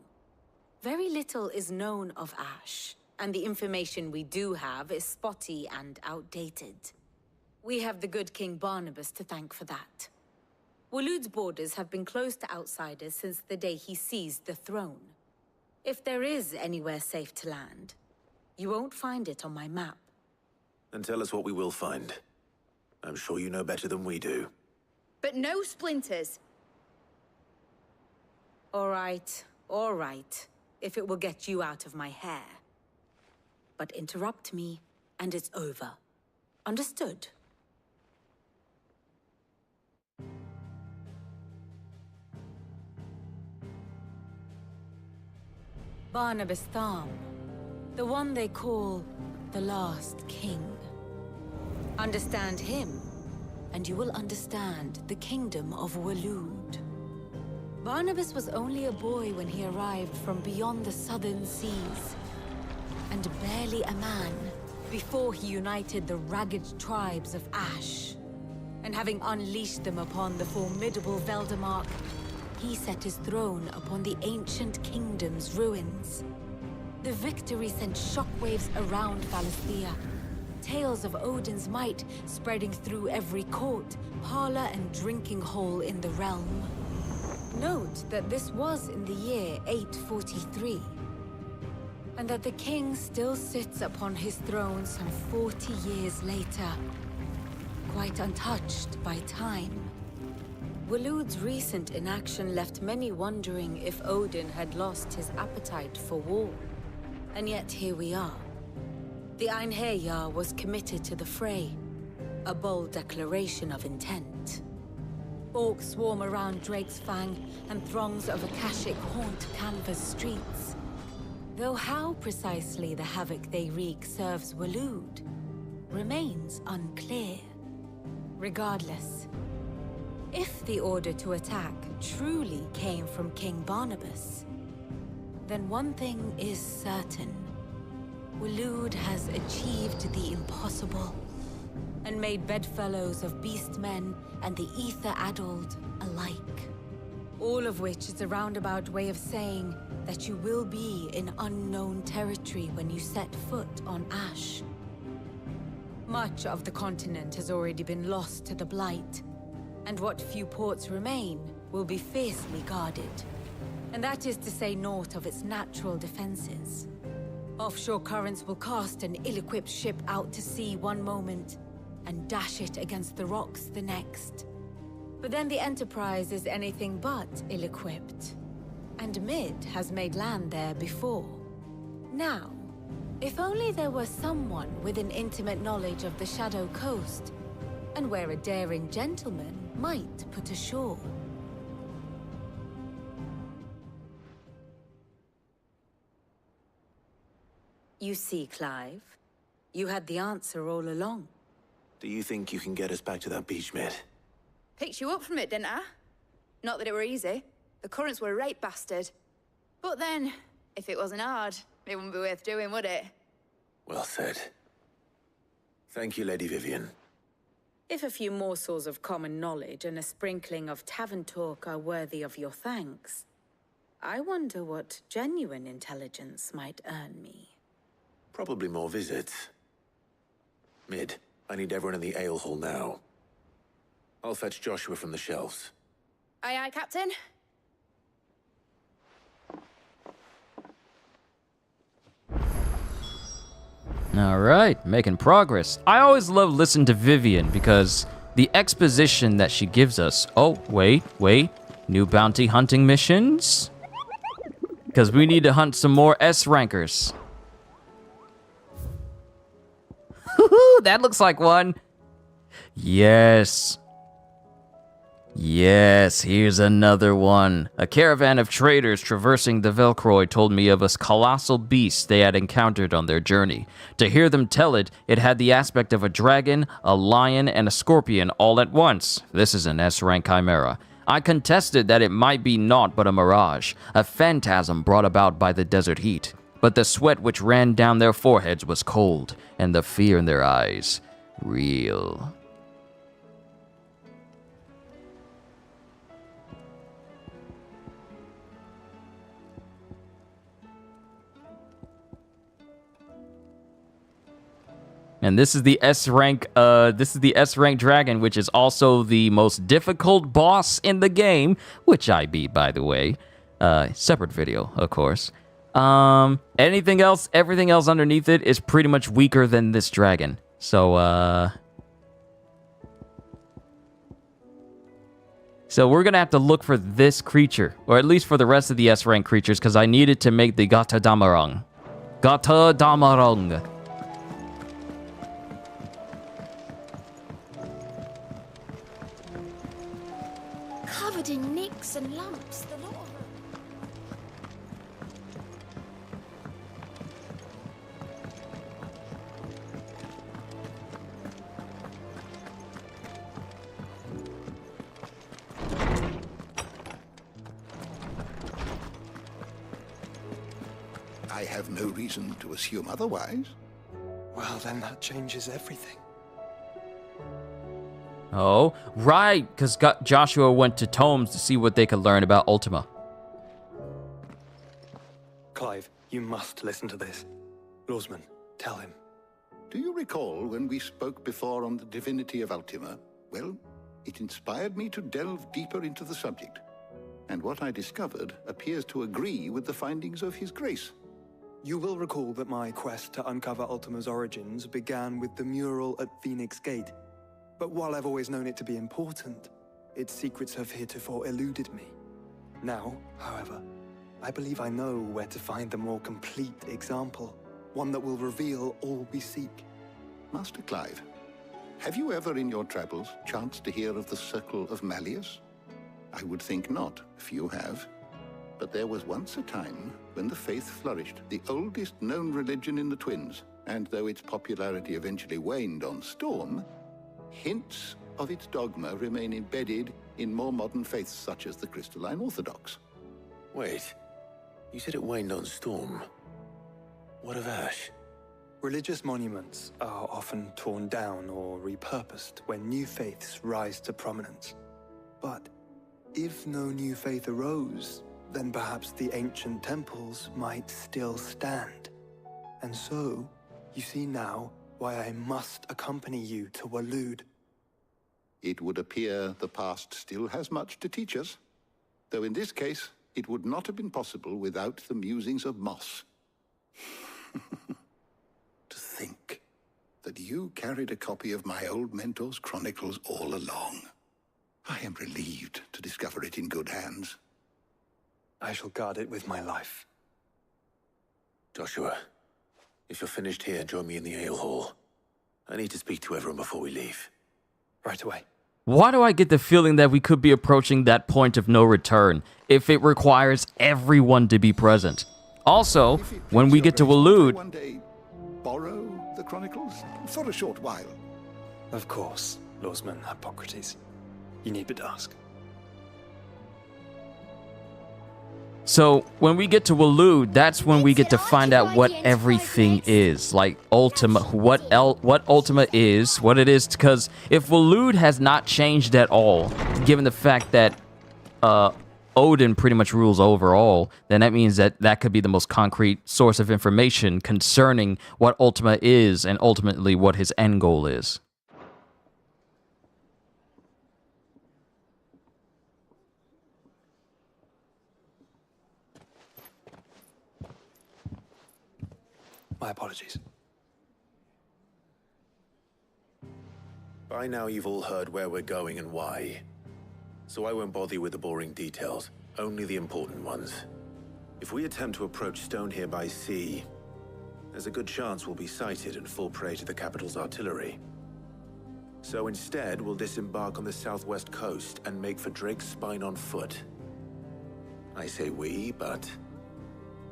Very little is known of Ash, and the information we do have is spotty and outdated. We have the good King Barnabas to thank for that. Waloed's borders have been closed to outsiders since the day he seized the throne. If there is anywhere safe to land, you won't find it on my map. Then tell us what we will find. I'm sure you know better than we do. But no splinters. All right, if it will get you out of my hair. But interrupt me, and it's over. Understood? Barnabas Tham, the one they call the Last King. Understand him, and you will understand the kingdom of Waloed. Barnabas was only a boy when he arrived from beyond the southern seas, and barely a man before he united the ragged tribes of Ash. And having unleashed them upon the formidable Veldemark, he set his throne upon the ancient kingdom's ruins. The victory sent shockwaves around Valisthea, tales of Odin's might spreading through every court, parlor, and drinking hole in the realm. Note that this was in the year 843, and that the king still sits upon his throne some 40 years later, quite untouched by time. Waloed's recent inaction left many wondering if Odin had lost his appetite for war. And yet here we are. The Einherjar was committed to the fray, a bold declaration of intent. Orcs swarm around Drake's Fang, and throngs of Akashic haunt Canva's streets. Though how precisely the havoc they wreak serves Waloed remains unclear. Regardless, if the order to attack truly came from King Barnabas, then one thing is certain. Waloed has achieved the impossible, and made bedfellows of beastmen and the ether-addled alike. All of which is a roundabout way of saying that you will be in unknown territory when you set foot on Ash. Much of the continent has already been lost to the Blight, and what few ports remain will be fiercely guarded. And that is to say naught of its natural defenses. Offshore currents will cast an ill-equipped ship out to sea one moment, and dash it against the rocks the next. But then the Enterprise is anything but ill-equipped. And Mid has made land there before. Now, if only there were someone with an intimate knowledge of the Shadow Coast, and where a daring gentleman might put ashore. You see, Clive, you had the answer all along. Do you think you can get us back to that beach, Mid? Picked you up from it, didn't I? Not that it were easy. The currents were a right bastard. But then, if it wasn't hard, it wouldn't be worth doing, would it? Well said. Thank you, Lady Vivian. If a few morsels of common knowledge and a sprinkling of tavern talk are worthy of your thanks, I wonder what genuine intelligence might earn me. Probably more visits. Mid, I need everyone in the ale hall now. I'll fetch Joshua from the shelves. Aye, aye, Captain. All right, making progress. I always love listening to Vivian because the exposition that she gives us. Oh, wait. New bounty hunting missions? Because we need to hunt some more S-rankers. That looks like one. Yes. Yes, here's another one. A caravan of traders traversing the Velcroy told me of a colossal beast they had encountered on their journey. To hear them tell it, it had the aspect of a dragon, a lion, and a scorpion all at once. This is an S-rank chimera. I contested that it might be naught but a mirage, a phantasm brought about by the desert heat. But the sweat which ran down their foreheads was cold, and the fear in their eyes, real. And this is the S-rank, dragon, which is also the most difficult boss in the game, which I beat, by the way. Separate video, of course. Anything else, everything else underneath it is pretty much weaker than this dragon. So we're gonna have to look for this creature, or at least for the rest of the S-rank creatures, because I needed to make the Gata Damarang. Gata Damarang. Covered in nicks and lumps, the lot of them. I have no reason to assume otherwise. Well, then that changes everything. Oh, right, because Joshua went to Tomes to see what they could learn about Ultima. Clive, you must listen to this. Lawsman, tell him. Do you recall when we spoke before on the divinity of Ultima? Well, it inspired me to delve deeper into the subject. And what I discovered appears to agree with the findings of His Grace. You will recall that my quest to uncover Ultima's origins began with the mural at Phoenix Gate. But while I've always known it to be important, its secrets have heretofore eluded me. Now, however, I believe I know where to find the more complete example, one that will reveal all we seek. Master Clive, have you ever in your travels chanced to hear of the Circle of Malleus? I would think not, if you have. But there was once a time when the faith flourished, the oldest known religion in the Twins, and though its popularity eventually waned on Storm, hints of its dogma remain embedded in more modern faiths such as the Crystalline Orthodox. Wait, you said it waned on Storm. What of Ash? Religious monuments are often torn down or repurposed when new faiths rise to prominence. But if no new faith arose, then perhaps the ancient temples might still stand. And so, you see now why I must accompany you to Waloed. It would appear the past still has much to teach us, though in this case, it would not have been possible without the musings of Moss. To think that you carried a copy of my old mentor's chronicles all along. I am relieved to discover it in good hands. I shall guard it with my life. Joshua, if you're finished here, join me in the ale hall. I need to speak to everyone before we leave. Right away. Why do I get the feeling that we could be approaching that point of no return if it requires everyone to be present? Also, when we get to Waloed... One day, borrow the chronicles for a short while. Of course, Lawsman Hippocrates. You need but ask. So, when we get to Waloed, that's when we get to find out what everything is. Like, Ultima, what Ultima is, what it is, because if Waloed has not changed at all, given the fact that Odin pretty much rules over all, then that means that that could be the most concrete source of information concerning what Ultima is and ultimately what his end goal is. My apologies. By now you've all heard where we're going and why. So I won't bother you with the boring details, only the important ones. If we attempt to approach Stone here by sea, there's a good chance we'll be sighted and fall prey to the capital's artillery. So instead, we'll disembark on the southwest coast and make for Drake's Spine on foot. I say we, but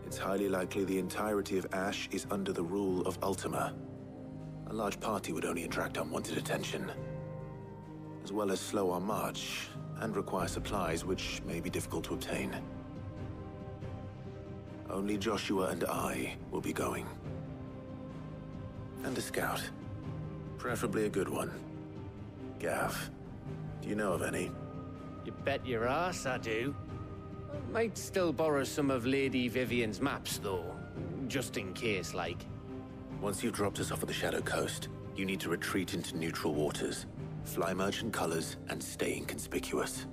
it's highly likely the entirety of Ash is under the rule of Ultima. A large party would only attract unwanted attention, as well as slow our march and require supplies which may be difficult to obtain. Only Joshua and I will be going. And a scout. Preferably a good one. Gav, do you know of any? You bet your ass I do. Might still borrow some of Lady Vivian's maps, though. Just in case, like. Once you've dropped us off at the Shadow Coast, you need to retreat into neutral waters, fly merchant colors, and stay inconspicuous.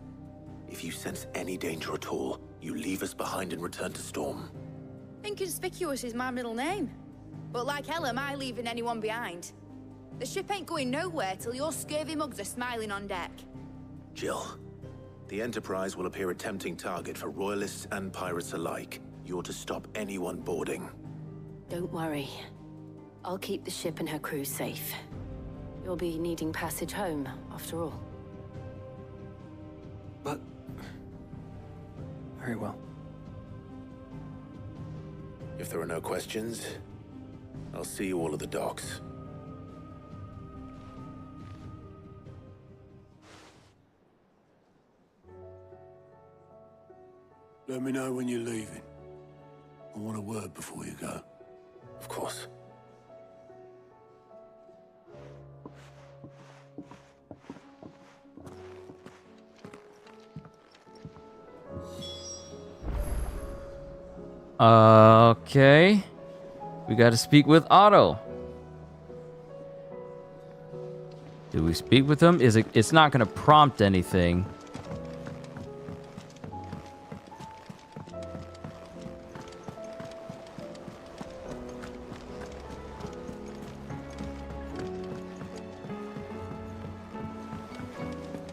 If you sense any danger at all, you leave us behind and return to Storm. Inconspicuous is my middle name. But like hell am I leaving anyone behind. The ship ain't going nowhere till your scurvy mugs are smiling on deck. Jill, the Enterprise will appear a tempting target for royalists and pirates alike. You're to stop anyone boarding. Don't worry. I'll keep the ship and her crew safe. You'll be needing passage home, after all. But... very well. If there are no questions, I'll see you all at the docks. Let me know when you're leaving. I want a word before you go. Of course. Okay. We gotta speak with Otto. Do we speak with him? It's not gonna prompt anything.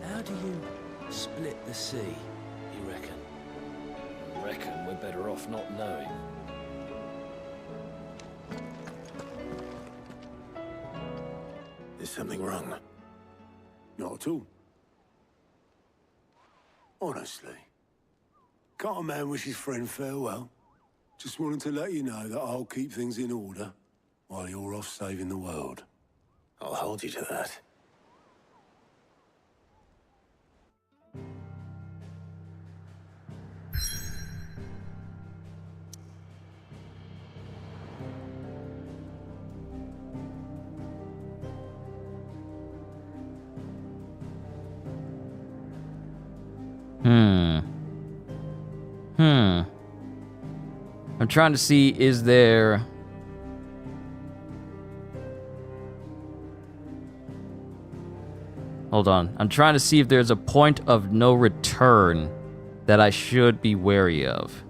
How do you split the sea, you reckon? I reckon we're better off not knowing. Is something wrong? Not at all. Honestly. Can't a man wish his friend farewell? Just wanted to let you know that I'll keep things in order while you're off saving the world. I'll hold you to that. I'm trying to see, is there... Hold on. I'm trying to see if there's a point of no return that I should be wary of.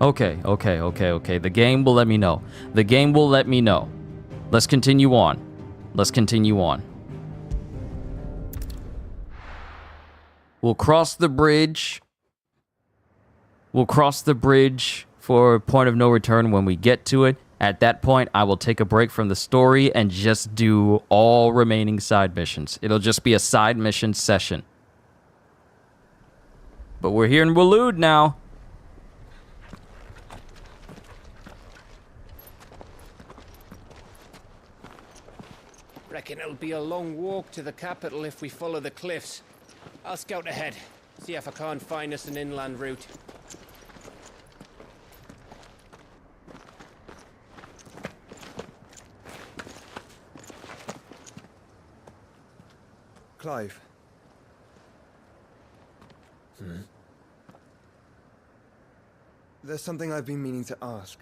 Okay. The game will let me know. The game will let me know. Let's continue on. We'll cross the bridge. We'll cross the bridge for a point of no return when we get to it. At that point, I will take a break from the story and just do all remaining side missions. It'll just be a side mission session. But we're here in Waloed now. Reckon it'll be a long walk to the capital if we follow the cliffs. I'll scout ahead, see if I can't find us an inland route. Clive. There's something I've been meaning to ask.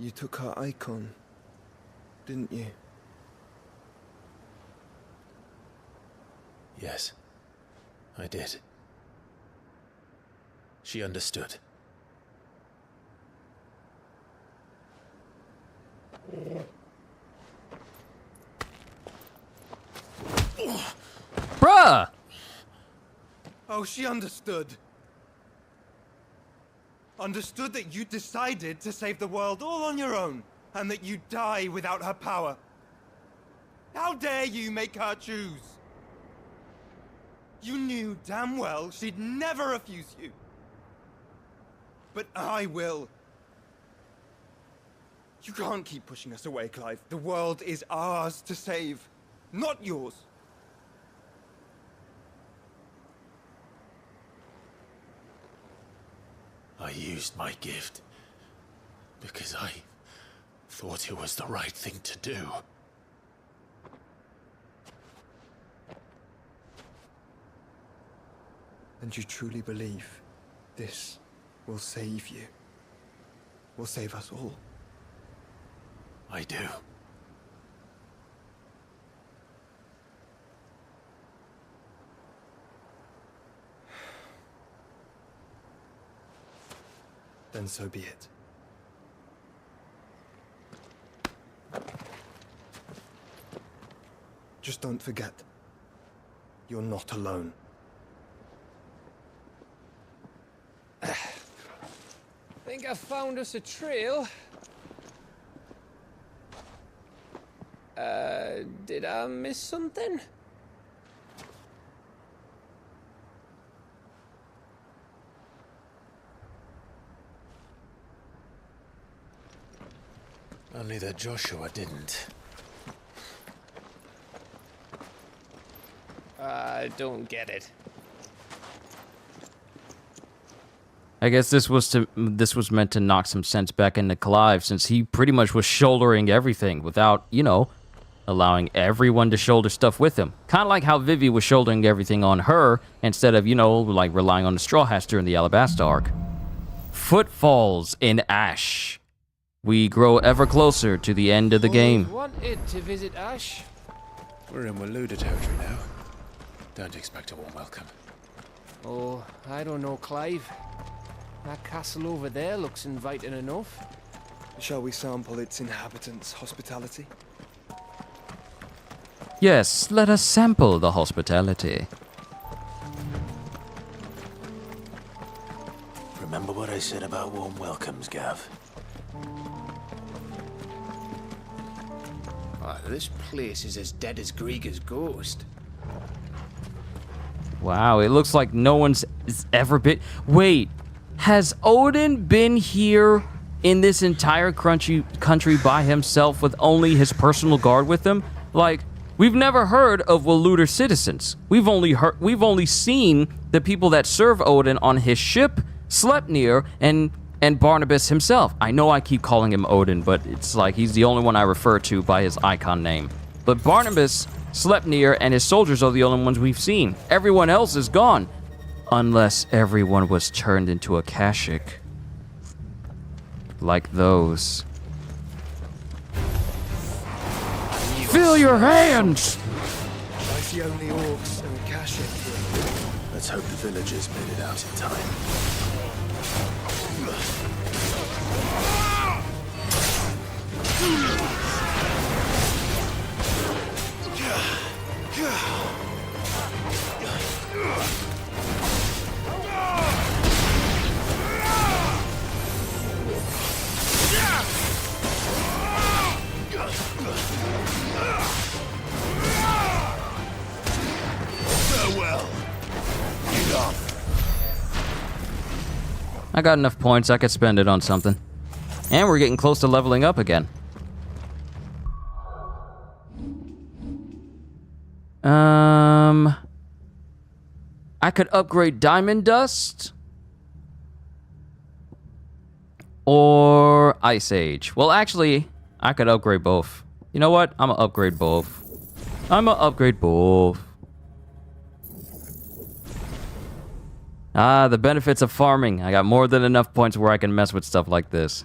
You took her icon, didn't you? Yes, I did. She understood. Bruh! Oh, she understood. Understood that you decided to save the world all on your own, and that you'd die without her power. How dare you make her choose? You knew damn well she'd never refuse you. But I will. You can't keep pushing us away, Clive. The world is ours to save, not yours. I used my gift because I thought it was the right thing to do. And you truly believe this will save you? Will save us all? I do. Then so be it. Just don't forget, you're not alone. Think I found us a trail. Did I miss something? Only that Joshua didn't. I don't get it. I guess this was meant to knock some sense back into Clive, since he pretty much was shouldering everything without, you know, allowing everyone to shoulder stuff with him. Kind of like how Vivi was shouldering everything on her instead of, you know, like relying on the Straw Hats during the Alabasta arc. Footfalls in Ash. We grow ever closer to the end of the game. Wanted to visit Ash. We're in Waluda territory now. Don't expect a warm welcome. Oh, I don't know, Clive. That castle over there looks inviting enough. Shall we sample its inhabitants' hospitality? Yes, let us sample the hospitality. Remember what I said about warm welcomes, Gav? Oh, this place is as dead as Grieger's ghost. Wow, it looks like no one's ever been... Wait, has Odin been here in this entire country by himself with only his personal guard with him? Like, we've never heard of Waluder citizens. We've only seen the people that serve Odin on his ship, Sleipnir, and Barnabas himself. I know I keep calling him Odin, but it's like he's the only one I refer to by his icon name. But Barnabas, Sleipnir, and his soldiers are the only ones we've seen. Everyone else is gone. Unless everyone was turned into a Kashik. Like those. Fill your hands! I see only orcs and Kashik. Let's hope the villagers made it out in time. Farewell. Enough. I got enough points, I could spend it on something. And we're getting close to leveling up again. I could upgrade Diamond Dust. Or Ice Age. Well, actually, I could upgrade both. You know what? I'm gonna upgrade both. Ah, the benefits of farming. I got more than enough points where I can mess with stuff like this.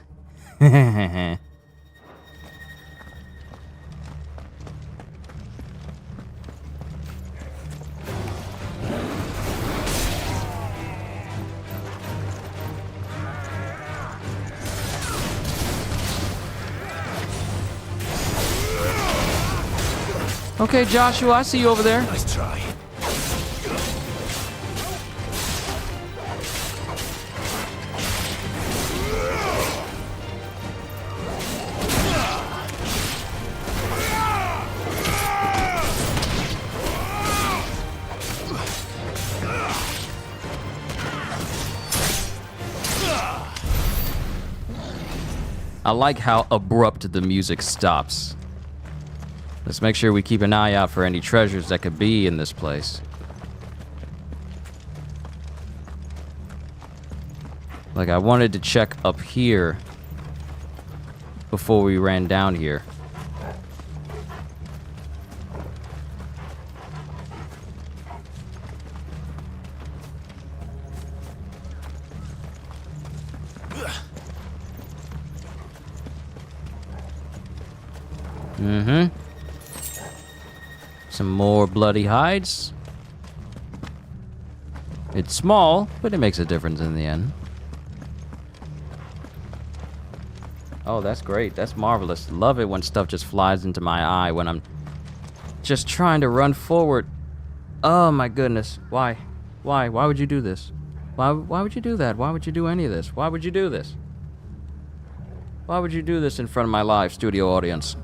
Okay, Joshua, I see you over there. Nice try. I like how abrupt the music stops. Let's make sure we keep an eye out for any treasures that could be in this place. Like, I wanted to check up here before we ran down here. Mm-hmm. Some more bloody hides. It's small, but it makes a difference in the end. Oh, that's great. That's marvelous. Love it when stuff just flies into my eye when I'm just trying to run forward. Oh my goodness. Why? Why? Why would you do this? Why would you do that? Why would you do any of this? Why would you do this? Why would you do this in front of my live studio audience?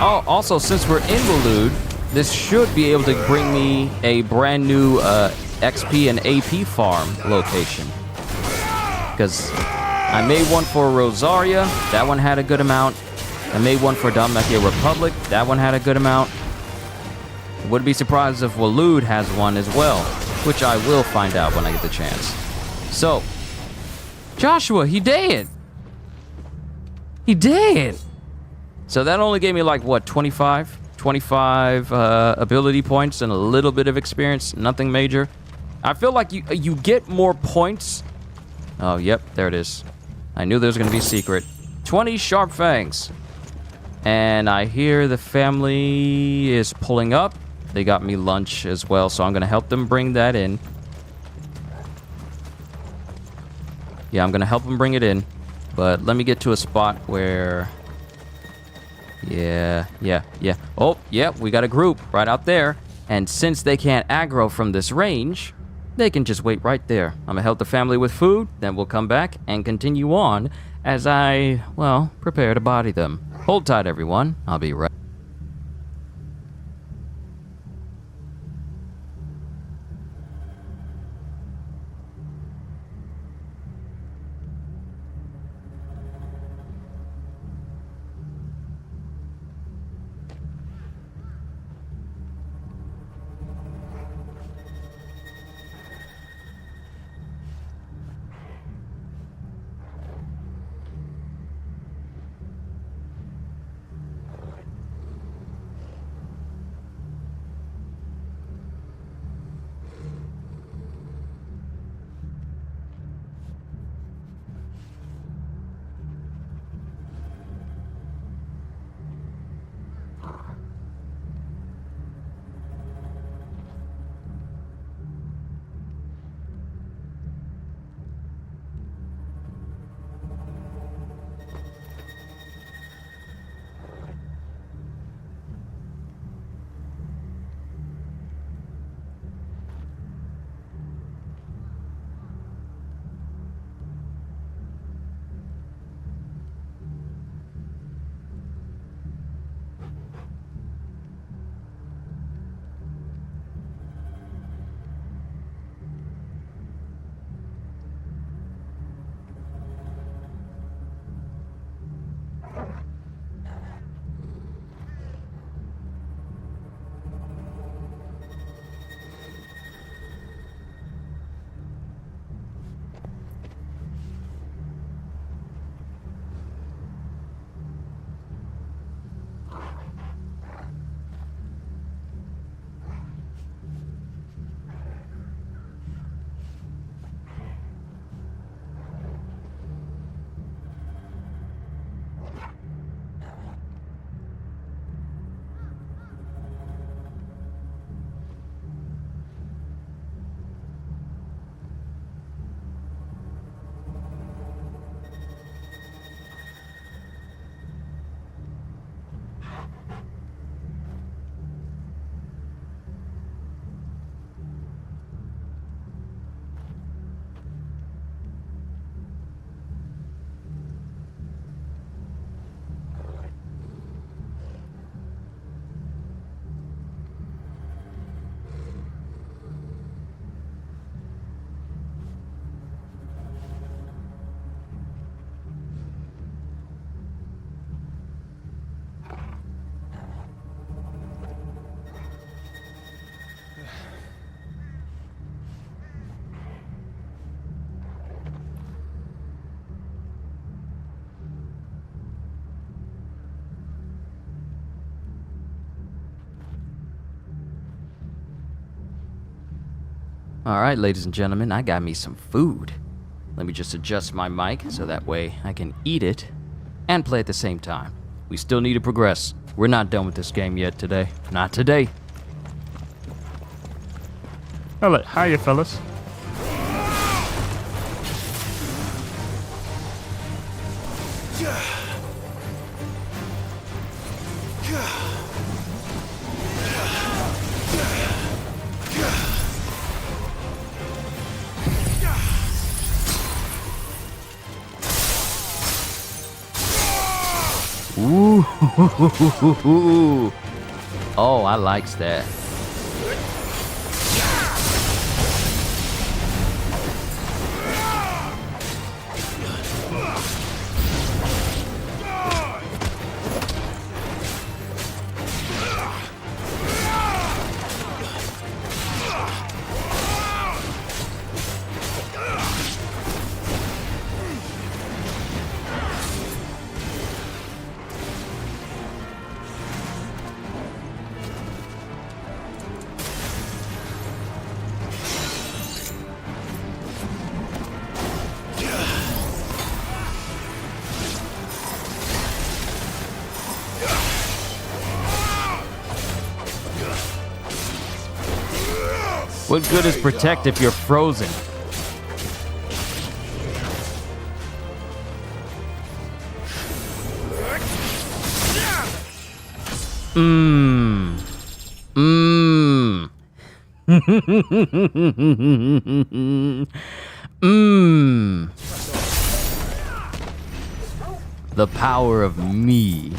Oh, also, since we're in Waloed, this should be able to bring me a brand new XP and AP farm location. Because I made one for Rosaria, that one had a good amount. I made one for Dhalmekia Republic, that one had a good amount. Wouldn't be surprised if Waloed has one as well, which I will find out when I get the chance. So, Joshua, he did! He did! So that only gave me like, what, 25 ability points and a little bit of experience, nothing major. I feel like you get more points. Oh, yep, there it is. I knew there was going to be a secret. 20 sharp fangs. And I hear the family is pulling up. They got me lunch as well, so I'm going to help them bring that in. Yeah, I'm going to help them bring it in. But let me get to a spot where... Yeah. Oh, yeah, we got a group right out there. And since they can't aggro from this range, they can just wait right there. I'm gonna help the family with food, then we'll come back and continue on as I, well, prepare to body them. Hold tight, everyone. I'll be right. Alright, ladies and gentlemen, I got me some food. Let me just adjust my mic so that way I can eat it and play at the same time. We still need to progress. We're not done with this game yet today. Not today. Hello, hiya, fellas. Ooh. Oh, I likes that. What good is protect if you're frozen? Mmm. Mmm. Mmm. The power of me.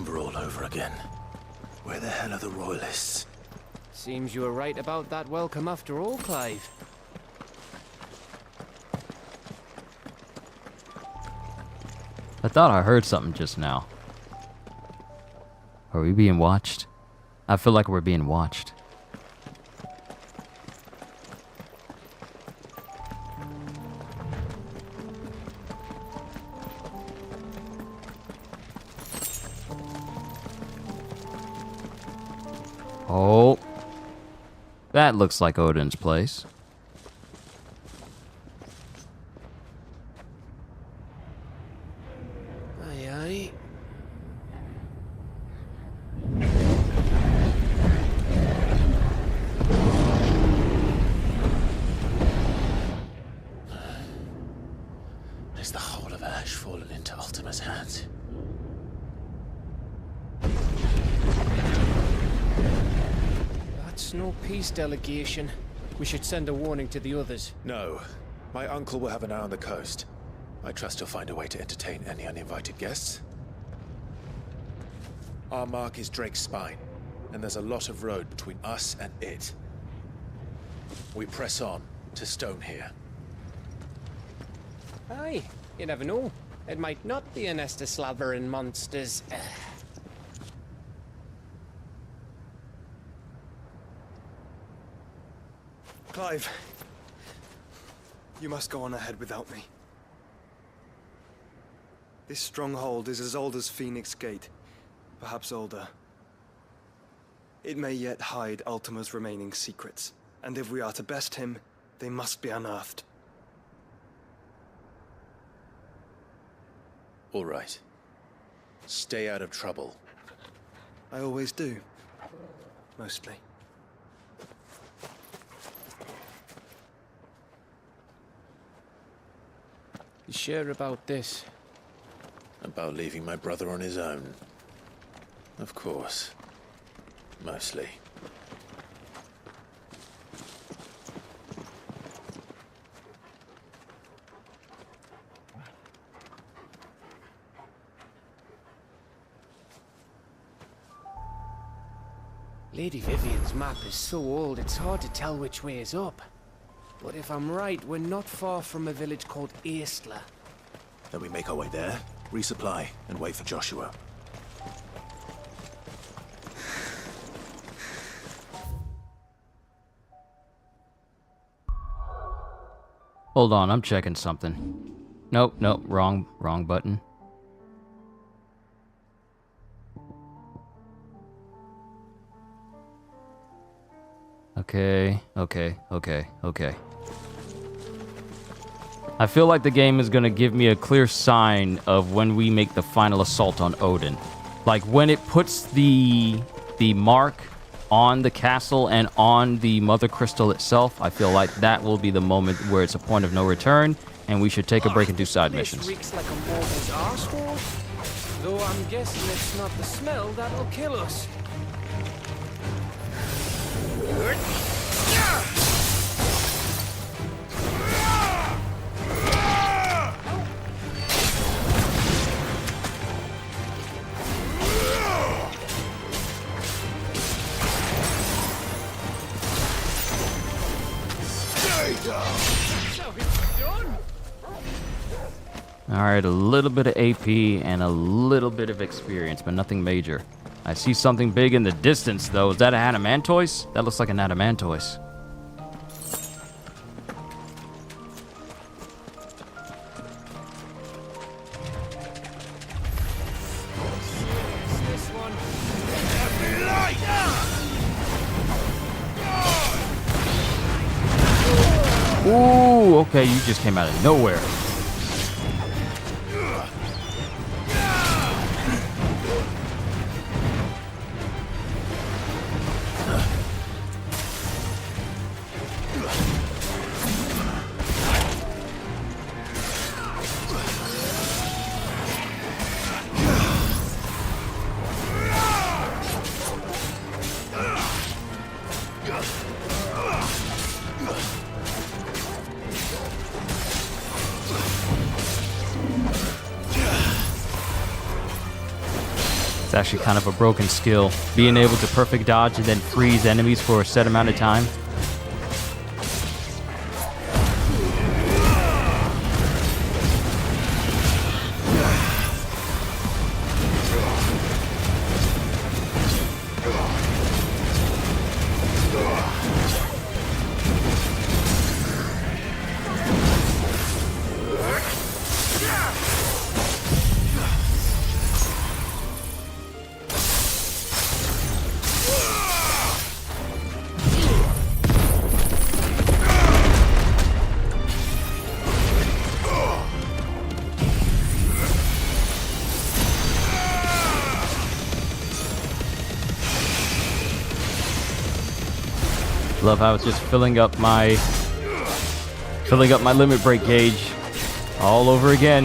All over again. Where the hell are the royalists? Seems you were right about that welcome after all, Clive. I thought I heard something just now. Are we being watched? I feel like we're being watched. Oh, that looks like Odin's place. Aye, aye. Is the whole of Ash fallen into Ultima's hands? That's no peace delegation. We should send a warning to the others. No. My uncle will have an eye on the coast. I trust he'll find a way to entertain any uninvited guests. Our mark is Drake's Spine, and there's a lot of road between us and it. We press on to Stone here. Aye, you never know. It might not be a nest of slavering monsters. Clive, you must go on ahead without me. This stronghold is as old as Phoenix Gate, perhaps older. It may yet hide Ultima's remaining secrets, and if we are to best him, they must be unearthed. All right. Stay out of trouble. I always do. Mostly. You sure about this? About leaving my brother on his own? Of course. Mostly. Lady Vivian's map is so old it's hard to tell which way is up. But if I'm right, we're not far from a village called Aistla. Then we make our way there, resupply, and wait for Joshua. Hold on, I'm checking something. Nope, wrong button. Okay. I feel like the game is gonna give me a clear sign of when we make the final assault on Odin. Like when it puts the mark on the castle and on the Mother Crystal itself, I feel like that will be the moment where it's a point of no return, and we should take a break and do side missions. Reeks like a mortal's arsehole. Though I'm guessing it's not the smell that'll kill us. Alright, a little bit of AP and a little bit of experience, but nothing major. I see something big in the distance, though. Is that an adamantoise? That looks like an adamantoise. Ooh, okay, you just came out of nowhere. Actually kind of a broken skill, being able to perfect dodge and then freeze enemies for a set amount of time. Love how it's just filling up my limit break gauge all over again.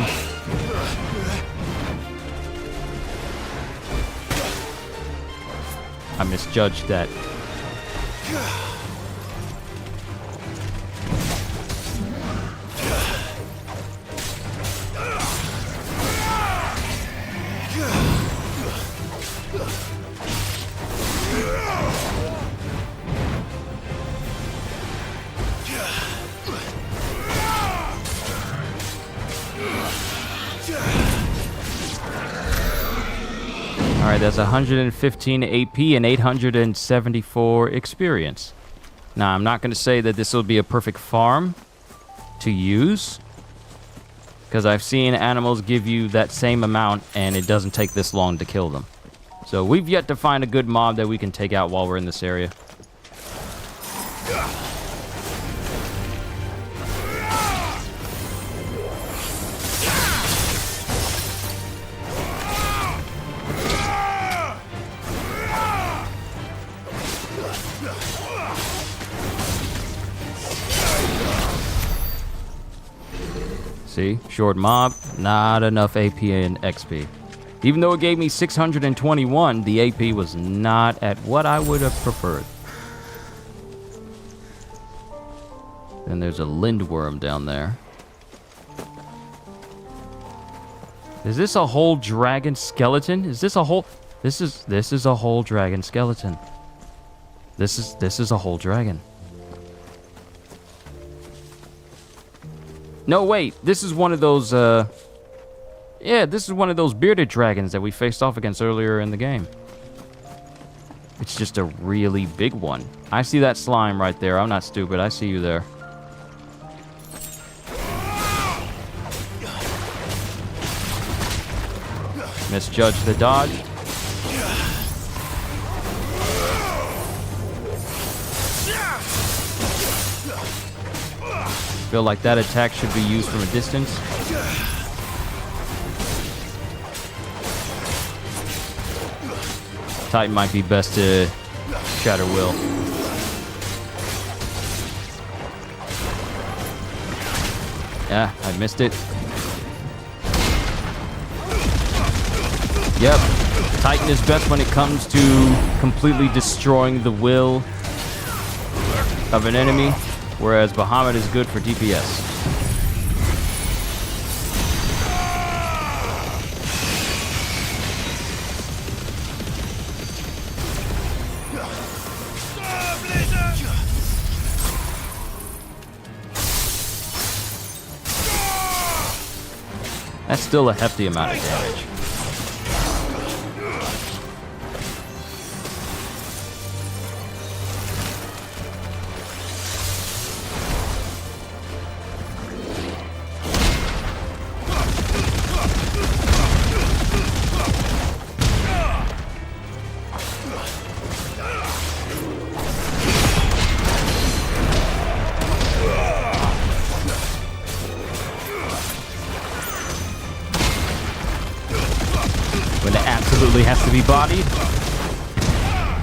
I misjudged that. Alright, that's 115 AP and 874 experience. Now, I'm not going to say that this will be a perfect farm to use, because I've seen animals give you that same amount and it doesn't take this long to kill them. So we've yet to find a good mob that we can take out while we're in this area. See, short mob, not enough AP and XP. Even though it gave me 621, the AP was not at what I would have preferred. Then there's a lindworm down there. Is this a whole dragon skeleton? Is this a whole... This is a whole dragon skeleton. This is a whole dragon. No, wait. This is one of those Yeah, this is one of those bearded dragons that we faced off against earlier in the game. It's just a really big one. I see that slime right there. I'm not stupid. I see you there. Misjudged the dodge. Feel like that attack should be used from a distance. Titan might be best to shatter will. Yeah, I missed it. Yep. Titan is best when it comes to completely destroying the will of an enemy, whereas Bahamut is good for DPS. That's still a hefty amount of damage. When it absolutely has to be bodied,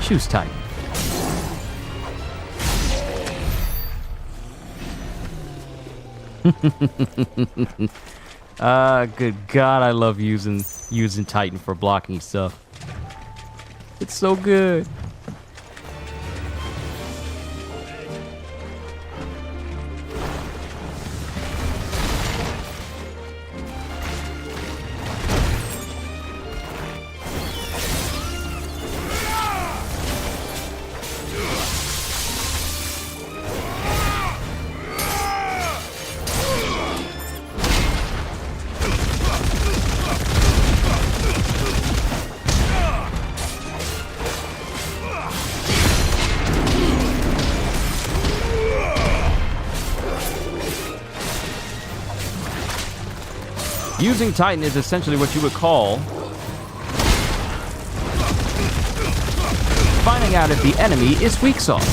choose Titan. Good God, I love using Titan for blocking stuff. It's so good. Using Titan is essentially what you would call finding out if the enemy is weak sauce.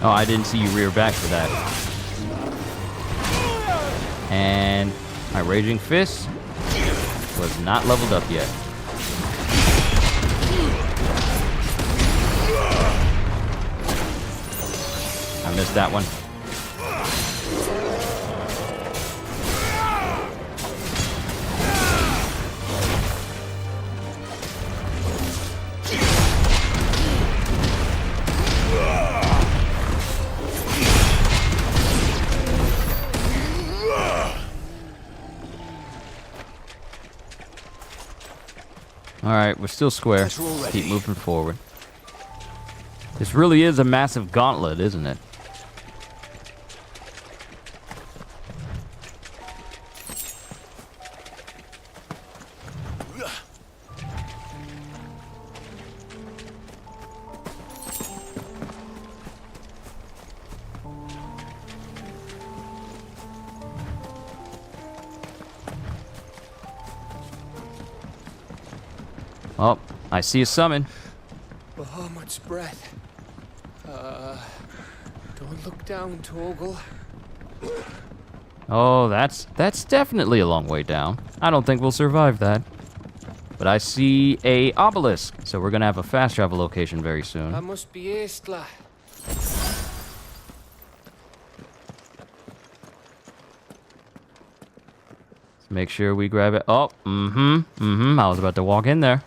Oh, I didn't see you rear back for that. And my Raging Fist was not leveled up yet. I missed that one. Alright, we're still square. Keep moving forward. This really is a massive gauntlet, isn't it? Oh, I see a summon. Bahamut's breath. Don't look down, Torgal. Oh, that's definitely a long way down. I don't think we'll survive that. But I see a obelisk, so we're gonna have a fast travel location very soon. That must be Estla. Let's make sure we grab it. Oh, I was about to walk in there.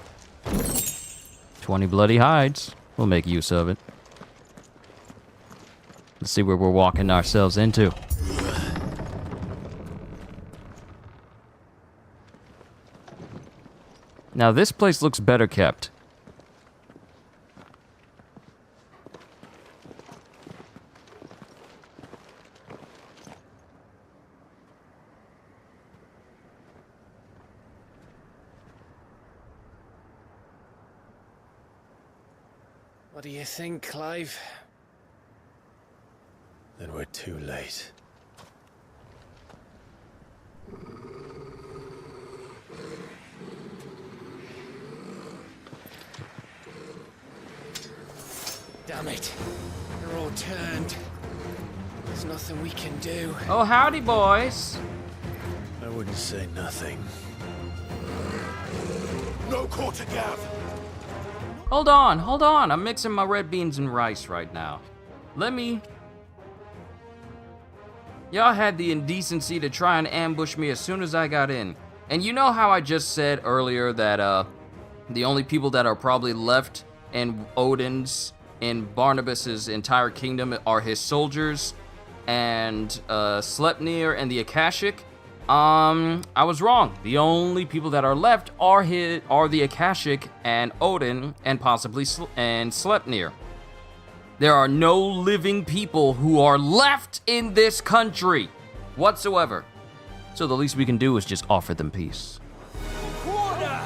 20 bloody hides. We'll make use of it. Let's see where we're walking ourselves into. Now this place looks better kept. What do you think, Clive? Then we're too late. Damn it. They're all turned. There's nothing we can do. Oh, howdy, boys. I wouldn't say nothing. No quarter, Gav! Hold on. I'm mixing my red beans and rice right now. Y'all had the indecency to try and ambush me as soon as I got in. And you know how I just said earlier that the only people that are probably left in Odin's, in Barnabas's entire kingdom are his soldiers and Sleipnir and the Akashic? I was wrong. The only people that are left are the Akashic and Odin and possibly Sleipnir. There are no living people who are left in this country whatsoever. So the least we can do is just offer them peace. Quarter!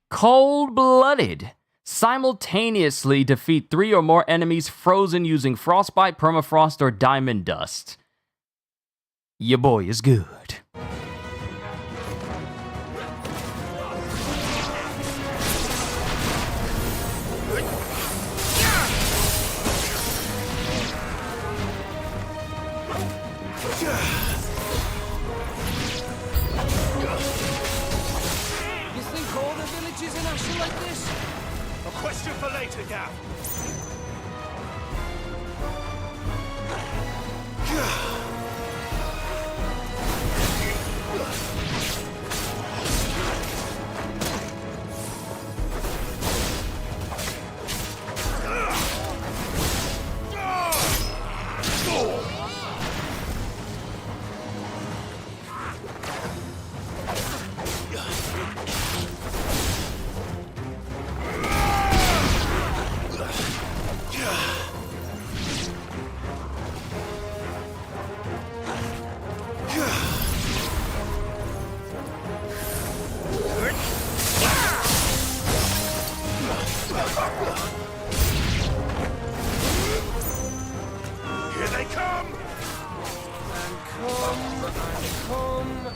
Cold-blooded. Simultaneously defeat 3 or more enemies frozen using frostbite, permafrost, or diamond dust. Your boy is good. You think all the villages in Ash are like this? A question for later, Gav. Here they come! And come.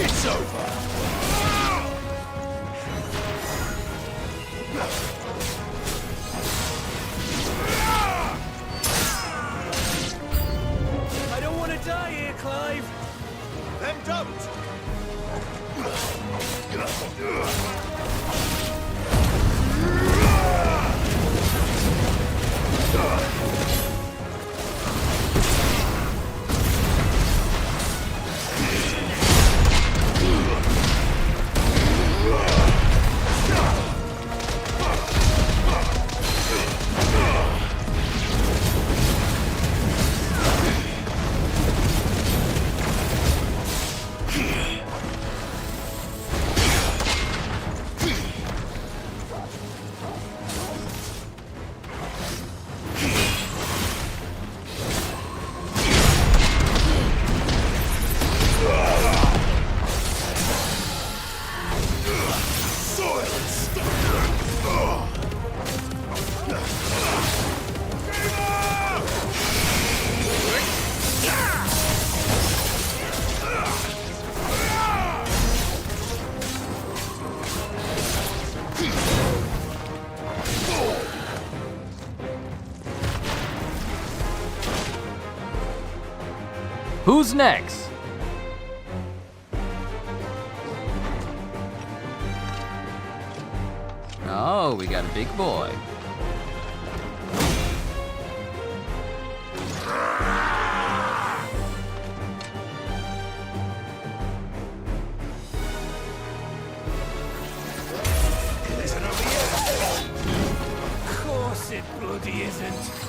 It's over! I don't want to die here, Clive. Then don't! Who's next? Oh, we got a big boy. Of course it bloody isn't.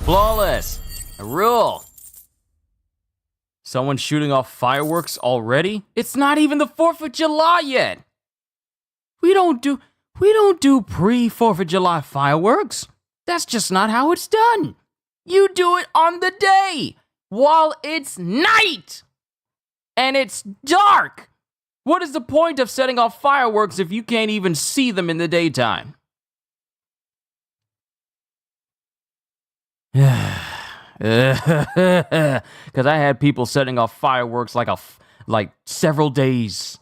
Flawless. A rule. Someone shooting off fireworks already? It's not even the 4th of July yet. We don't do pre-4th of July fireworks. That's just not how it's done. You do it on the day while it's night and it's dark. What is the point of setting off fireworks if you can't even see them in the daytime? Because I had people setting off fireworks like several days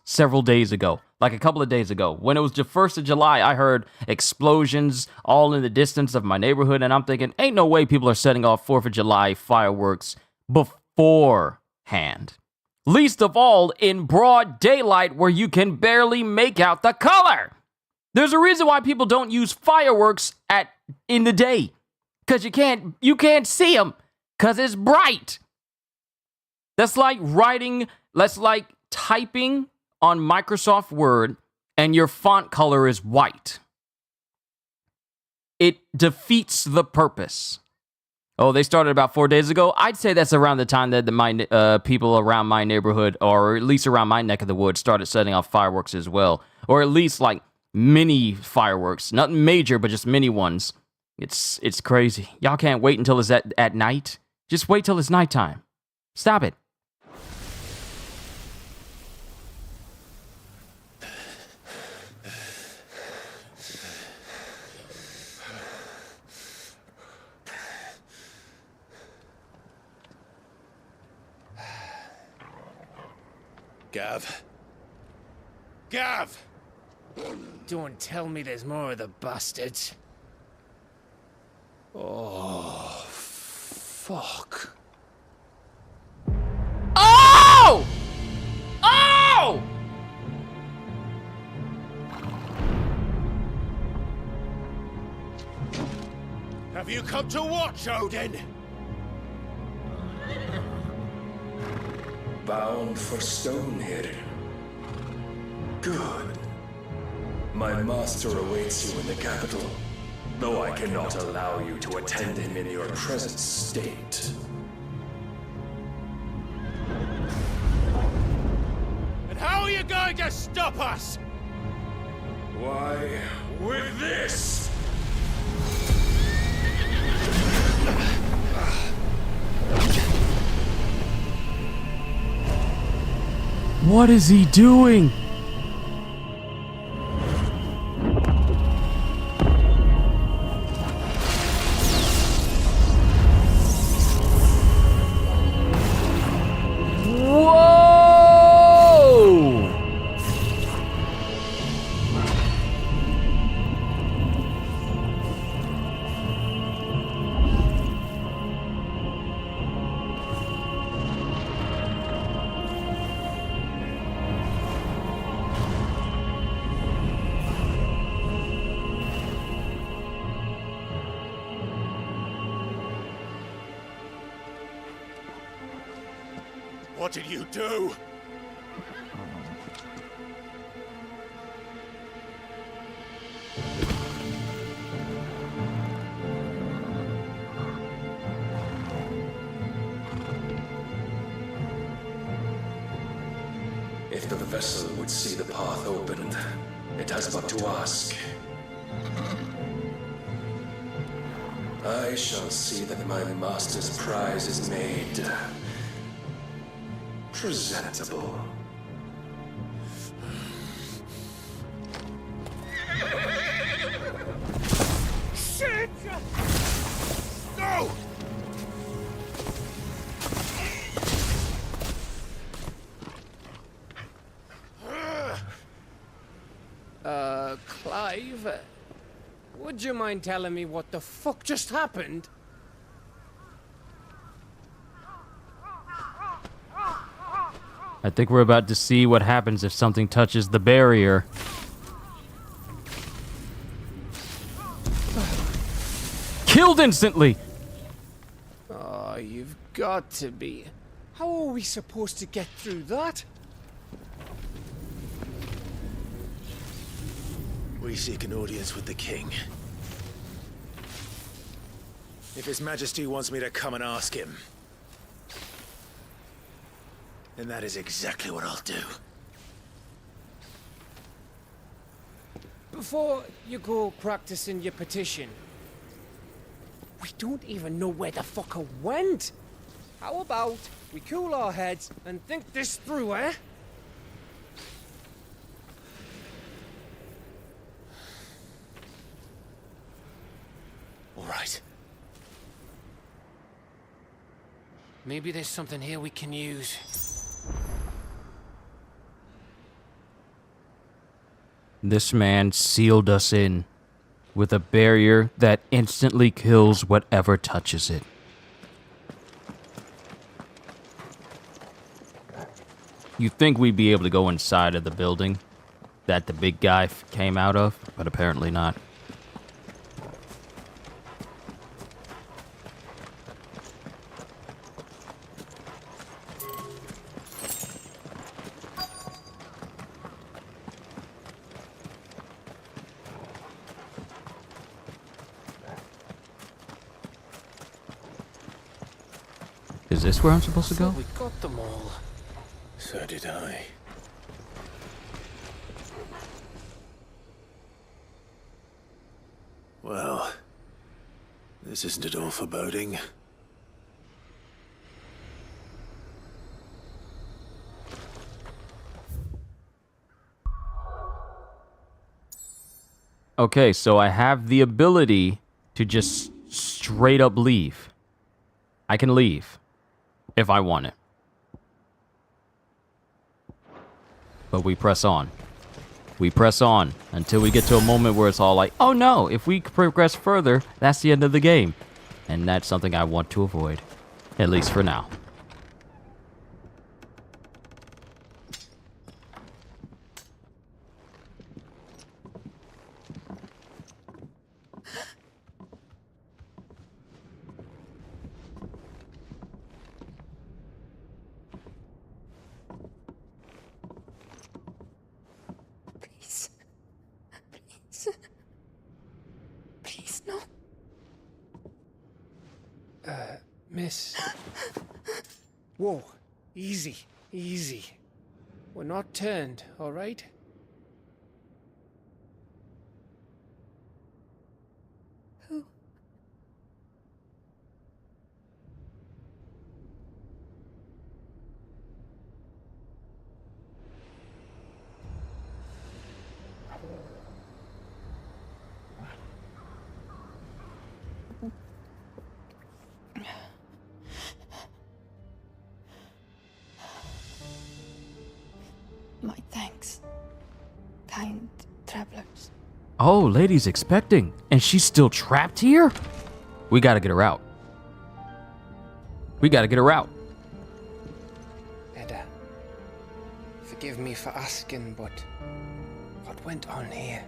ago, like a couple of days ago. When it was the 1st of July, I heard explosions all in the distance of my neighborhood, and I'm thinking, ain't no way people are setting off 4th of July fireworks beforehand. Least of all in broad daylight where you can barely make out the color. There's a reason why people don't use fireworks in the day. Because you can't see them, because it's bright. That's like typing on Microsoft Word and your font color is white. It defeats the purpose. Oh, they started about 4 days ago? I'd say that's around the time that my people around my neighborhood, or at least around my neck of the woods, started setting off fireworks as well. Or at least like mini fireworks. Nothing major, but just mini ones. It's crazy. Y'all can't wait until it's at night. Just wait till it's nighttime. Stop it. Gav. Gav! Don't tell me there's more of the bastards. Oh, fuck. Oh! Oh! Have you come to watch, Odin? Bound for Stonehill. Good. My master awaits you in the capital, though I cannot allow you to attend him in your present state. And how are you going to stop us? Why, with this! What is he doing? Whoa! What did you do? If the vessel would see the path opened, it has but to ask. I shall see that my master's prize is made presentable. Shit! No! Clive, would you mind telling me what the fuck just happened? I think we're about to see what happens if something touches the barrier. Killed instantly! Oh, you've got to be. How are we supposed to get through that? We seek an audience with the king. If His Majesty wants me to come and ask him, then that is exactly what I'll do. Before you go practicing your petition, we don't even know where the fucker went. How about we cool our heads and think this through, eh? All right. Maybe there's something here we can use. This man sealed us in with a barrier that instantly kills whatever touches it. You'd think we'd be able to go inside of the building that the big guy came out of, but apparently not. Is this where I'm supposed to go? We got them all. So did I. Well, this isn't at all foreboding. Okay, so I have the ability to just straight up leave. I can leave if I want it. But we press on. We press on until we get to a moment where it's all like, oh no, if we progress further, that's the end of the game. And that's something I want to avoid, at least for now. Please, no. Miss. Whoa, easy, easy. We're not turned, all right? Who? Oh, lady's expecting, and she's still trapped here? We gotta get her out. We gotta get her out. Edda, forgive me for asking, but what went on here?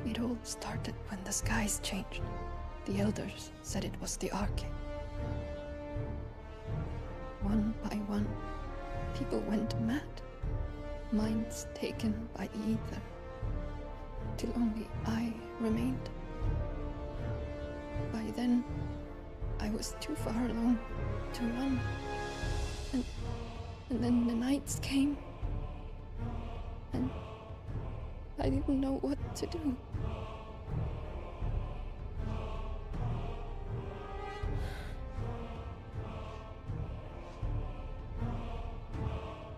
It all started when the skies changed. The elders said it was the Arche. One by one, people went mad. Minds taken by ether. Till only I remained. By then, I was too far along to run. And then the nights came. And I didn't know what to do.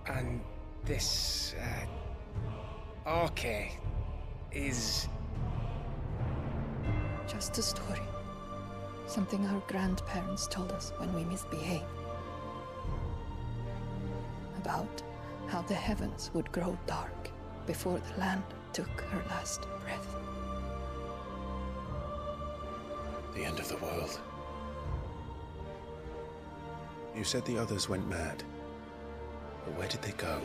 And this, Arche is... Just a story. Something our grandparents told us when we misbehaved. About how the heavens would grow dark before the land took her last breath. The end of the world. You said the others went mad. But where did they go?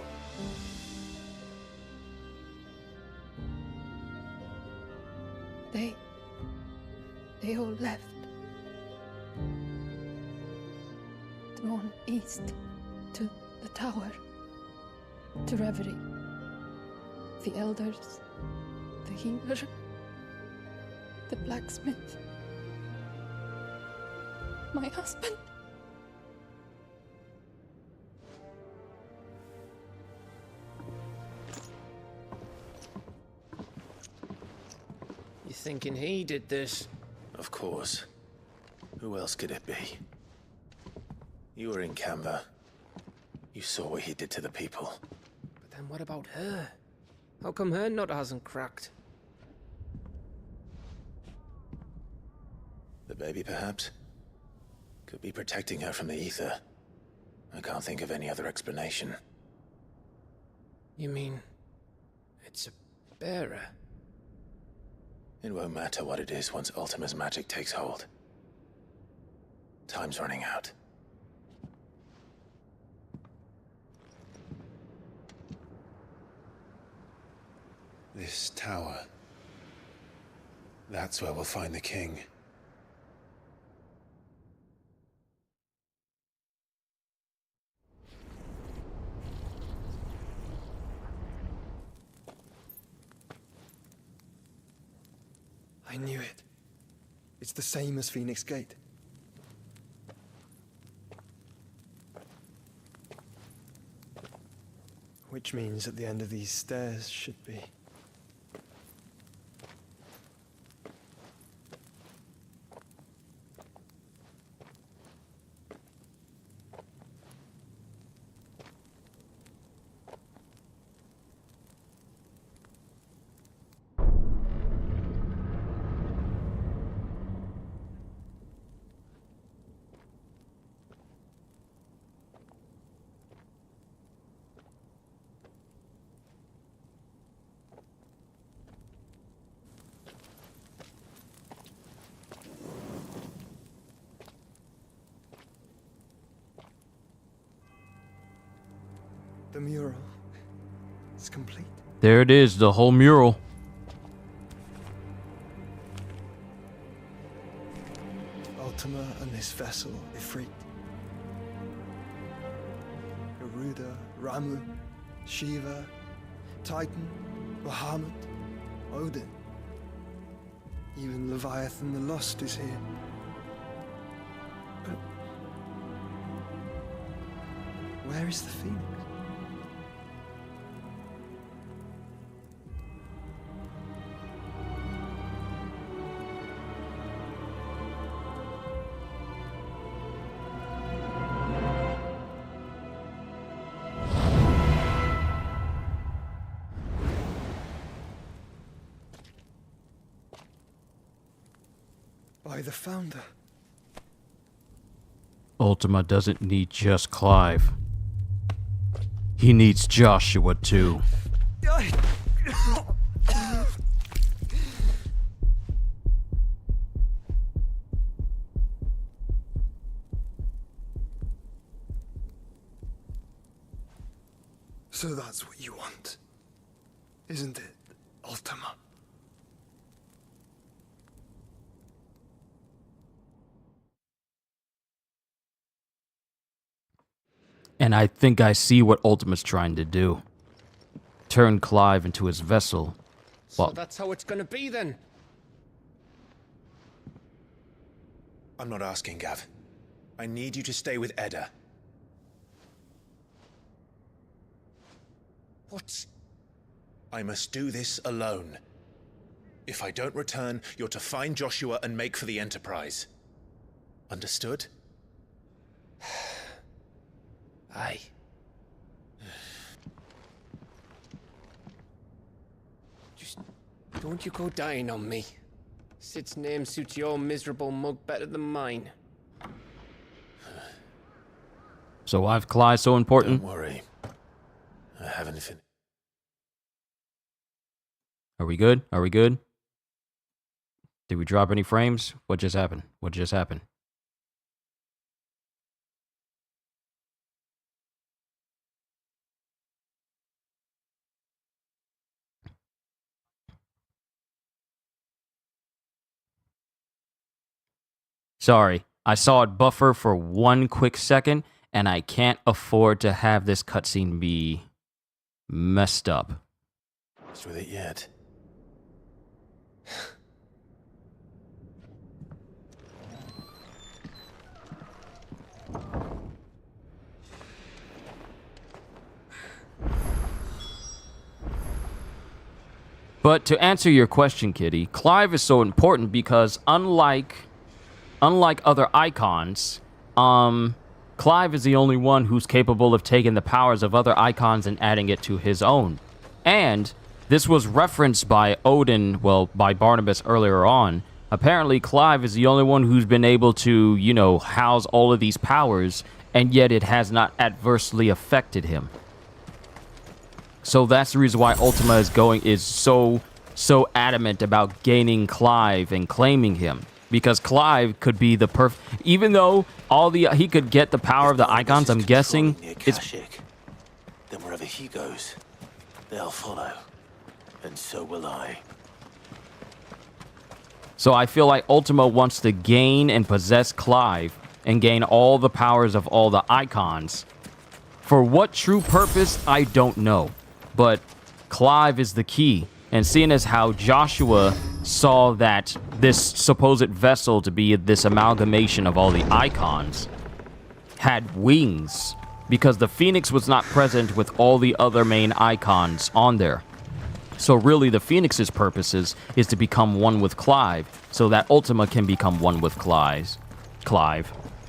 They all left. Drawn east to the tower, to reverie. The elders, the healer, the blacksmith, my husband. You thinking he did this? Of course. Who else could it be? You were in Canva. You saw what he did to the people. But then what about her? How come her nut hasn't cracked? The baby, perhaps? Could be protecting her from the ether. I can't think of any other explanation. You mean... it's a bearer? It won't matter what it is once Ultima's magic takes hold. Time's running out. This tower. That's where we'll find the king. I knew it. It's the same as Phoenix Gate. Which means at the end of these stairs should be... The mural is complete. There it is, the whole mural. Ultima and this vessel, Ifrit. Garuda, Ramu, Shiva, Titan, Bahamut, Odin. Even Leviathan the Lost is here. But where is the Phoenix? By the Founder. Ultima doesn't need just Clive. He needs Joshua too. So that's what you want, isn't it, Ultima? And I think I see what Ultima's trying to do. Turn Clive into his vessel. So that's how it's gonna be then? I'm not asking, Gav. I need you to stay with Edda. What? I must do this alone. If I don't return, you're to find Joshua and make for the Enterprise. Understood? Aye. Just don't you go dying on me. Sid's name suits your miserable mug better than mine. So why is Clive so important? Don't worry. I haven't finished. Are we good? Are we good? Did we drop any frames? What just happened? What just happened? Sorry, I saw it buffer for 1 quick second, and I can't afford to have this cutscene be messed up. What's with it yet? But to answer your question, Kitty, Clive is so important because unlike other icons, Clive is the only one who's capable of taking the powers of other icons and adding it to his own. And this was referenced by Odin, well, by Barnabas earlier on. Apparently, Clive is the only one who's been able to, you know, house all of these powers, and yet it has not adversely affected him. So that's the reason why Ultima is so adamant about gaining Clive and claiming him. Because Clive could be the perfect, even though he could get the power of the icons, I'm guessing it's... Then wherever he goes, they'll follow. And so will I. So I feel like Ultima wants to gain and possess Clive and gain all the powers of all the icons. For what true purpose, I don't know. But Clive is the key. And seeing as how Joshua saw that this supposed vessel to be this amalgamation of all the icons had wings, because the Phoenix was not present with all the other main icons on there. So really the Phoenix's purposes is to become one with Clive, so that Ultima can become one with Clive,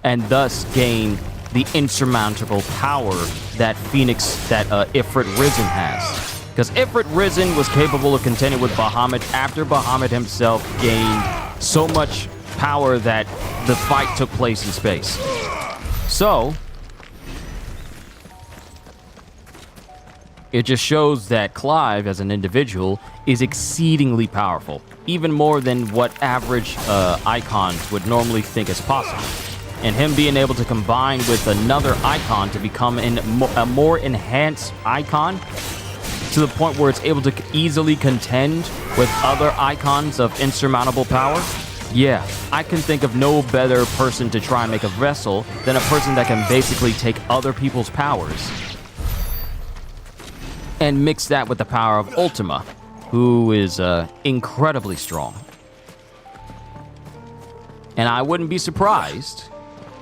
and thus gain the insurmountable power that Ifrit Risen has. Because Ifrit Risen was capable of contending with Bahamut after Bahamut himself gained so much power that the fight took place in space. So it just shows that Clive, as an individual, is exceedingly powerful, even more than what average icons would normally think is possible. And him being able to combine with another icon to become a more enhanced icon, to the point where it's able to easily contend with other icons of insurmountable power. Yeah, I can think of no better person to try and make a vessel than a person that can basically take other people's powers and mix that with the power of Ultima, who is incredibly strong. And I wouldn't be surprised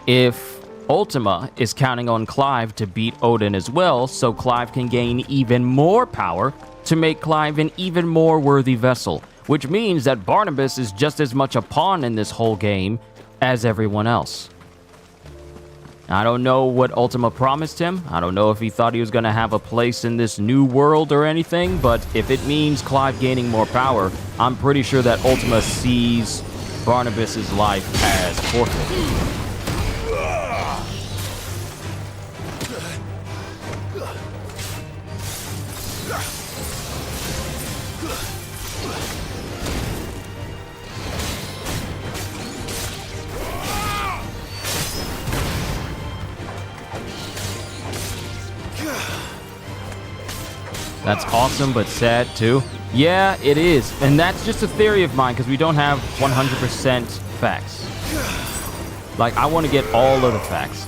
if Ultima is counting on Clive to beat Odin as well, so Clive can gain even more power to make Clive an even more worthy vessel, which means that Barnabas is just as much a pawn in this whole game as everyone else. I don't know what Ultima promised him. I don't know if he thought he was going to have a place in this new world or anything, but if it means Clive gaining more power, I'm pretty sure that Ultima sees Barnabas's life as forfeit. That's awesome, but sad too. Yeah, it is. And that's just a theory of mine, because we don't have 100% facts. Like, I want to get all of the facts.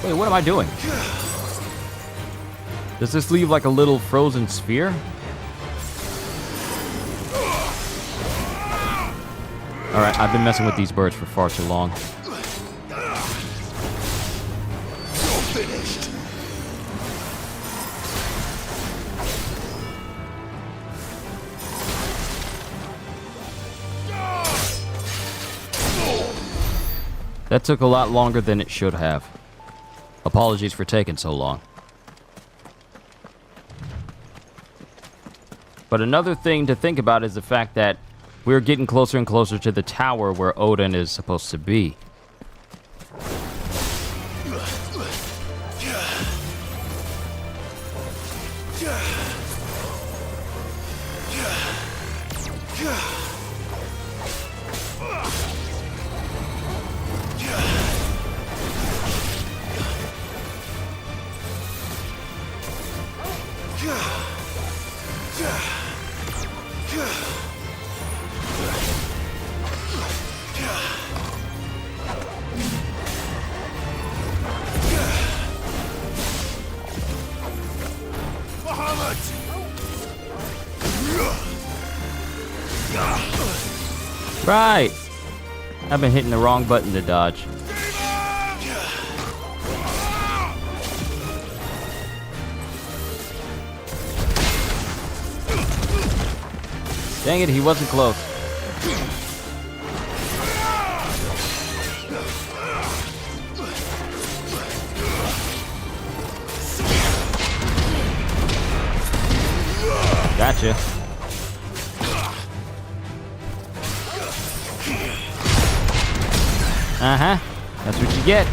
Wait, what am I doing? Does this leave like a little frozen sphere? Alright, I've been messing with these birds for far too long. You're finished. That took a lot longer than it should have. Apologies for taking so long. But another thing to think about is the fact that we're getting closer and closer to the tower where Odin is supposed to be. Right! I've been hitting the wrong button to dodge. Dang it, he wasn't close. Gotcha. Uh-huh. That's what you get.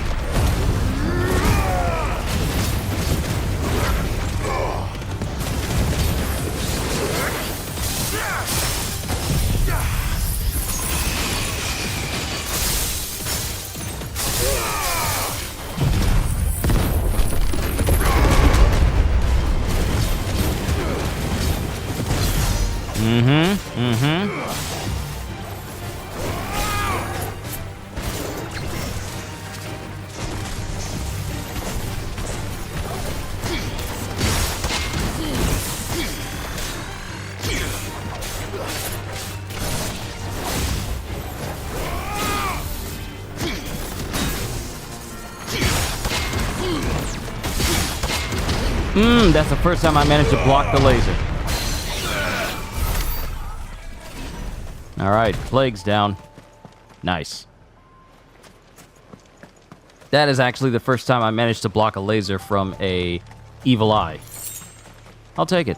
That's the first time I managed to block the laser. Alright, Plague's down. Nice. That is actually the first time I managed to block a laser from a evil eye. I'll take it.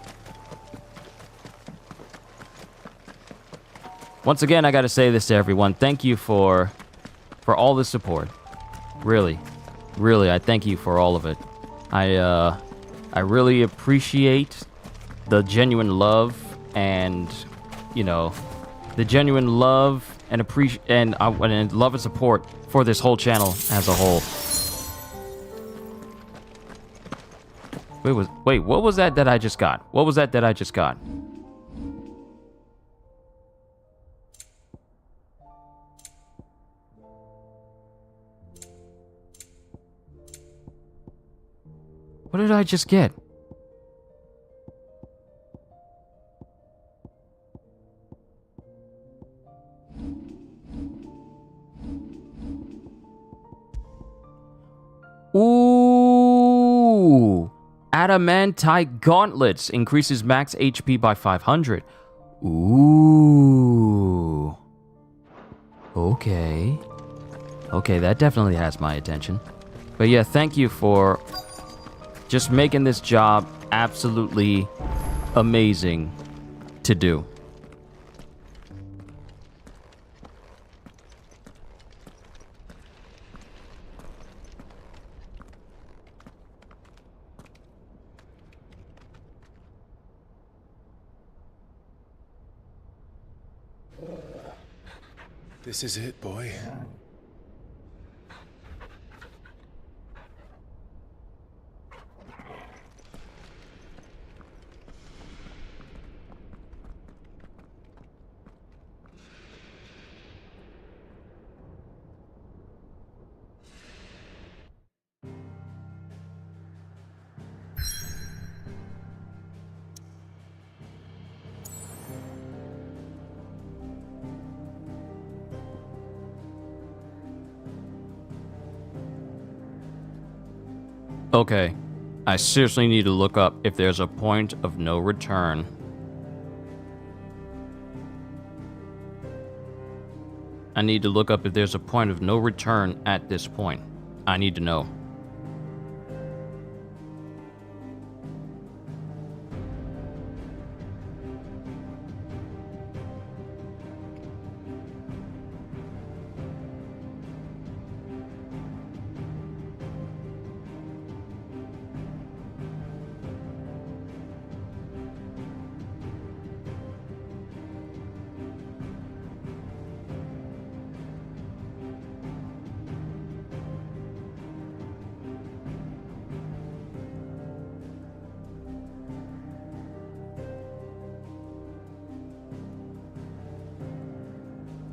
Once again, I gotta say this to everyone. Thank you for all the support. Really, I thank you for all of it. I really appreciate the genuine love and, you know, the genuine love and and love and support for this whole channel as a whole. Wait, what was that I just got? What was that I just got? What did I just get? Ooh! Adamantite gauntlets increases max HP by 500. Ooh. Okay. Okay, that definitely has my attention. But yeah, thank you for just making this job absolutely amazing to do. This is it, boy. Okay. I seriously need to look up if there's a point of no return. I need to look up if there's a point of no return at this point. I need to know.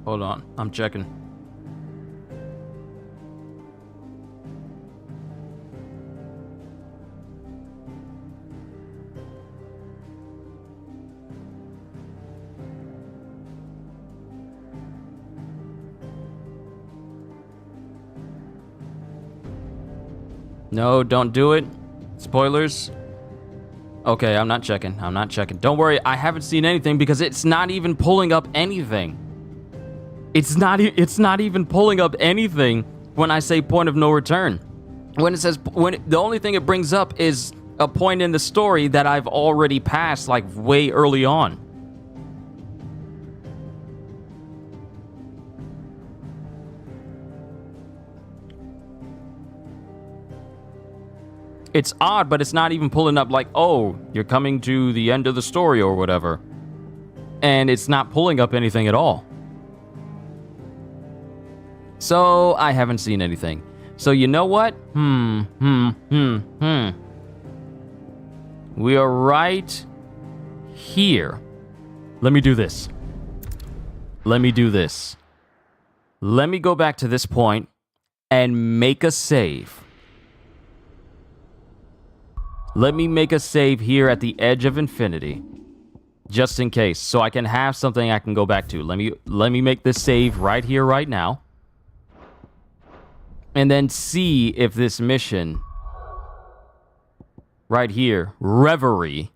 Hold on, I'm checking. No, don't do it. Spoilers. Okay, I'm not checking. I'm not checking. Don't worry, I haven't seen anything because it's not even pulling up anything. It's not even pulling up anything when I say point of no return. When it says the only thing it brings up is a point in the story that I've already passed like way early on. It's odd, but it's not even pulling up like, oh, you're coming to the end of the story or whatever. And it's not pulling up anything at all. So, I haven't seen anything. So, you know what? We are right here. Let me do this. Let me do this. Let me go back to this point and make a save. Let me make a save here at the edge of infinity. Just in case, so I can have something I can go back to. Let me make this save right here, right now. And then see if this mission right here, Reverie,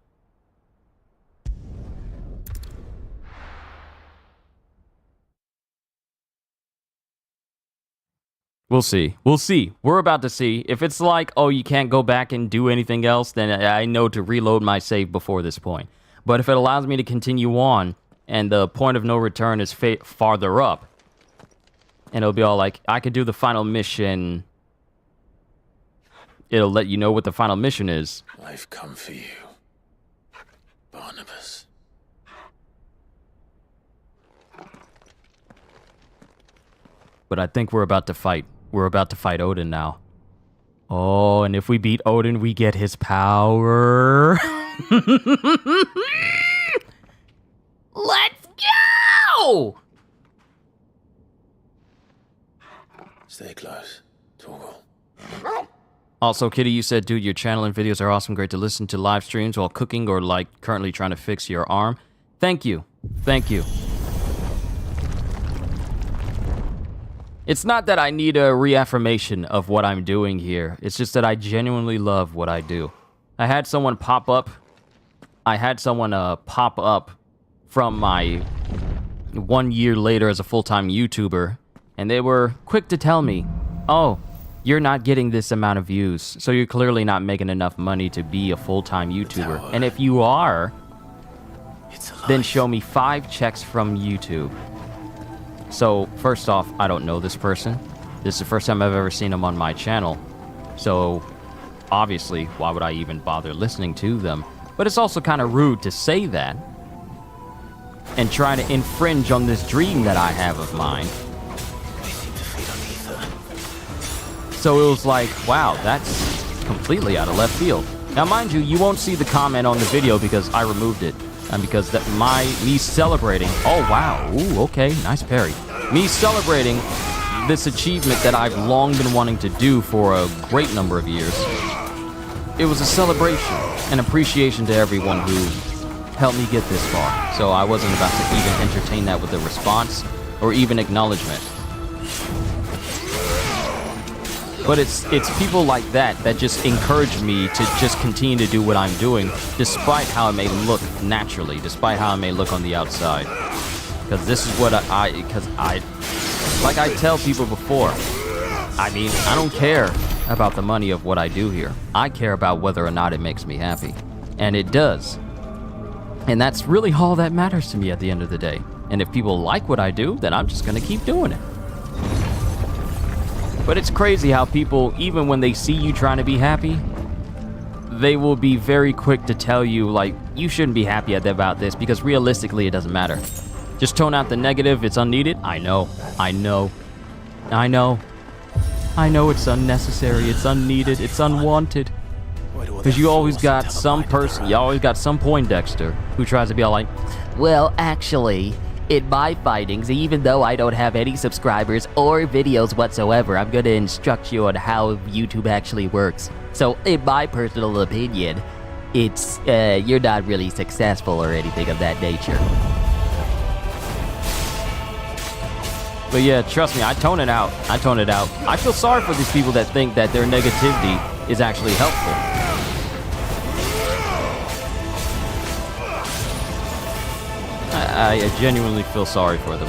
we'll see. We'll see. We're about to see. If it's like, oh, you can't go back and do anything else, then I know to reload my save before this point. But if it allows me to continue on and the point of no return is farther up, and it'll be all like, I could do the final mission. It'll let you know what the final mission is. I've come for you, Barnabas. But I think we're about to fight. We're about to fight Odin now. Oh, and if we beat Odin, we get his power. Let's go! Stay close. Torgal. Also, Kitty, you said, dude, your channel and videos are awesome. Great to listen to live streams while cooking or like currently trying to fix your arm. Thank you. Thank you. It's not that I need a reaffirmation of what I'm doing here. It's just that I genuinely love what I do. I had someone pop up. Pop up from my 1 year later as a full-time YouTuber. And they were quick to tell me, oh, you're not getting this amount of views, so you're clearly not making enough money to be a full-time YouTuber. And if you are, then show me 5 checks from YouTube. So, first off, I don't know this person. This is the first time I've ever seen them on my channel. So, obviously, why would I even bother listening to them? But it's also kind of rude to say that and try to infringe on this dream that I have of mine. So it was like, wow, that's completely out of left field. Now, mind you, you won't see the comment on the video because I removed it. And because me celebrating, oh wow, ooh, okay, nice parry. Me celebrating this achievement that I've long been wanting to do for a great number of years. It was a celebration, an appreciation to everyone who helped me get this far. So I wasn't about to even entertain that with a response or even acknowledgement. But it's people like that just encourage me to just continue to do what I'm doing, despite how it may look naturally, despite how it may look on the outside. Because this is what like I tell people before, I mean, I don't care about the money of what I do here. I care about whether or not it makes me happy. And it does. And that's really all that matters to me at the end of the day. And if people like what I do, then I'm just gonna keep doing it. But it's crazy how people, even when they see you trying to be happy, they will be very quick to tell you, like, you shouldn't be happy about this because realistically it doesn't matter. Just tone out the negative, it's unneeded. I know it's unnecessary, it's unneeded, it's unwanted. Because you always got some person, you always got some Poindexter who tries to be all like, well, actually, in my findings, even though I don't have any subscribers or videos whatsoever, I'm going to instruct you on how YouTube actually works. So, in my personal opinion, it's, you're not really successful or anything of that nature. But yeah, trust me, I tone it out. I feel sorry for these people that think that their negativity is actually helpful. I genuinely feel sorry for them.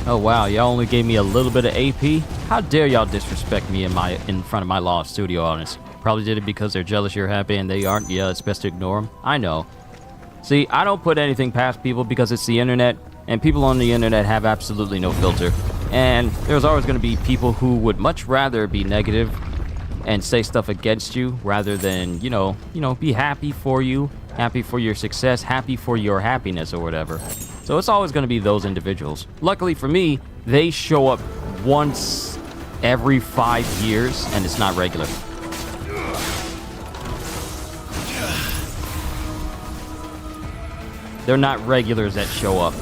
Oh wow, y'all only gave me a little bit of AP? How dare y'all disrespect me in front of my law studio audience? Probably did it because they're jealous you're happy and they aren't. Yeah, it's best to ignore them. I know. See, I don't put anything past people because it's the internet, and people on the internet have absolutely no filter. And there's always going to be people who would much rather be negative and say stuff against you rather than, you know, be happy for you, happy for your success, happy for your happiness or whatever. So it's always going to be those individuals. Luckily for me, they show up once every 5 years, and it's not regular. They're not regulars that show up.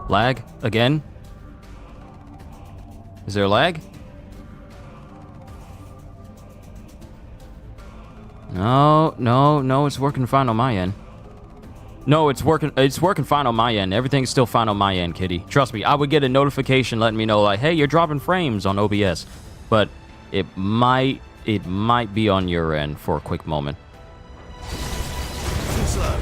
Lag? Again? Is there a lag? No, it's working fine on my end. No, it's working fine on my end. Everything's still fine on my end, kitty. Trust me, I would get a notification letting me know, like, hey, you're dropping frames on OBS. But it might be on your end for a quick moment. Too slow.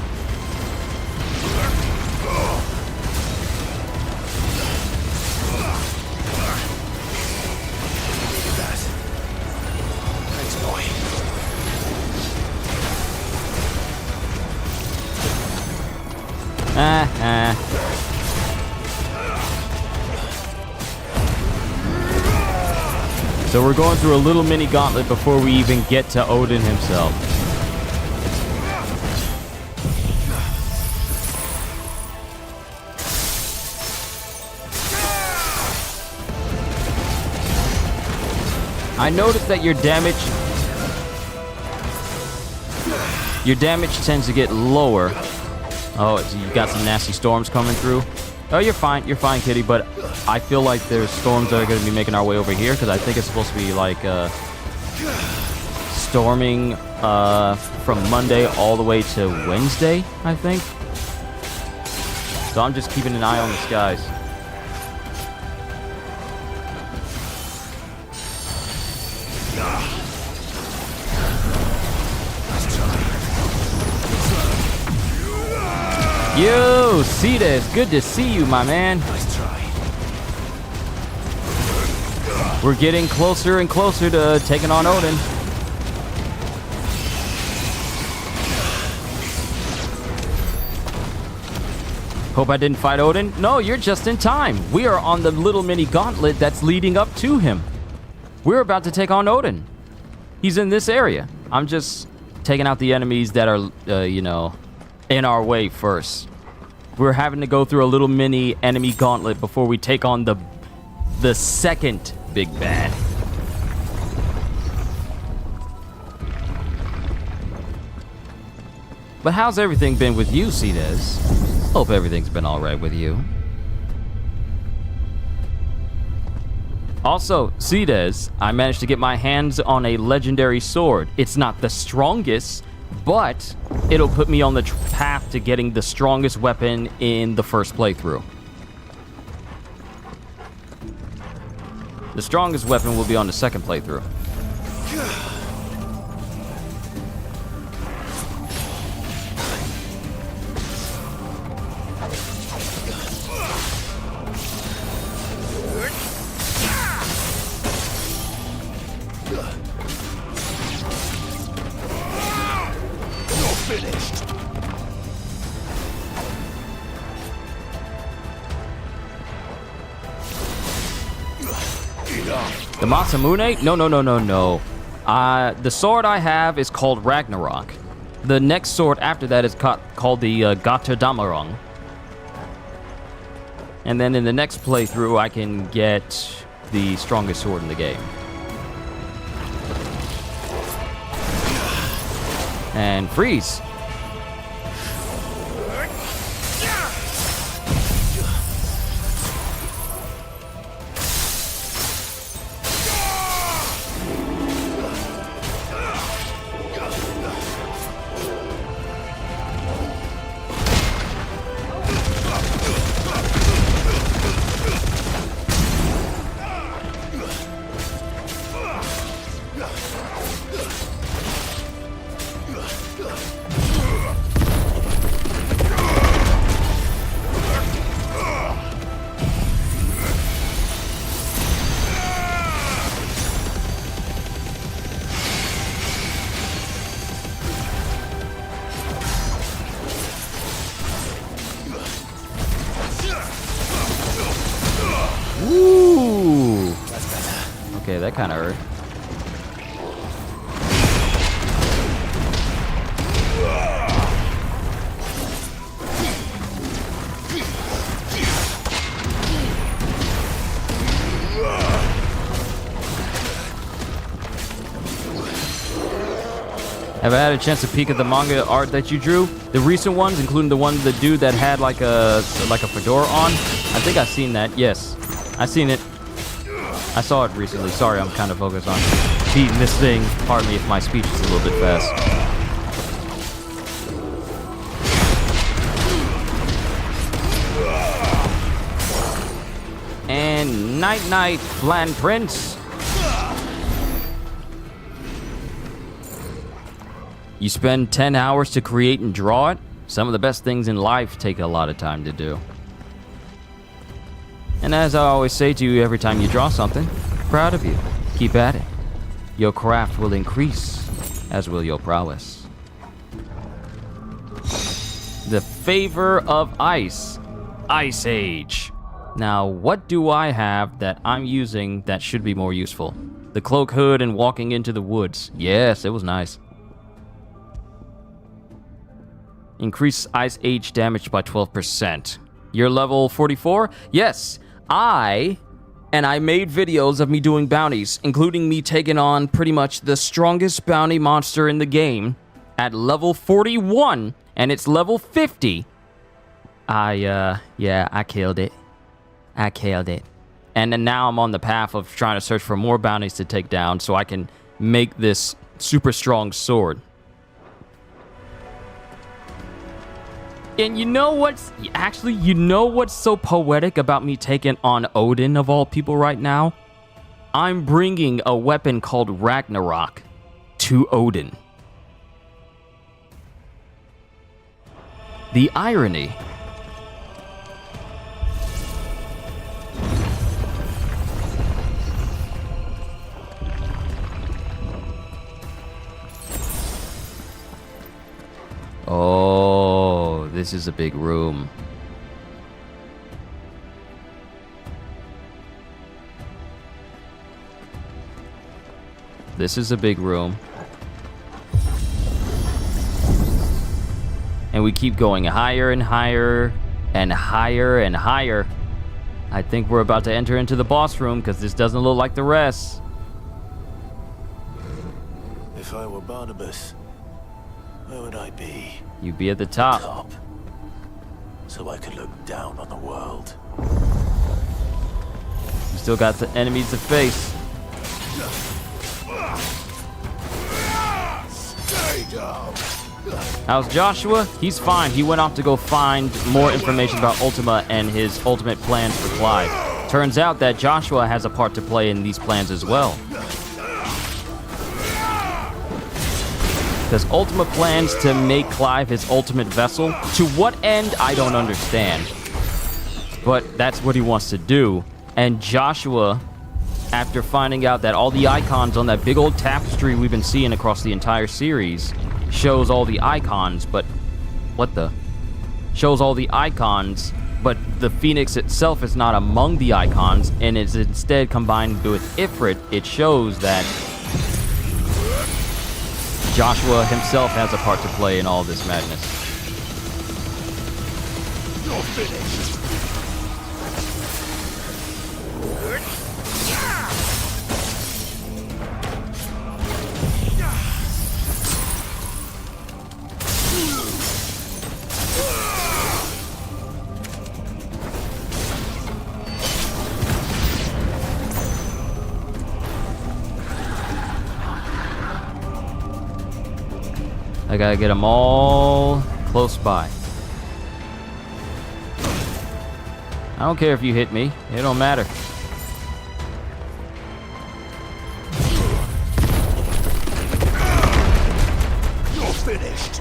So we're going through a little mini gauntlet before we even get to Odin himself. I noticed that your damage tends to get lower. Oh, you got some nasty storms coming through. Oh, you're fine, kitty, but I feel like there's storms that are going to be making our way over here, because I think it's supposed to be, like, storming from Monday all the way to Wednesday, I think. So I'm just keeping an eye on the skies. You! Yo, Cetus, good to see you, my man. Nice try. We're getting closer and closer to taking on Odin. Hope I didn't fight Odin. No, you're just in time. We are on the little mini gauntlet that's leading up to him. We're about to take on Odin. He's in this area. I'm just taking out the enemies that are, you know, in our way first. We're having to go through a little mini enemy gauntlet before we take on the second big bad. But how's everything been with you, Cedes? Hope everything's been alright with you. Also, Cedes, I managed to get my hands on a legendary sword. It's not the strongest, but it'll put me on the path to getting the strongest weapon in the first playthrough. The strongest weapon will be on the second playthrough. The Masamune? No. The sword I have is called Ragnarok. The next sword after that is called the Götterdämmerung. And then in the next playthrough, I can get the strongest sword in the game. And freeze. Ooh. Okay, that kind of hurt. Have I had a chance to peek at the manga art that you drew? The recent ones, including the one, the dude that had like a fedora on. I think I've seen that. Yes, I've seen it. I saw it recently. Sorry, I'm kind of focused on beating this thing. Pardon me if my speech is a little bit fast. And night, Flan Prince. You spend 10 hours to create and draw it? Some of the best things in life take a lot of time to do. And as I always say to you every time you draw something, proud of you. Keep at it. Your craft will increase, as will your prowess. The Favor of Ice. Ice Age. Now, what do I have that I'm using that should be more useful? The cloak hood and walking into the woods. Yes, it was nice. Increase Ice Age damage by 12%. You're level 44? Yes, I made videos of me doing bounties, including me taking on pretty much the strongest bounty monster in the game at level 41, and it's level 50. I killed it. I killed it. And then now I'm on the path of trying to search for more bounties to take down so I can make this super strong sword. And you know what's so poetic about me taking on Odin of all people right now? I'm bringing a weapon called Ragnarok to Odin. The irony. this is a big room. This is a big room. And we keep going higher and higher and higher and higher. I think we're about to enter into the boss room because this doesn't look like the rest. If I were Barnabas, where would I be? You'd be at the top. So I could look down on the world. You still got the enemies to face. Stay down. How's Joshua? He's fine. He went off to go find more information about Ultima and his ultimate plans for Clive. Turns out that Joshua has a part to play in these plans as well. Because Ultima plans to make Clive his ultimate vessel. To what end, I don't understand. But that's what he wants to do. And Joshua, after finding out that all the icons on that big old tapestry we've been seeing across the entire series shows all the icons, but what the? Shows all the icons, but the Phoenix itself is not among the icons, and is instead combined with Ifrit. It shows that Joshua himself has a part to play in all this madness. You're finished. I gotta get them all close by. I don't care if you hit me. It don't matter. You're finished.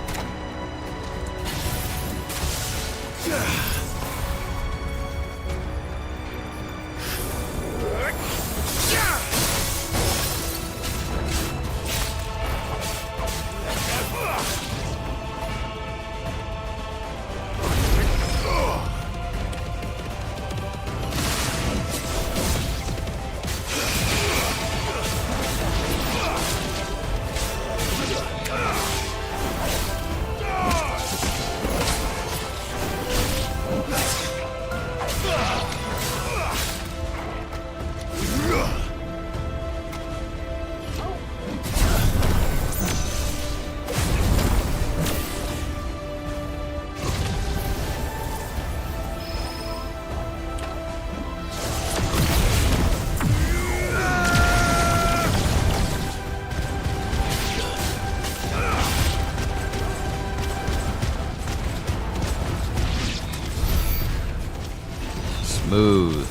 Smooth.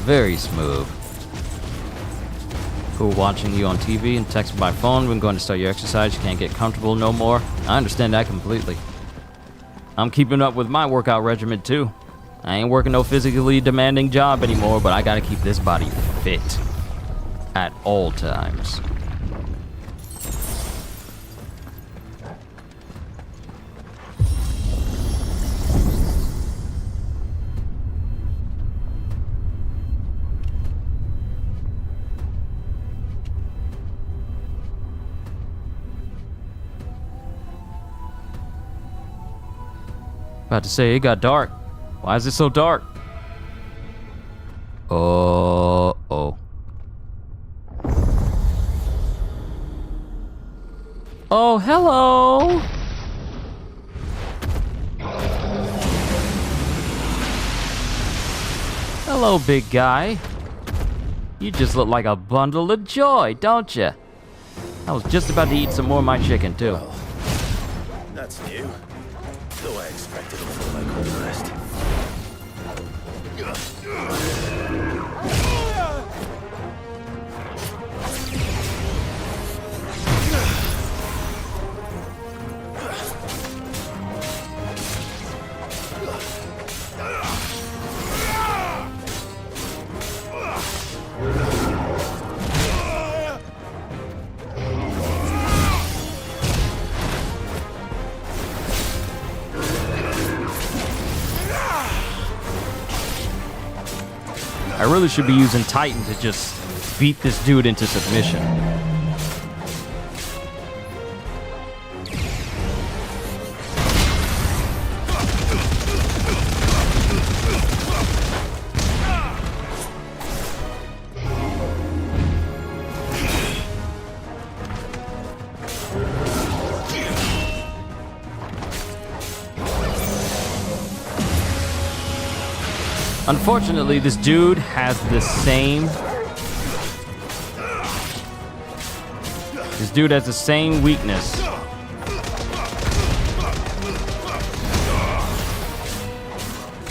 Very smooth. Cool watching you on TV and texting by phone when going to start your exercise. You can't get comfortable no more. I understand that completely. I'm keeping up with my workout regimen too. I ain't working no physically demanding job anymore, but I gotta keep this body fit at all times. About to say, it got dark. Why is it so dark? Oh. Oh, hello. Hello, big guy. You just look like a bundle of joy, don't you? I was just about to eat some more of my chicken, too. Well, that's new. Though I expected it before I called the rest. I really should be using Titan to just beat this dude into submission. Unfortunately, this dude has the same... This dude has the same weakness.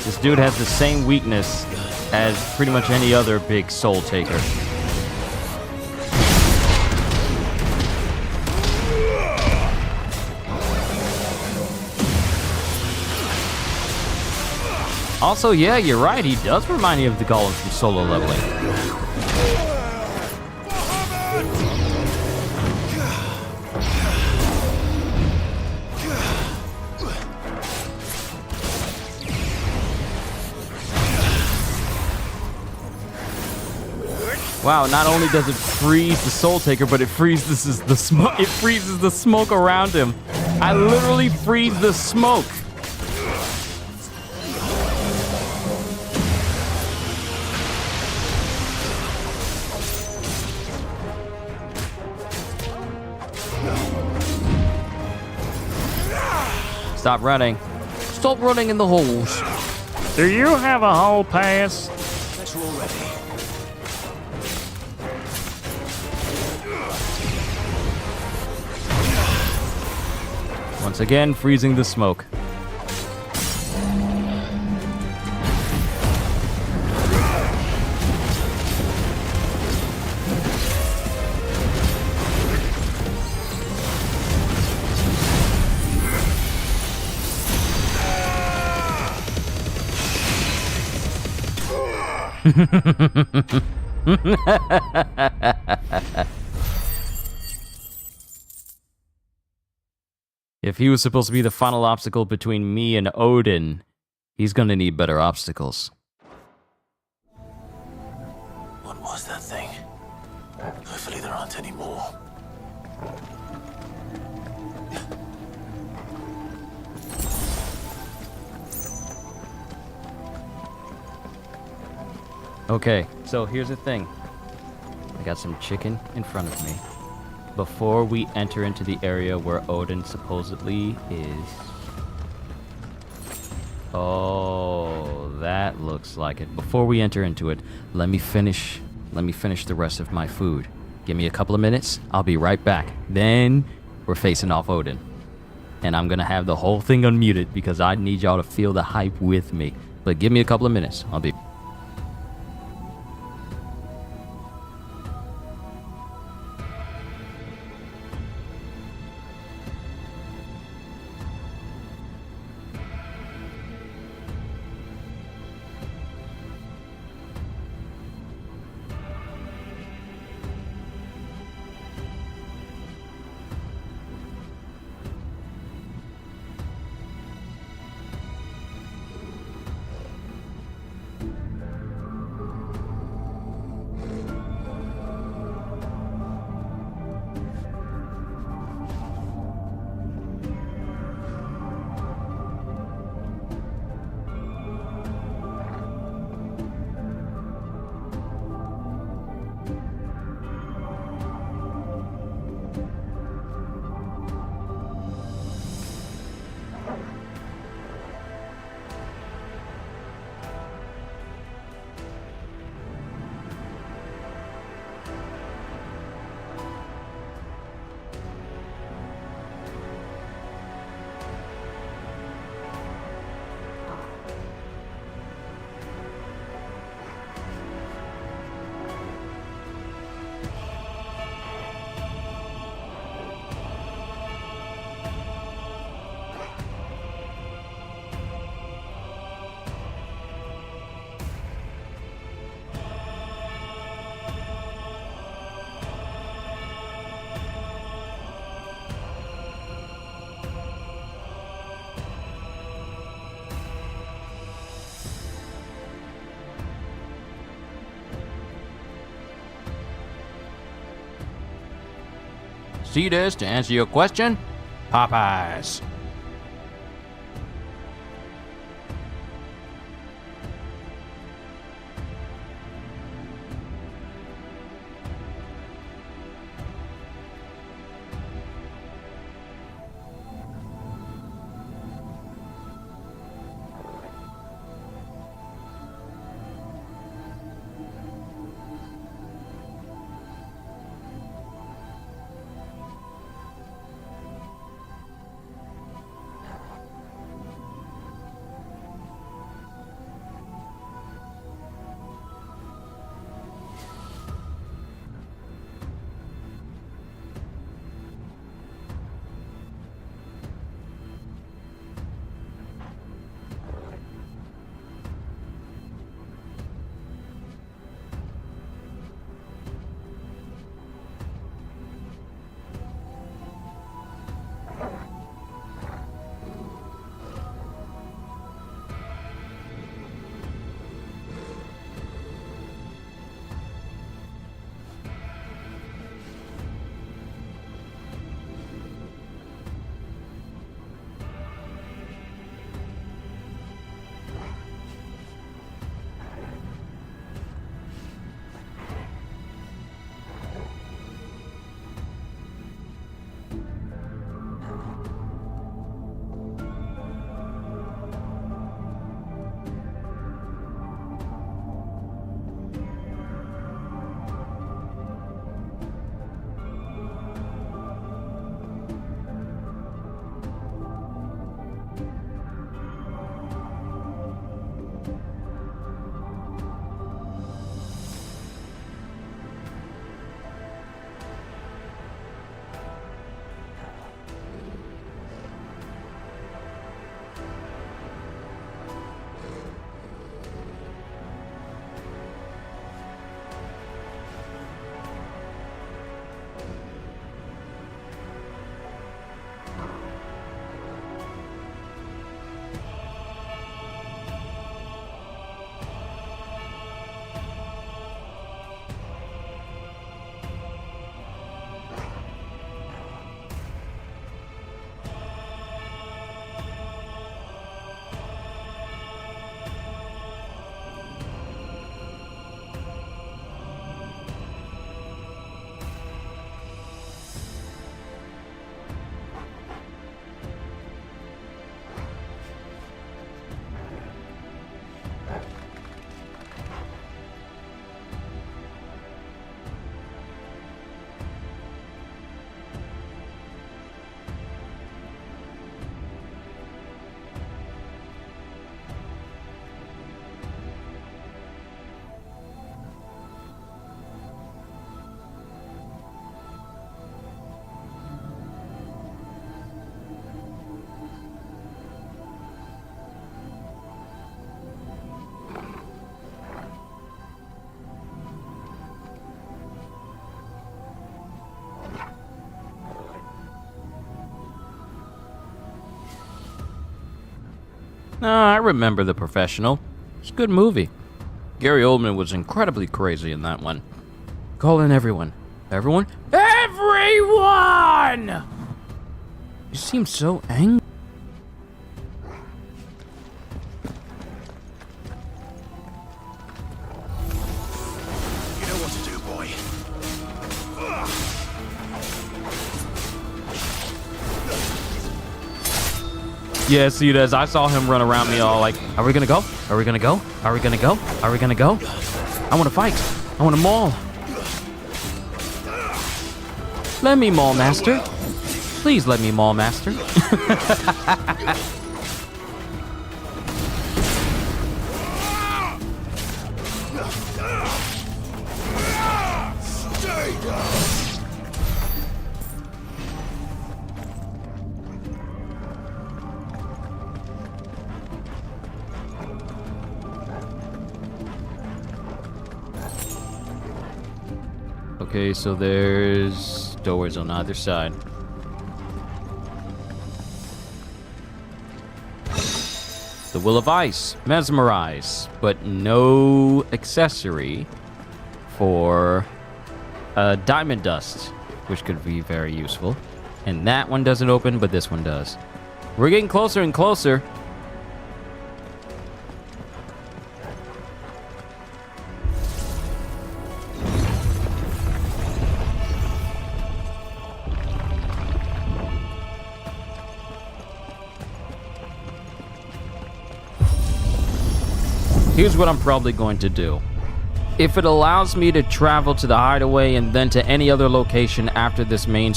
This dude has the same weakness as pretty much any other big soul taker. Also, yeah, you're right. He does remind me of the golems from Solo Leveling. Wow! Not only does it freeze the Soul Taker, but it freezes the smoke. It freezes the smoke around him. I literally freeze the smoke. Stop running. Stop running in the holes. Do you have a hole pass? That's all ready. Once again, freezing the smoke. If he was supposed to be the final obstacle between me and Odin, he's gonna need better obstacles. What was that thing? Hopefully there aren't any more. Okay, so here's the thing. I got some chicken in front of me. Before we enter into the area where Odin supposedly is... Oh, that looks like it. Before we enter into it, let me finish the rest of my food. Give me a couple of minutes, I'll be right back. Then we're facing off Odin. And I'm gonna have the whole thing unmuted because I need y'all to feel the hype with me. But give me a couple of minutes, I'll be... see this to answer your question? Popeyes. I remember The Professional. It's a good movie. Gary Oldman was incredibly crazy in that one. Calling everyone. Everyone? Everyone! You seem so angry. You know what to do, boy. Yeah, see, as I saw him run around me all like, are we gonna go? Are we gonna go? Are we gonna go? Are we gonna go? I wanna fight. I wanna maul. Let me maul, master. Please let me maul, master. Okay, so there's doors on either side. The Will of Ice, Mesmerize, but no accessory for Diamond Dust. which could be very useful. And that one doesn't open, but this one does. We're getting closer and closer. Here's what I'm probably going to do. If it allows me to travel to the hideaway and then to any other location after this main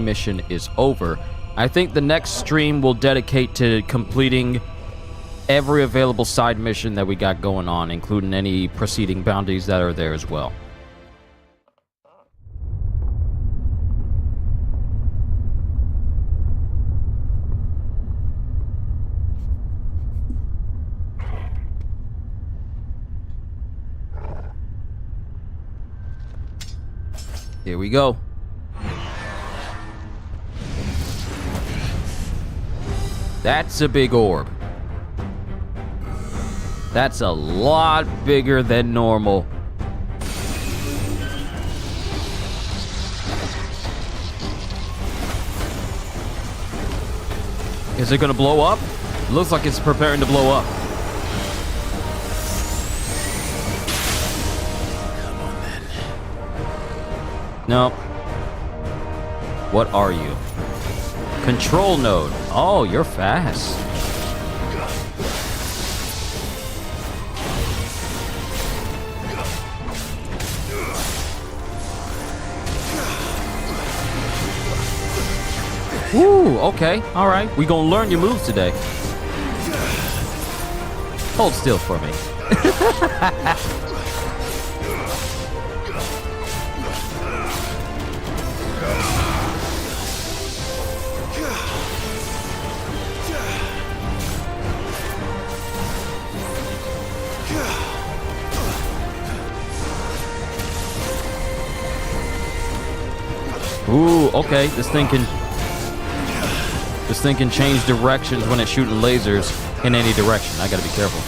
mission is over, I think the next stream will dedicate to completing every available side mission that we got going on, including any preceding bounties that are there as well. Here we go. That's a big orb. That's a lot bigger than normal. Is it gonna blow up? Looks like it's preparing to blow up. No. What are you? Control node. Oh, you're fast. Woo, okay. All right. We gonna learn your moves today. Hold still for me. Ooh, okay. This thing can change directions when it's shooting lasers in any direction. I gotta be careful.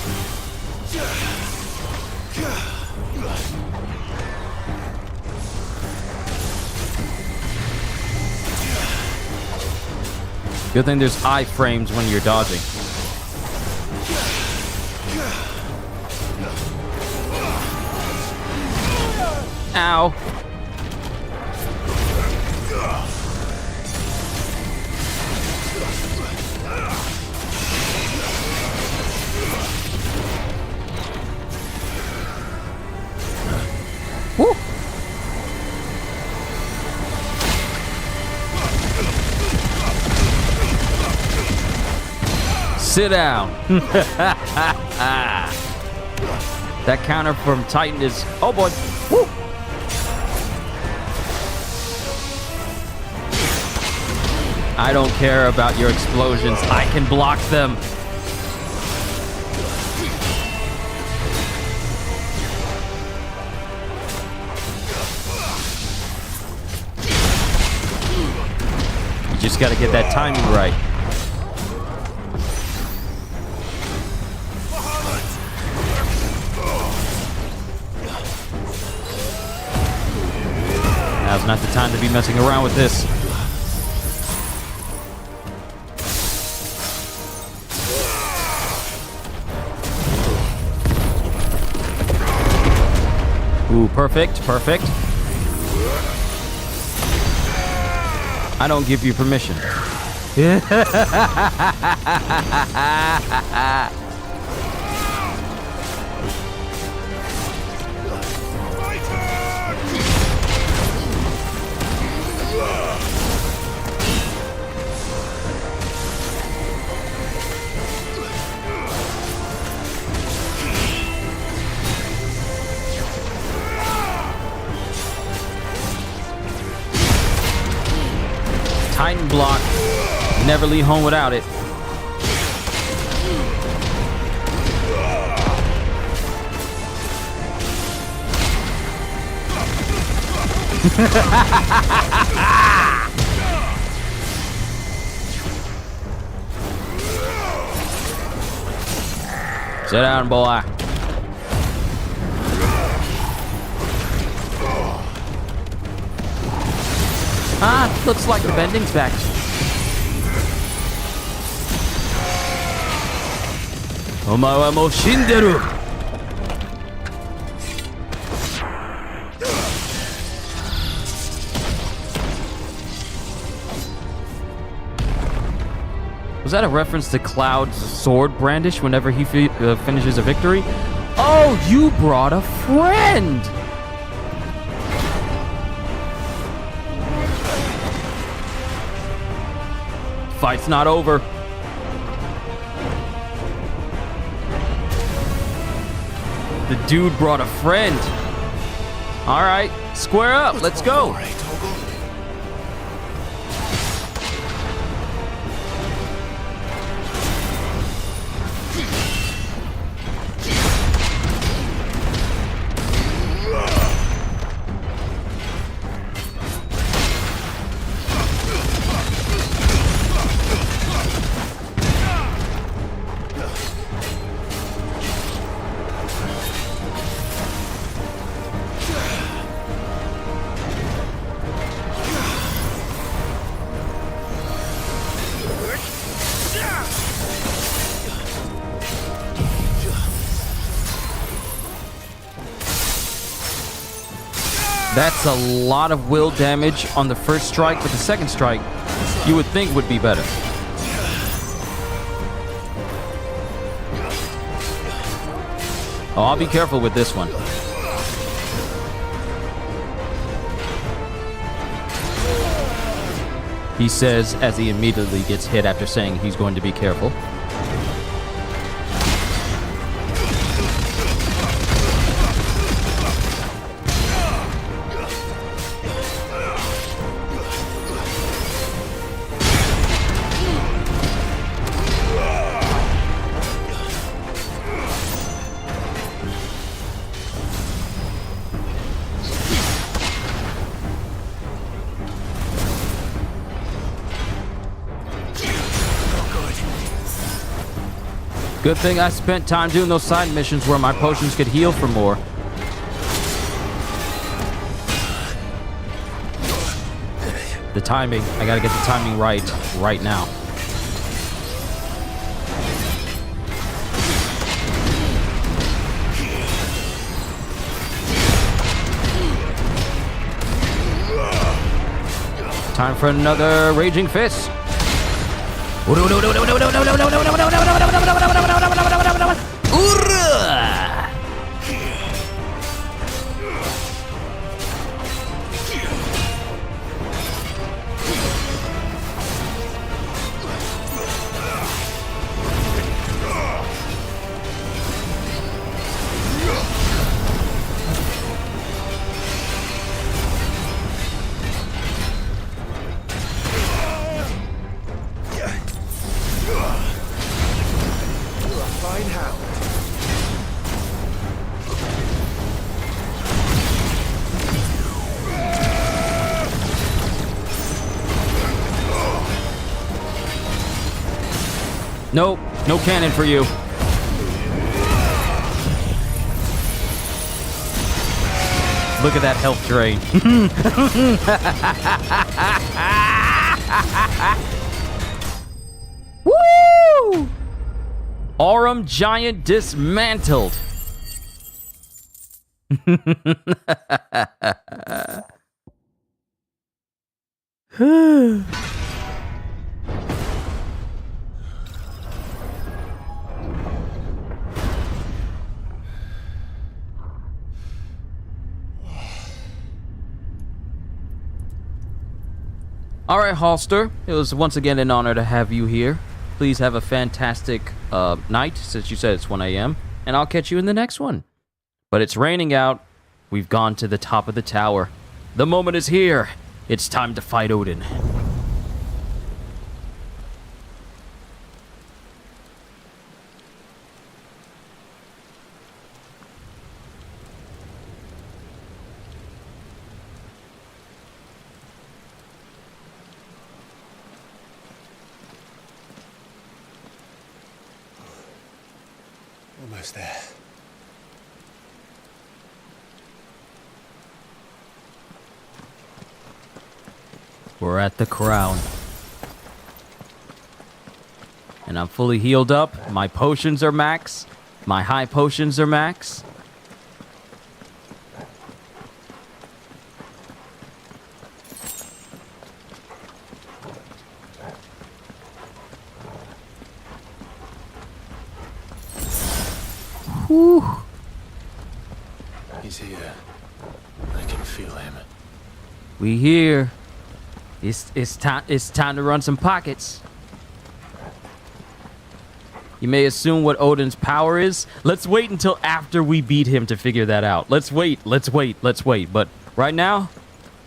Good thing there's iframes when you're dodging. Ow. Woo. Sit down. That counter from Titan is... Oh boy. Woo. I don't care about your explosions. I can block them. You just gotta get that timing right. Now's not the time to be messing around with this. Ooh, perfect, perfect. I don't give you permission. Titan block. Never leave home without it. Sit down, boy. Looks like the bending's back. Omae wa mou shinderu. Was that a reference to Cloud's sword brandish whenever he finishes a victory? Oh, you brought a friend! Fight's not over. The dude brought a friend. All right, square up. Let's go. That's a lot of will damage on the first strike, but the second strike you would think would be better. Oh, I'll be careful with this one. He says as he immediately gets hit after saying he's going to be careful. Good thing I spent time doing those side missions where my potions could heal for more. The timing, I gotta get the timing right now. Time for another Raging Fist. Nope, no cannon for you. Look at that health drain. Woo! Aurum Giant dismantled. All right, Halster, it was once again an honor to have you here. Please have a fantastic night, since you said it's 1 a.m., and I'll catch you in the next one. But it's raining out. We've gone to the top of the tower. The moment is here. It's time to fight Odin. Almost there. We're at the crown. And I'm fully healed up. My potions are max. My high potions are max. Whew. He's here. I can feel him. We here. It's time to run some pockets. You may assume what Odin's power is. Let's wait until after we beat him to figure that out. Let's wait. But right now,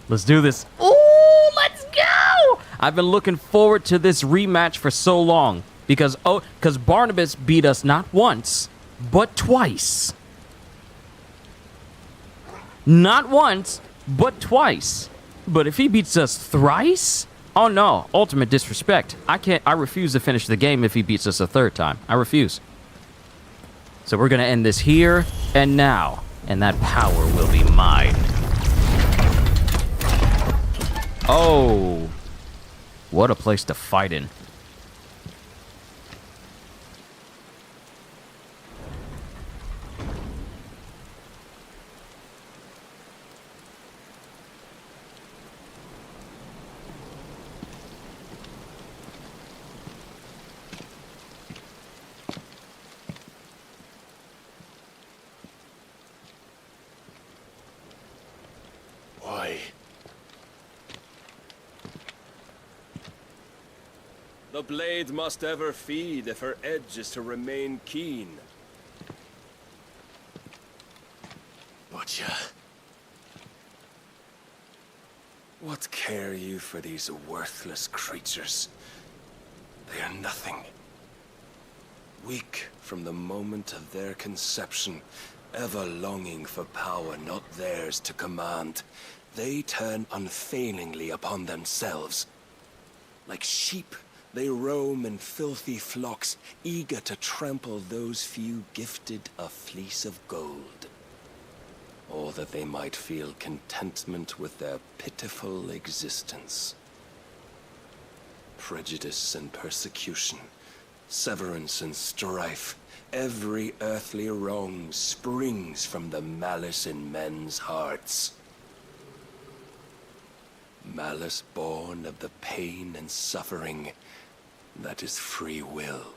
let's do this. Ooh, let's go! I've been looking forward to this rematch for so long because Barnabas beat us not once, but twice. Not once, but twice. But if he beats us thrice? Oh no, ultimate disrespect. I refuse to finish the game if he beats us a third time. I refuse. So we're gonna end this here and now, and that power will be mine. Oh, what a place to fight in. Why? The blade must ever feed if her edge is to remain keen. Butcher. What care you for these worthless creatures? They are nothing. Weak from the moment of their conception, ever longing for power not theirs to command, they turn unfailingly upon themselves. Like sheep, they roam in filthy flocks, eager to trample those few gifted a fleece of gold. Or that they might feel contentment with their pitiful existence. Prejudice and persecution, severance and strife, every earthly wrong springs from the malice in men's hearts. Malice born of the pain and suffering that is free will.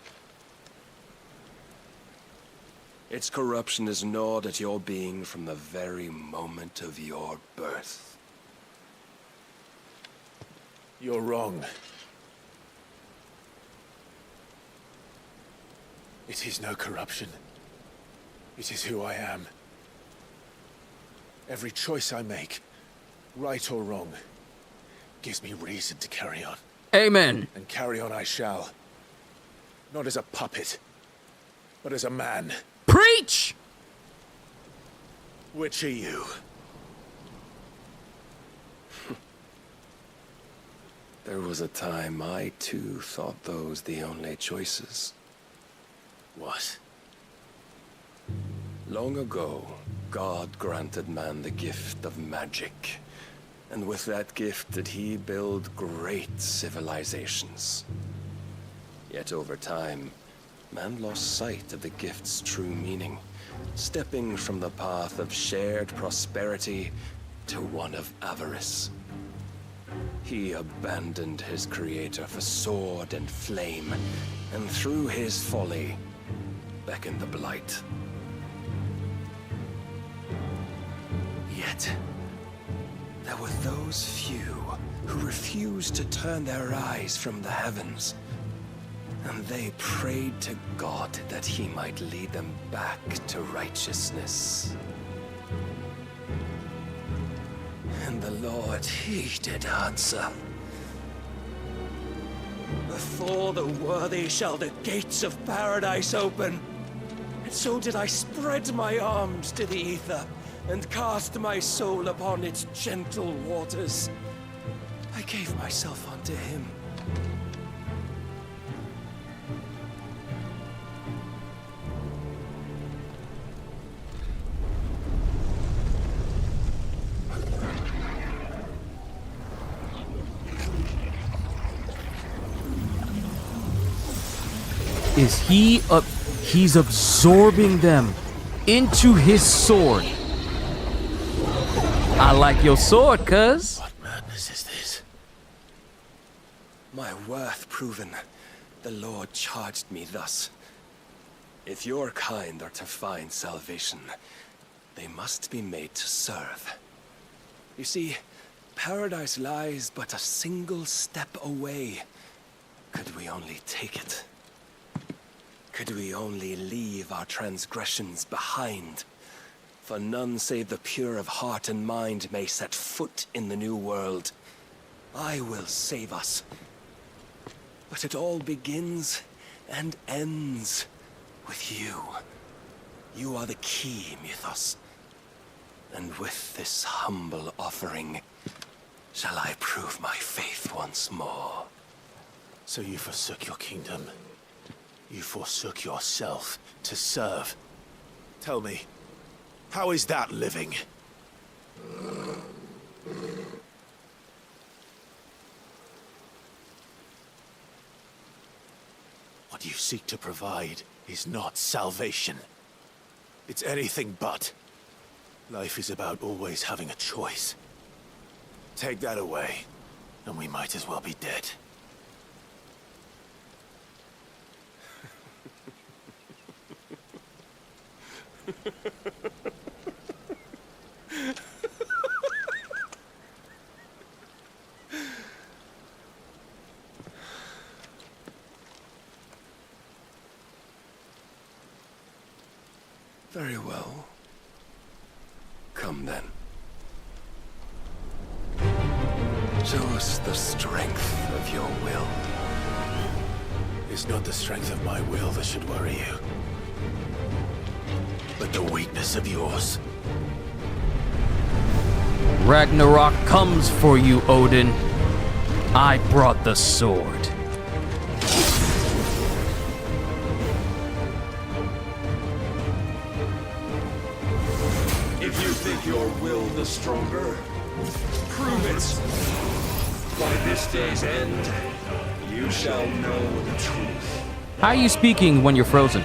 Its corruption is gnawed at your being from the very moment of your birth. You're wrong. It is no corruption. It is who I am. Every choice I make, right or wrong, gives me reason to carry on. Amen. And carry on I shall. Not as a puppet, but as a man. Preach! Which are you? There was a time I too thought those the only choices. What? Long ago, God granted man the gift of magic. And with that gift did he build great civilizations. Yet over time, man lost sight of the gift's true meaning, stepping from the path of shared prosperity to one of avarice. He abandoned his creator for sword and flame, and through his folly, beckoned the blight. Yet, there were those few who refused to turn their eyes from the heavens, and they prayed to God that he might lead them back to righteousness. And the Lord, he did answer. Before the worthy shall the gates of paradise open. And so did I spread my arms to the ether, and cast my soul upon its gentle waters. I gave myself unto him. is he's absorbing them into his sword. I like your sword, cuz. What madness is this? My worth proven, the Lord charged me thus. If your kind are to find salvation, they must be made to serve. You see, paradise lies but a single step away. Could we only take it? Could we only leave our transgressions behind? For none save the pure of heart and mind may set foot in the new world. I will save us. But it all begins and ends with you. You are the key, Mythos. And with this humble offering, shall I prove my faith once more. So you forsook your kingdom. You forsook yourself to serve. Tell me, how is that living? What you seek to provide is not salvation. It's anything but. Life is about always having a choice. Take that away, and we might as well be dead. Very well. Come then. Show us the strength of your will. It's not the strength of my will that should worry you, but the weakness of yours. Ragnarok comes for you, Odin. I brought the sword. If you think your will the stronger, prove it. By this day's end, you shall know the truth. How are you speaking when you're frozen?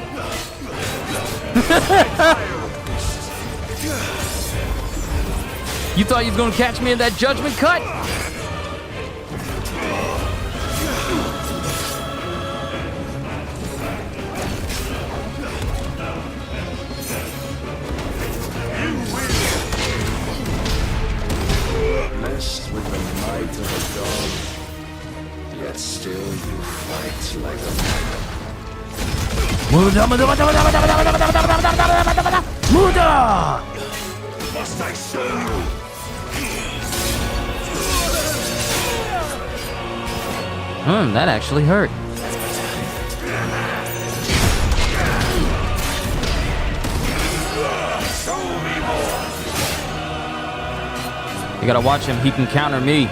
You thought you was gonna catch me in that judgment cut? Blessed with the might of a dog, yet still you fight like a man. Muda! Must I show you? That actually hurt. You gotta watch him, he can counter me.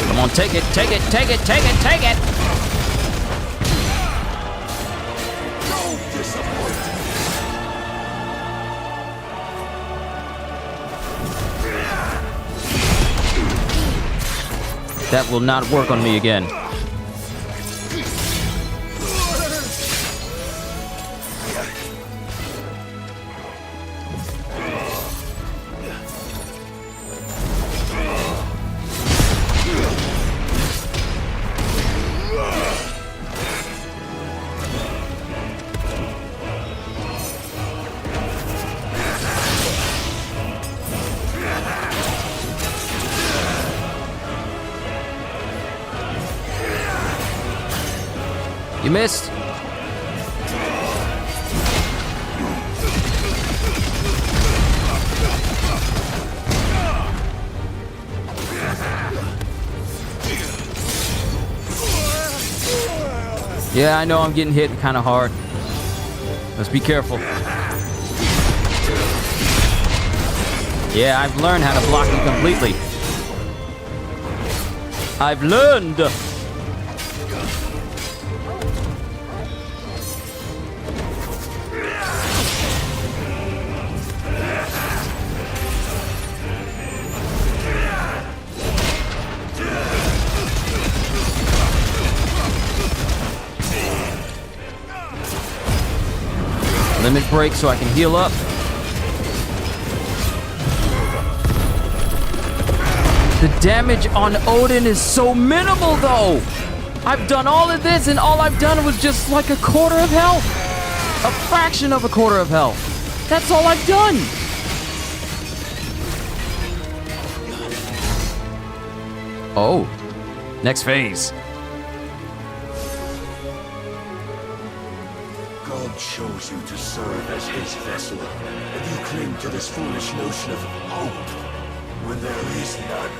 Come on, take it, take it, take it, take it, take it! Don't disappoint me. That will not work on me again. You missed. Yeah, I know I'm getting hit kind of hard. Let's be careful. Yeah, I've learned how to block you completely. I've learned. Limit break so I can heal up. The damage on Odin is so minimal though. I've done all of this and all I've done was just like a quarter of health. A fraction of a quarter of health. That's all I've done. Oh, next phase. God chose you to serve as his vessel, and you cling to this foolish notion of hope when there is none.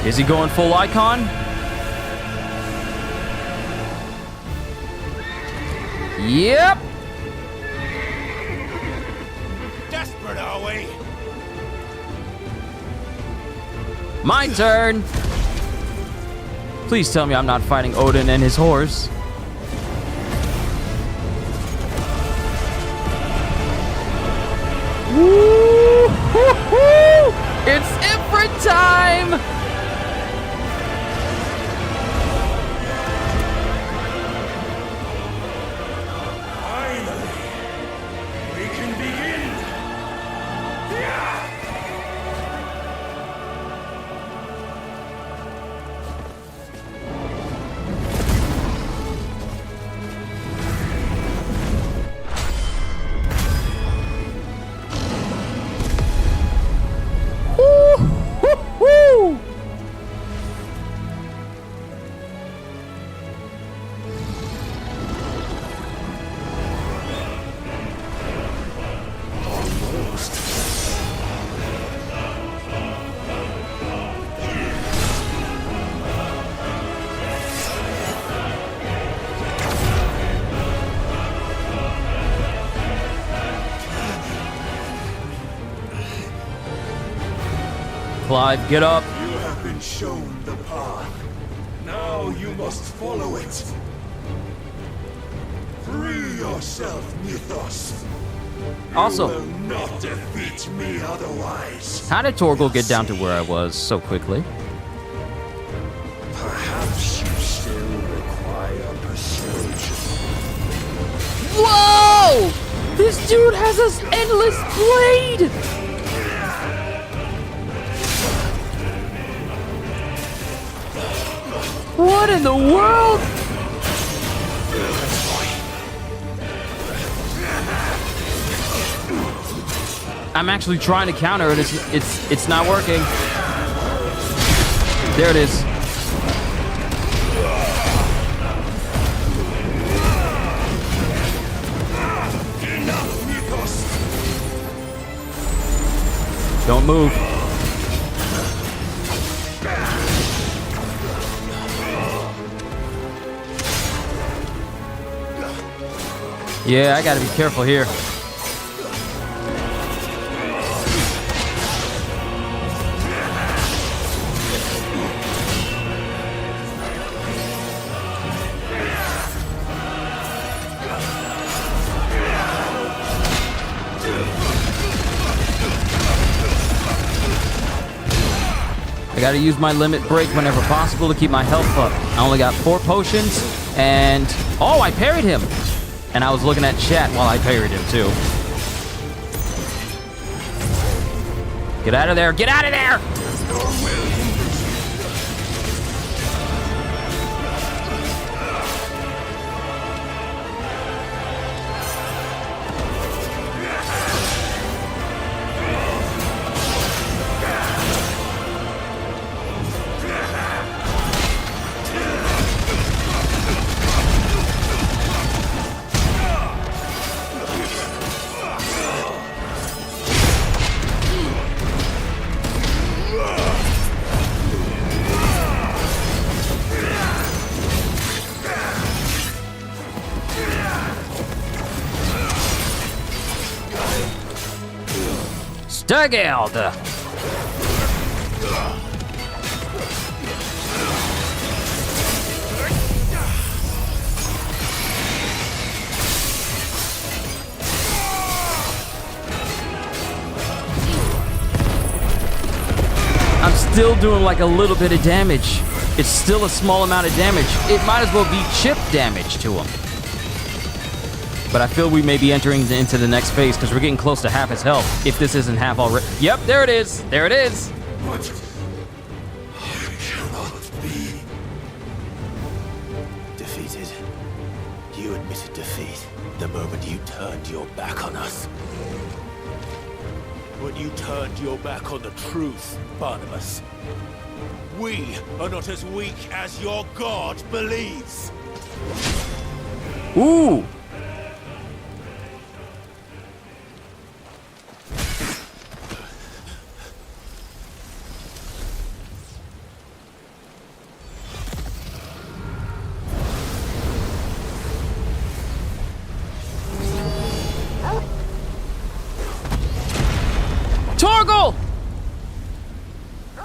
Is he going full icon? Yep. Desperate, are we? My turn. Please tell me I'm not fighting Odin and his horse. Woo! It's Ifrit time! Finally, we can begin. Woo! Clive, get up. You have been shown the path. Now you must follow it. Free yourself, Mythos. Also, you will not defeat me otherwise. how did Torgal get down to where I was so quickly? Perhaps you still require persuasion. Whoa! This dude has this endless blade! What in the world? I'm actually trying to counter it. It's not working. There it is. Don't move. Yeah, I gotta be careful here. I gotta use my limit break whenever possible to keep my health up. I only got 4 potions, and oh, I parried him. And I was looking at chat while I parried him too. Get out of there! Get out of there! Thorgeld! I'm still doing like a little bit of damage. It's still a small amount of damage. It might as well be chip damage to him. But I feel we may be entering into the next phase because we're getting close to half his health. If this isn't half already. Yep, there it is. There it is. What? I cannot be. Defeated. You admitted defeat the moment you turned your back on us. When you turned your back on the truth, Barnabas. We are not as weak as your God believes. Ooh. Torgal!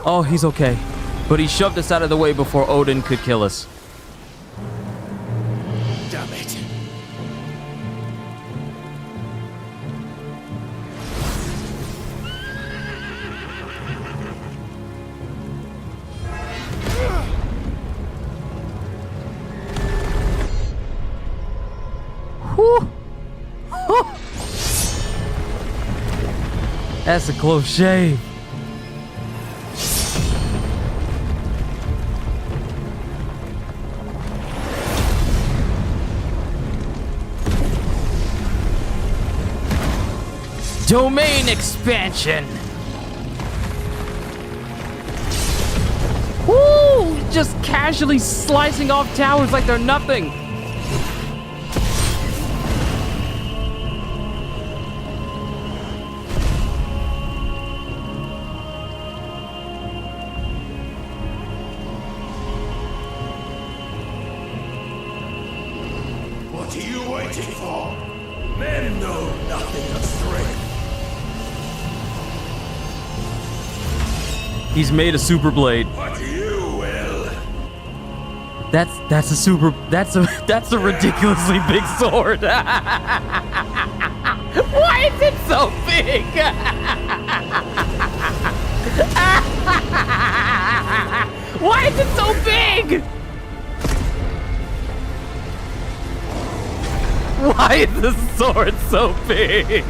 Oh, he's okay. But he shoved us out of the way before Odin could kill us. Damn it. Whew. That's a close shave. Domain expansion. Woo! Just casually slicing off towers like they're nothing. What are you waiting for? Men know nothing of strength. He's made a super blade. But you will. That's a ridiculously big sword. Why is it so big? Why is it so big? Why is the sword so big?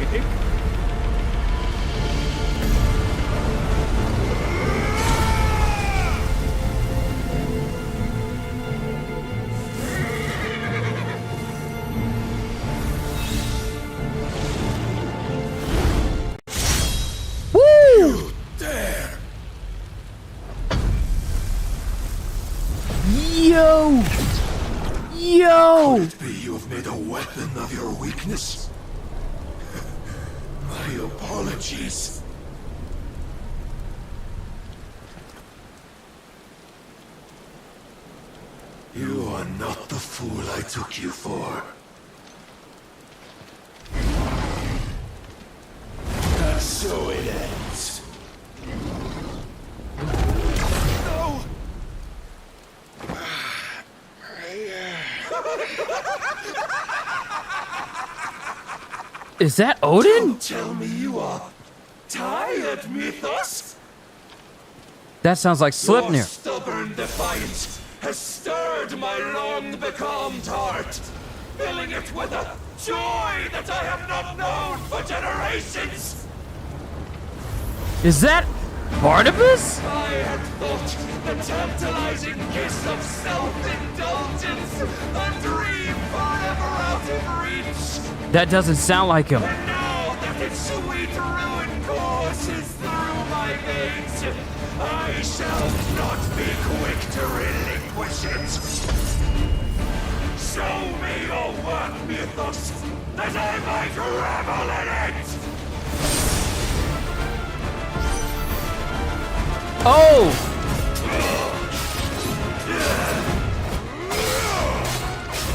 You dare! Yo! Yo! Could it be you have made a weapon of your weakness? My apologies. You are not the fool I took you for. And so it ends. No! Is that Odin? Don't tell me you are tired, Mythos. That sounds like Your Sleipnir. stubborn defiance has stirred my long-becalmed heart, filling it with a joy that I have not known for generations. Is that Barnabas? I had thought the tantalizing kiss of self-indulgence a dream forever out of reach. That doesn't sound like him. And now that its sweet ruin courses through my veins, I shall not be quick to relinquish it. Show me your work, Mythos, that I might revel in it! Oh!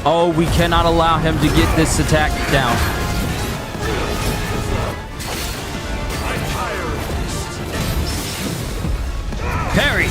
Oh, we cannot allow him to get this attack down. I'm tired Parry!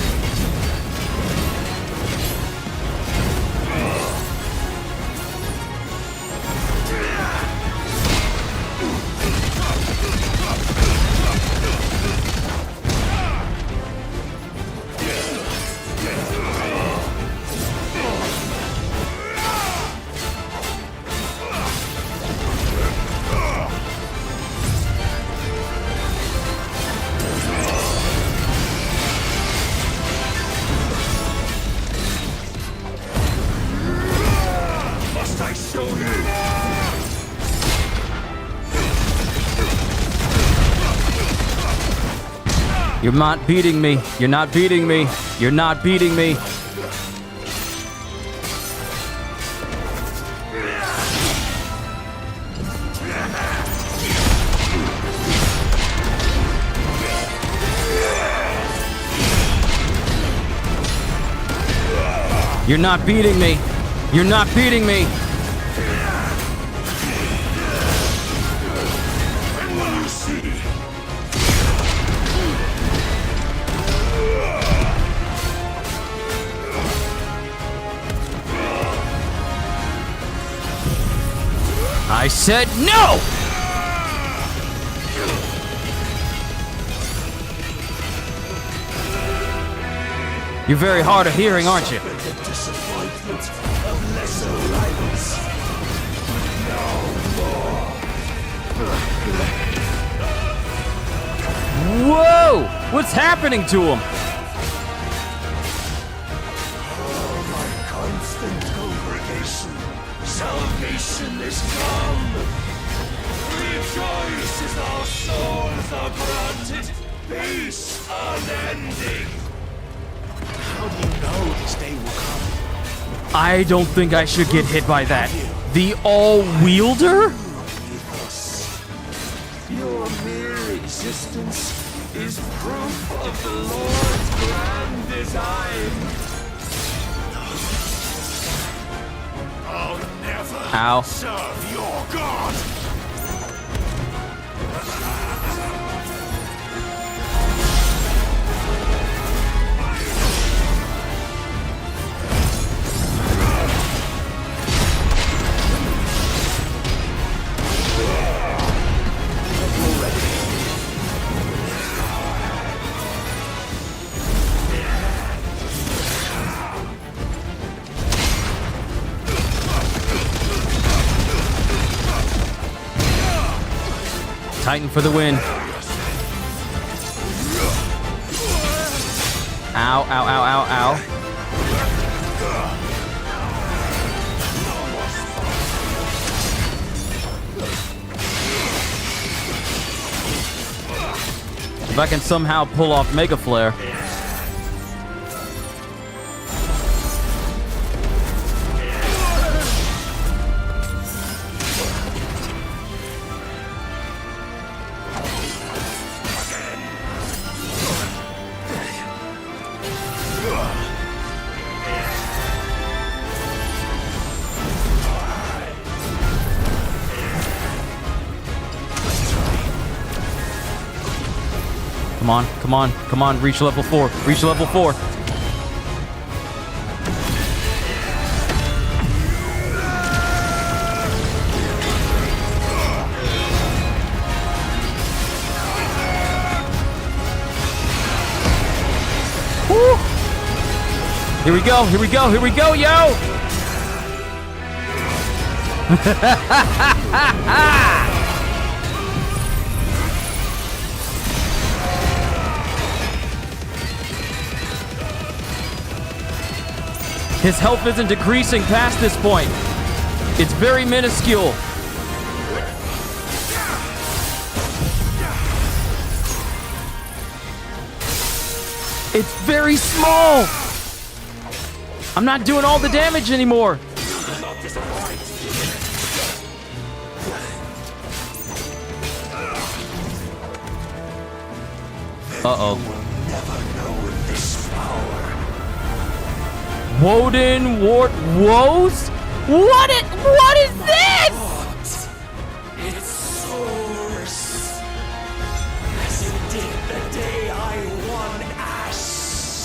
Must I show you? You're not beating me. You're not beating me. You're not beating me. You're not beating me. You're not beating me. And when you see, I said no! You're very hard of hearing, aren't you? the disappointment of lesser rivals. Whoa! What's happening to him? Oh, my constant congregation, salvation is come. Rejoice as our souls are granted peace unending. How do you know this day will come? I don't think I should get hit by that. The All-Wielder? Your mere existence is proof of the Lord's grand design. I'll never Ow. serve your god. Titan for the win. Ow, ow, ow, ow, ow. If I can somehow pull off Mega Flare. Come on, come on, come on, reach level 4, reach level 4. Woo! Here we go, here we go, here we go, yo! His health isn't decreasing past this point. It's very minuscule. It's very small. I'm not doing all the damage anymore. Uh-oh. Woden Wart Woes? What is this? Its source, as it did the day I won Ash.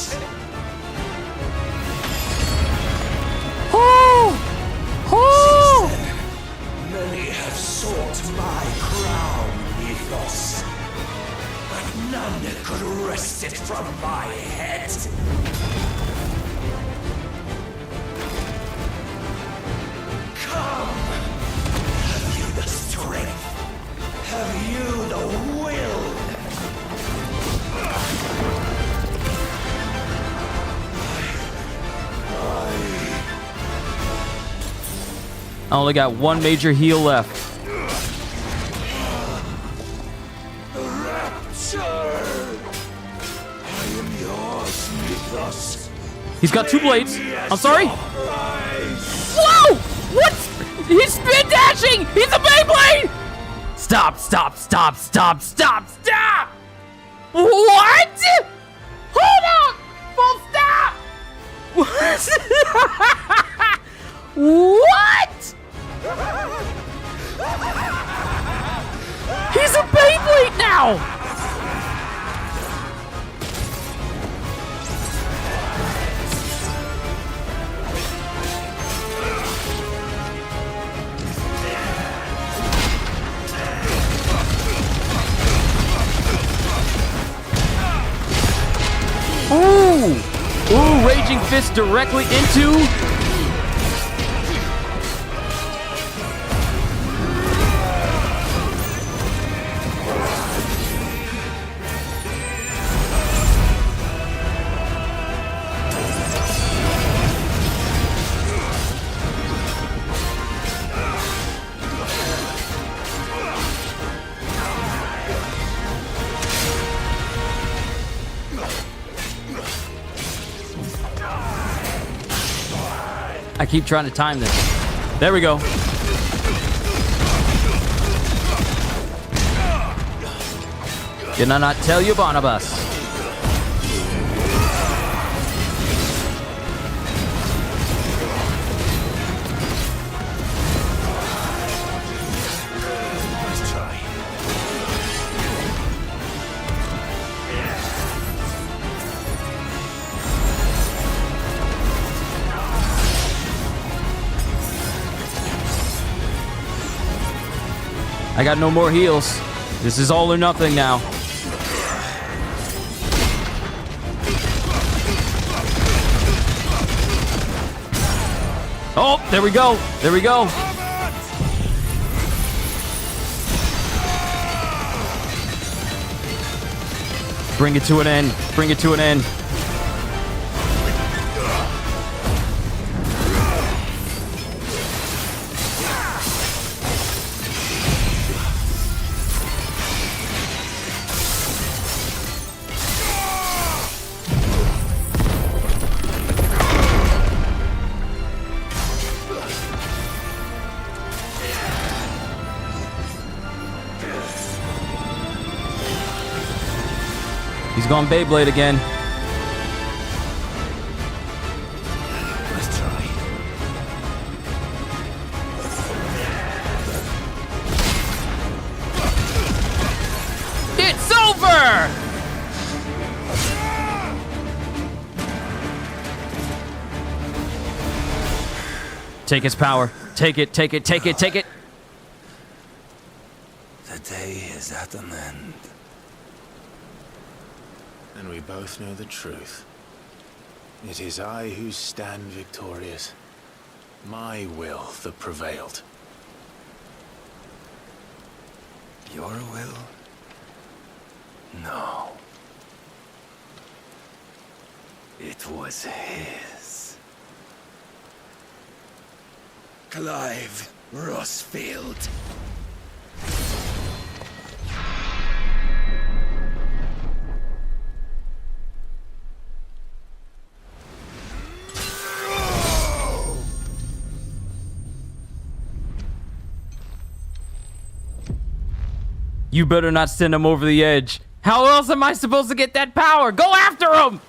my head. Come! Have you the strength? Have you the will? I only got one major heal left. He's got 2 blades. I'm sorry. Whoa! What? He's spin dashing! He's a Beyblade! Stop, stop, stop, stop, stop, stop! What? Hold up! Full stop! What? He's a Beyblade now! Ooh! Ooh, Raging Fist directly into... I keep trying to time this. There we go. Did I not tell you, Barnabas? Let's try. I got no more heals. This is all or nothing now. Oh, there we go. There we go. Bring it to an end. Bring it to an end. He's gone Beyblade again. Let's try. It's over! Take his power. Take it, take it, take it, take it. The day is at an end. And we both know the truth. It is I who stand victorious. My will that prevailed. Your will? No. It was his. Clive Rossfield. You better not send him over the edge. How else am I supposed to get that power? Go after him!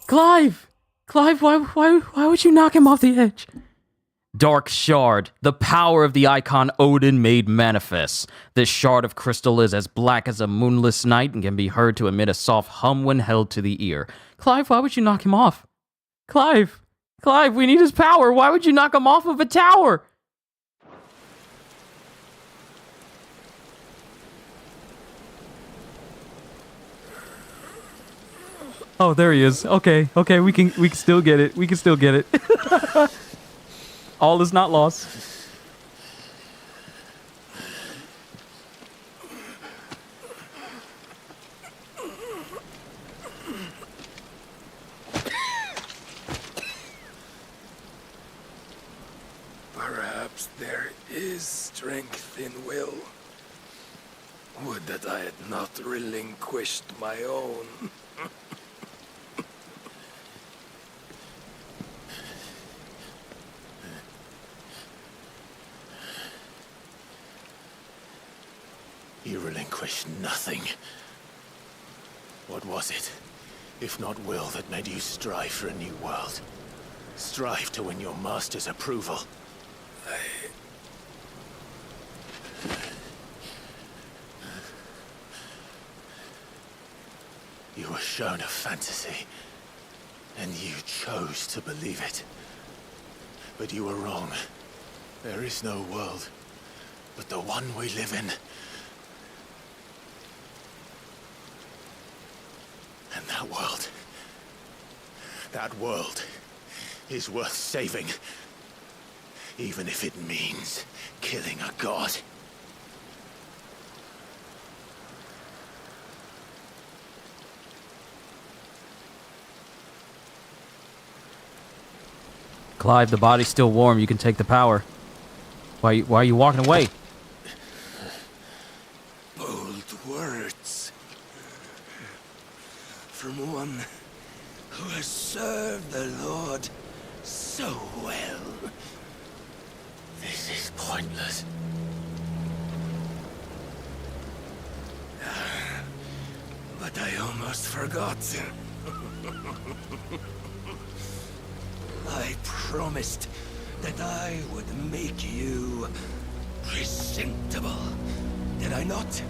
Clive! Clive, why would you knock him off the edge? Dark Shard, the power of the icon Odin made manifest. This shard of crystal is as black as a moonless night and can be heard to emit a soft hum when held to the ear. Clive, why would you knock him off? Clive, we need his power. Why would you knock him off of a tower? Oh, there he is. Okay, we can still get it. We can still get it. All is not lost. Perhaps there is strength in will. Would that I had not relinquished my own. You relinquished nothing. What was it, if not will, that made you strive for a new world? Strive to win your master's approval? You were shown a fantasy, and you chose to believe it. But you were wrong. There is no world, but the one we live in. And that world is worth saving, even if it means killing a god. Clive, the body's still warm. You can take the power. Why are you walking away? Bold words. From one who has served the Lord so well. This is pointless. But I almost forgot. I promised that I would make you presentable. Did I not?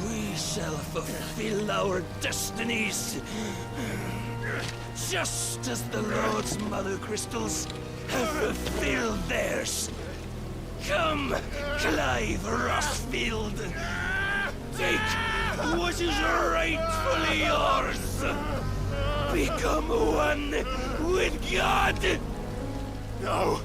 We shall fulfill our destinies, just as the Lord's Mother Crystals have fulfilled theirs. Come, Clive Rossfield. Take what is rightfully yours. Become one with God. No.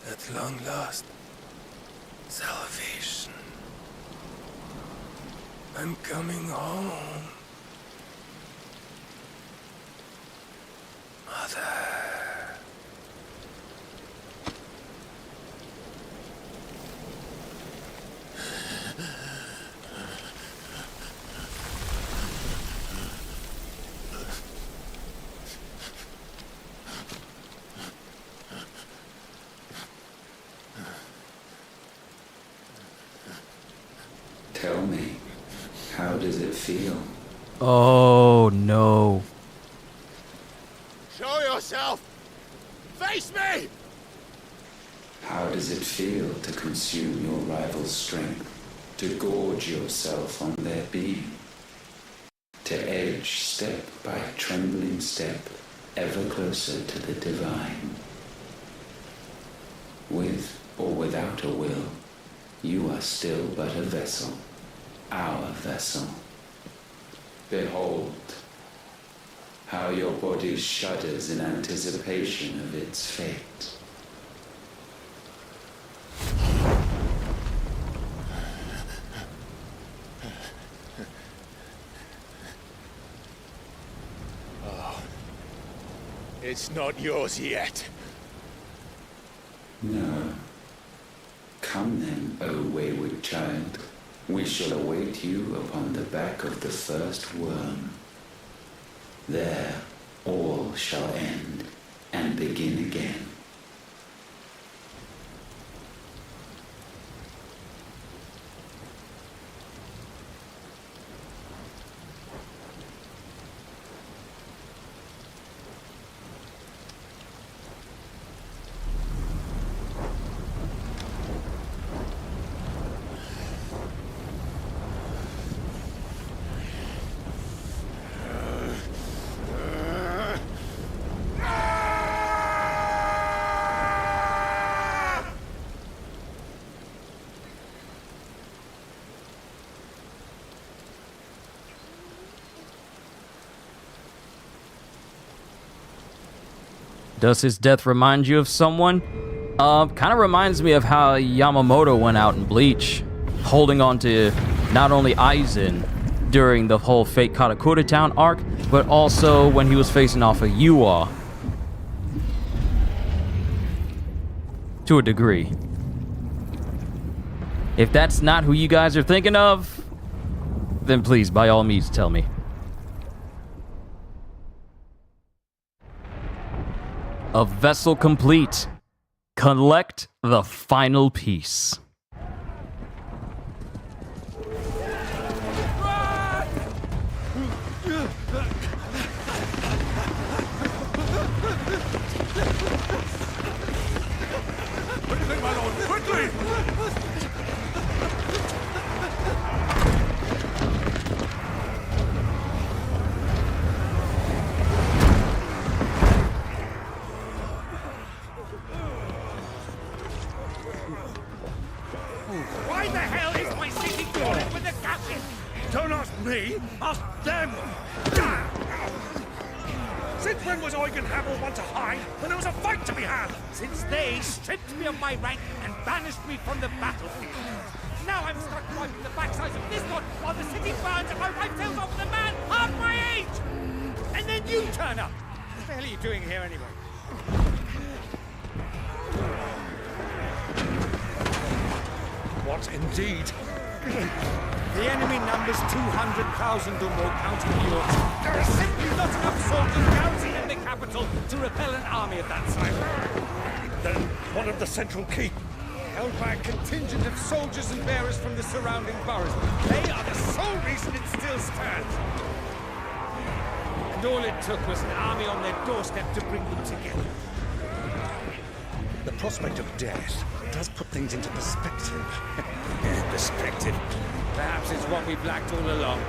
At long last, salvation. I'm coming home. Mother. Tell me, how does it feel? Oh, no. Show yourself! Face me! How does it feel to consume your rival's strength, to gorge yourself on their beam, to edge step by trembling step ever closer to the divine? With or without a will, you are still but a vessel, our vessel. Behold, how your body shudders in anticipation of its fate. Oh, it's not yours yet. No. Come then, O wayward child. We shall await you upon the back of the first worm. There, all shall end and begin again. Does his death remind you of someone? Kind of reminds me of how Yamamoto went out in Bleach, holding on to not only Aizen during the whole Fate Katakura Town arc, but also when he was facing off a Yua. To a degree. If that's not who you guys are thinking of, then please, by all means, tell me. A vessel complete. Collect the final piece. Quickly, my lord, quickly! Why the hell is my city falling with the captain? Don't ask me, ask them! Since when was Eugen Hamel one to hide when there was a fight to be had? Since they stripped me of my rank and banished me from the battlefield. Now I'm stuck wiping the backsides of this lot while the city burns and my wife tells off with a man half my age! And then you turn up! What the hell are you doing here anyway? What indeed? The enemy numbers 200,000 or more, counting yours. There are simply not enough soldiers garrisoned in the capital to repel an army of that size. Then one of the central keep. Held by a contingent of soldiers and bearers from the surrounding boroughs. They are the sole reason it still stands. And all it took was an army on their doorstep to bring them together. The prospect of death does put things into perspective. Perspective. Perhaps it's what we've lacked all along.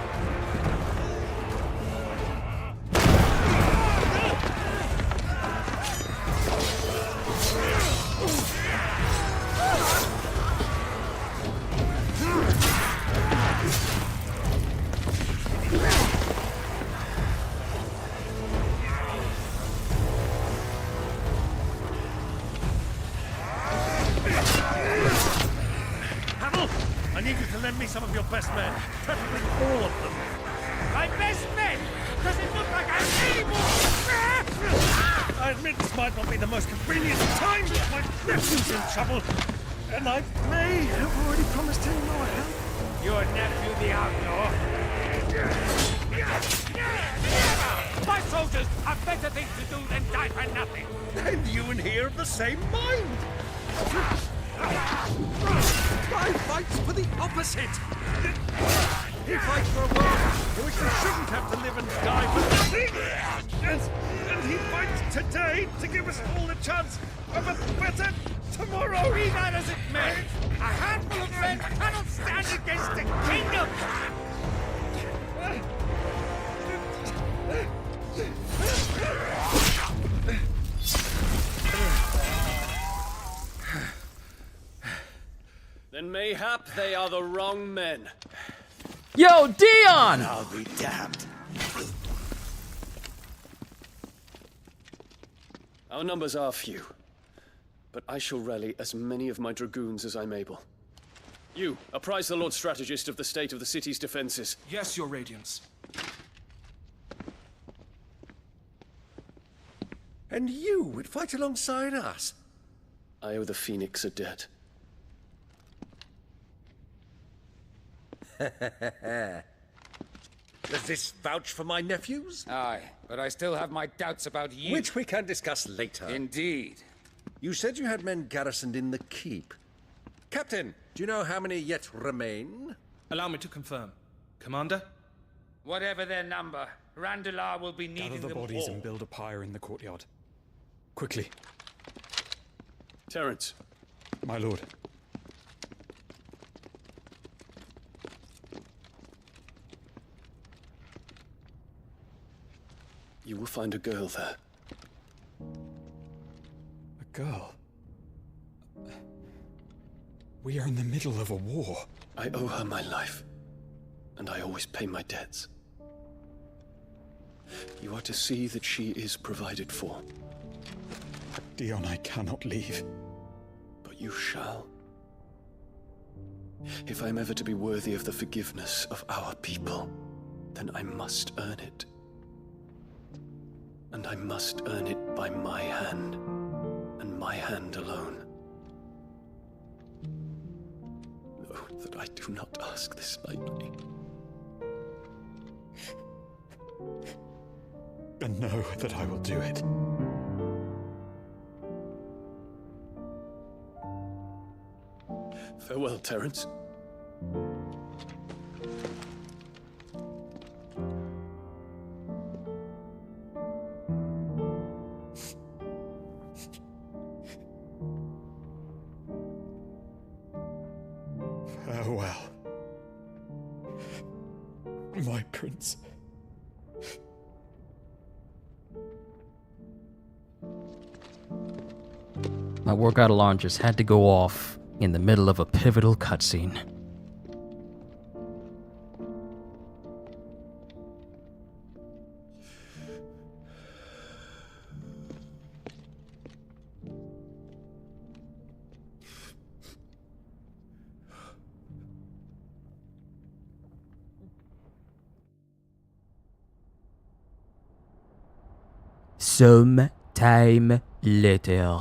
I need you to lend me some of your best men, preferably all of them. My best men? Does it look like I have any more? I admit this might not be the most convenient time, but my nephew's in trouble, and I may have already promised him more help. Your nephew, the outlaw? My soldiers have better things to do than die for nothing. And you and he are of the same mind. I fight for the opposite. He fights for a world in which we shouldn't have to live and die for nothing. And he fights today to give us all a chance of a better tomorrow. Be that as it may, a handful of men cannot stand against a kingdom. Then mayhap they are the wrong men. Yo, Dion! I'll be damned. Our numbers are few, but I shall rally as many of my dragoons as I'm able. You, apprise the Lord Strategist of the state of the city's defenses. Yes, Your Radiance. And you would fight alongside us? I owe the Phoenix a debt. Does this vouch for my nephews? Aye, but I still have my doubts about you. Which we can discuss later. Indeed. You said you had men garrisoned in the keep. Captain, do you know how many yet remain? Allow me to confirm. Commander? Whatever their number, Randalar will be needing Gather the them bodies all. and build a pyre in the courtyard. Quickly. Terence. My lord. You will find a girl there. A girl? We are in the middle of a war. I owe her my life, and I always pay my debts. You are to see that she is provided for. Dion, I cannot leave. But you shall. If I am ever to be worthy of the forgiveness of our people, then I must earn it. And I must earn it by my hand, and my hand alone. Know that I do not ask this lightly. And know that I will do it. Farewell, Terence. Farewell, my prince. My workout alarm just had to go off in the middle of a pivotal cutscene. Some time later.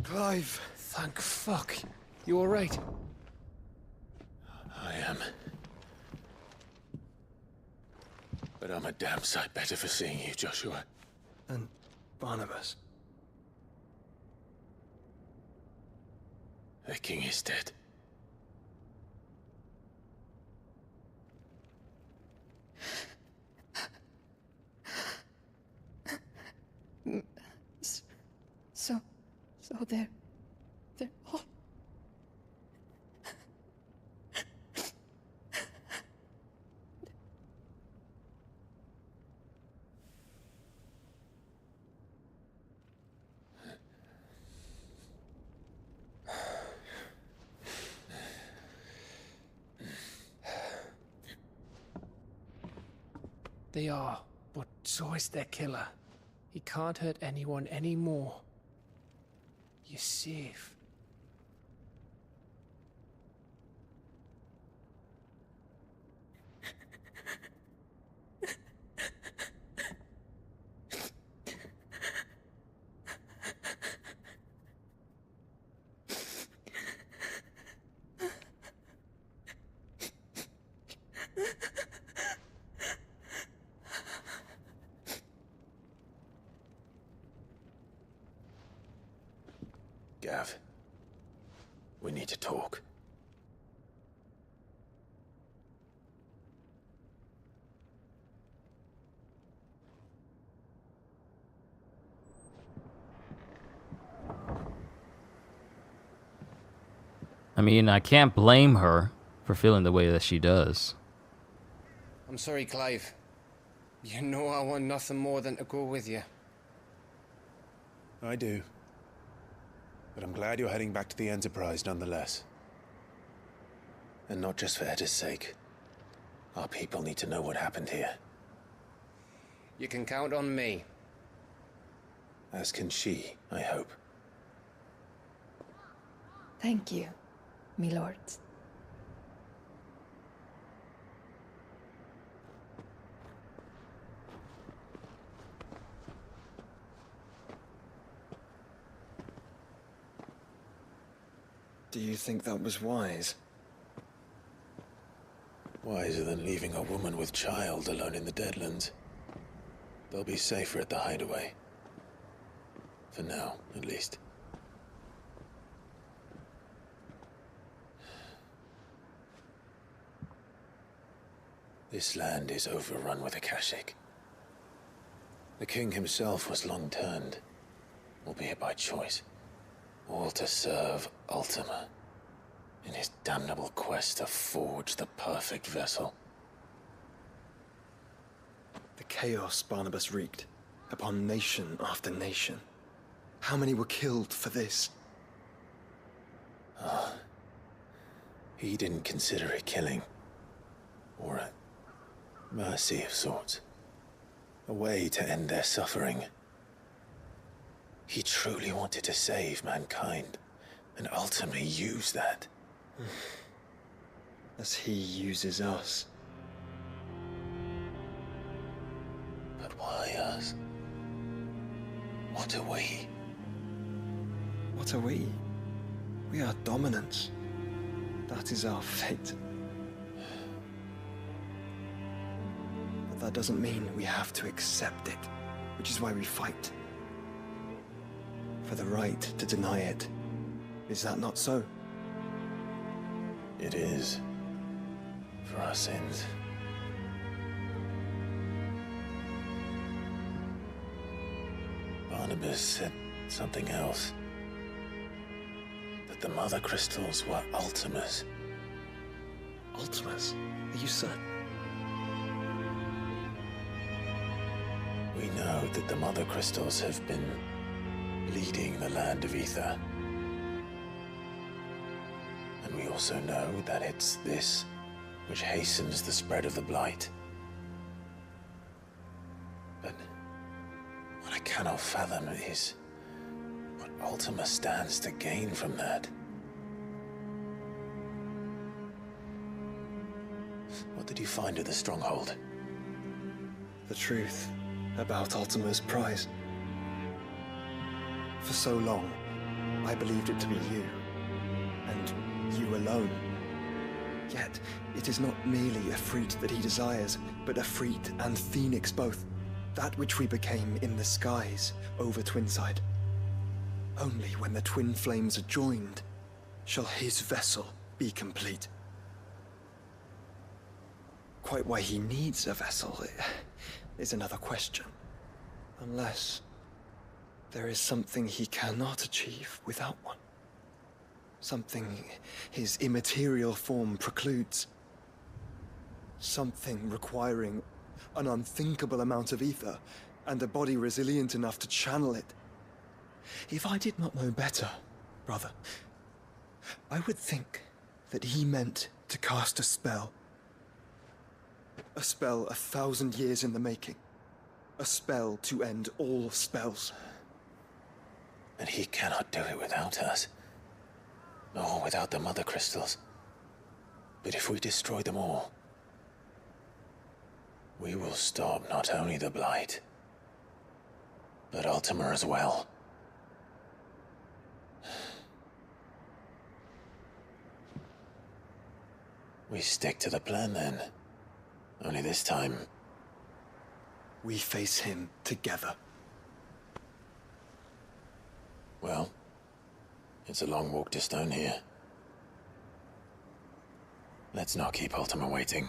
Clive! Thank fuck. You alright? I am. But I'm a damn sight better for seeing you, Joshua. And Barnabas. The king is dead. So they're all... They are, but so is their killer. He can't hurt anyone anymore. You're safe. Gav, we need to talk. I mean, I can't blame her for feeling the way that she does. I'm sorry, Clive. You know I want nothing more than to go with you. I do. But I'm glad you're heading back to the Enterprise nonetheless. And not just for Edda's sake. Our people need to know what happened here. You can count on me. As can she, I hope. Thank you, my lords. Do you think that was wise? Wiser than leaving a woman with child alone in the Deadlands. They'll be safer at the hideaway. For now, at least. This land is overrun with Akashic. The king himself was long turned, albeit by choice, all to serve Ultima in his damnable quest to forge the perfect vessel. The chaos Barnabas wreaked upon nation after nation. How many were killed for this? He didn't consider it killing, or a mercy of sorts. A way to end their suffering. He truly wanted to save mankind, and ultimately used that. As he uses us. But why us? What are we? What are we? We are dominants. That is our fate. But that doesn't mean we have to accept it, which is why we fight. For the right to deny it. Is that not so? It is. For our sins. Barnabas said something else. That the Mother Crystals were Ultimas. Ultimas? Are you certain? We know that the Mother Crystals have been leading the land of Ether. And we also know that it's this which hastens the spread of the Blight. But what I cannot fathom is what Ultima stands to gain from that. What did you find at the Stronghold? The truth about Ultima's prize. For so long, I believed it to be you, and you alone. Yet, it is not merely a freed that he desires, but a freed and phoenix both. That which we became in the skies over Twinside. Only when the twin flames are joined shall his vessel be complete. Quite why he needs a vessel is another question. Unless there is something he cannot achieve without one. Something his immaterial form precludes. Something requiring an unthinkable amount of ether and a body resilient enough to channel it. If I did not know better, brother, I would think that he meant to cast a spell. A spell 1,000 years in the making. A spell to end all spells. And he cannot do it without us. Nor without the Mother Crystals. But if we destroy them all, we will stop not only the Blight, but Ultima as well. We stick to the plan then. Only this time, we face him together. Well, it's a long walk to Stone here. Let's not keep Ultima waiting.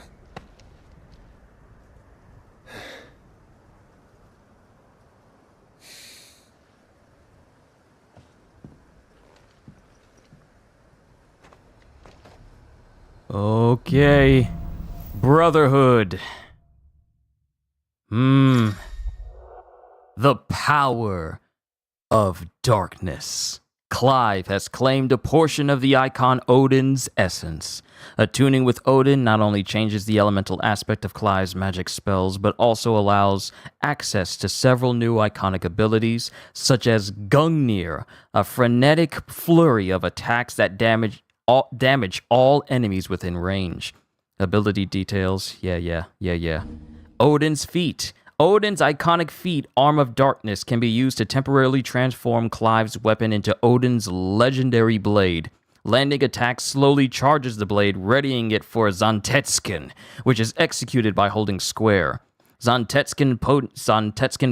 Okay. Brotherhood. The power of darkness. Clive has claimed a portion of the icon Odin's essence. Attuning with Odin not only changes the elemental aspect of Clive's magic spells, but also allows access to several new iconic abilities, such as Gungnir, a frenetic flurry of attacks that damage all enemies within range. Ability details, yeah. Odin's feat. Odin's iconic feat, Arm of Darkness, can be used to temporarily transform Clive's weapon into Odin's legendary blade. Landing attack slowly charges the blade, readying it for Zantetskin, which is executed by holding square. Zantetskin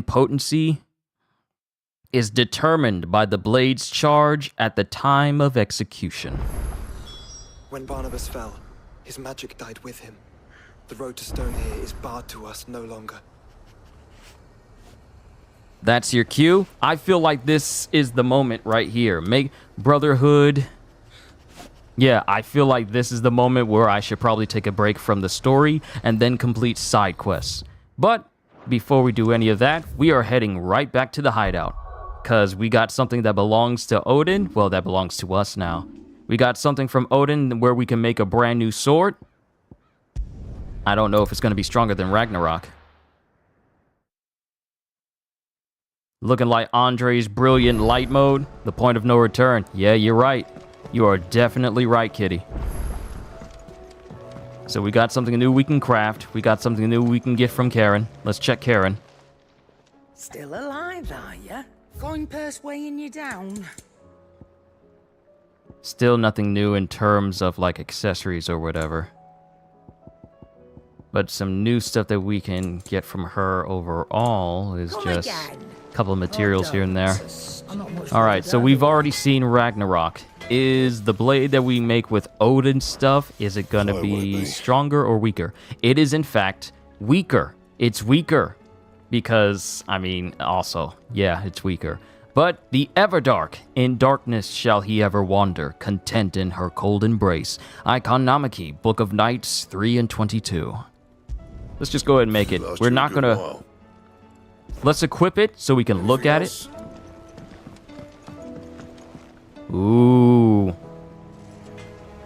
potency is determined by the blade's charge at the time of execution. When Barnabas fell, his magic died with him. The road to Stone here is barred to us no longer. That's your cue. I feel like this is the moment right here. Make Brotherhood. Yeah, I feel like this is the moment where I should probably take a break from the story and then complete side quests. But before we do any of that, we are heading right back to the hideout. Because we got something that belongs to Odin. Well, that belongs to us now. We got something from Odin where we can make a brand new sword. I don't know if it's going to be stronger than Ragnarok. Looking like Andre's brilliant light mode, the point of no return. Yeah, you're right. You are definitely right, kitty. So we got something new we can craft. We got something new we can get from Karen. Let's check Karen. Still alive, are ya? Going purse weighing you down? Still nothing new in terms of like accessories or whatever. But some new stuff that we can get from her overall is just a couple of materials here and there. Alright, so we've already seen Ragnarok. Is the blade that we make with Odin stuff, is it going to be stronger or weaker? It is, in fact, weaker. It's weaker. Because, I mean, also, yeah, it's weaker. But the Everdark, in darkness shall he ever wander, content in her cold embrace. Icon Namaki, Book of Nights, 3 and 22. Let's just go ahead and make it. We're not gonna... Let's equip it so we can look at it. Ooh.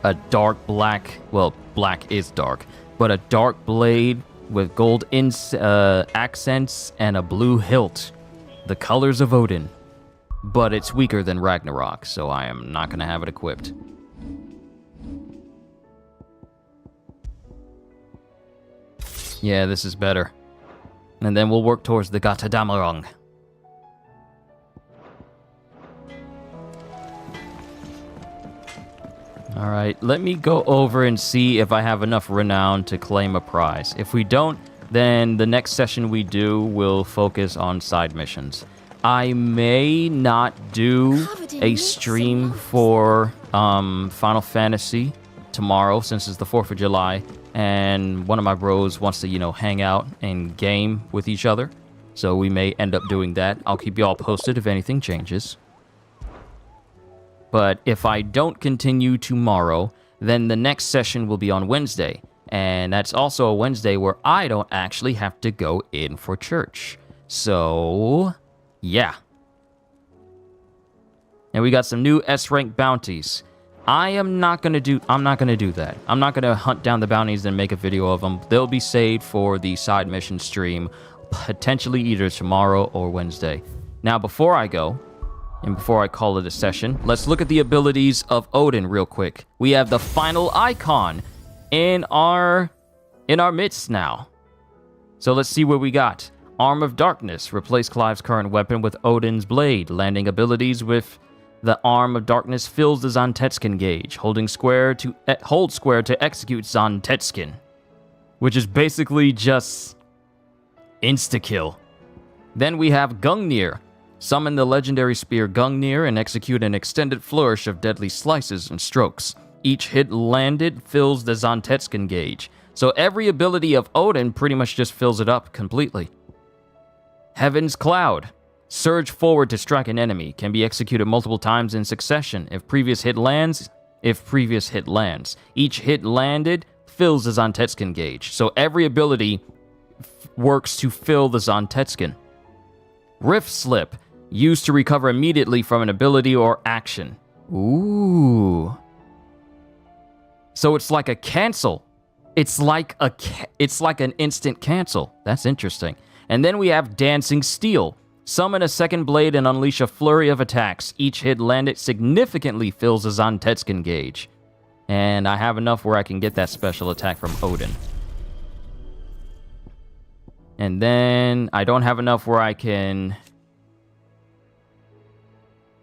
A dark black... Well, black is dark. But a dark blade with gold accents and a blue hilt. The colors of Odin. But it's weaker than Ragnarok, so I am not going to have it equipped. Yeah, this is better. And then we'll work towards the Gatadamarong. Alright, let me go over and see if I have enough renown to claim a prize. If we don't, then the next session we do will focus on side missions. I may not do a stream for Final Fantasy tomorrow, since it's the 4th of July, and one of my bros wants to, you know, hang out and game with each other. So we may end up doing that. I'll keep you all posted if anything changes. But if I don't continue tomorrow, then the next session will be on Wednesday. And that's also a Wednesday where I don't actually have to go in for church. So... yeah. And we got some new S-rank bounties. I'm not gonna do that. I'm not gonna hunt down the bounties and make a video of them. They'll be saved for the side mission stream, potentially either tomorrow or Wednesday. Now, before I go, and before I call it a session, let's look at the abilities of Odin real quick. We have the final icon in our midst now. So let's see what we got. Arm of Darkness. Replace Clive's current weapon with Odin's blade. Landing abilities with the Arm of Darkness fills the Zantetskin gauge. Hold square to execute Zantetskin. Which is basically just insta-kill. Then we have Gungnir. Summon the legendary spear Gungnir and execute an extended flourish of deadly slices and strokes. Each hit landed fills the Zantetskin gauge. So every ability of Odin pretty much just fills it up completely. Heaven's Cloud. Surge forward to strike an enemy. Can be executed multiple times in succession. If previous hit lands. Each hit landed fills the Zantetskin gauge. So every ability works to fill the Zantetskin. Rift Slip. Used to recover immediately from an ability or action. Ooh. So it's like a cancel. It's like an instant cancel. That's interesting. And then we have Dancing Steel. Summon a second blade and unleash a flurry of attacks. Each hit landed significantly fills a Zantetsuken gauge. And I have enough where I can get that special attack from Odin. And then I don't have enough where I can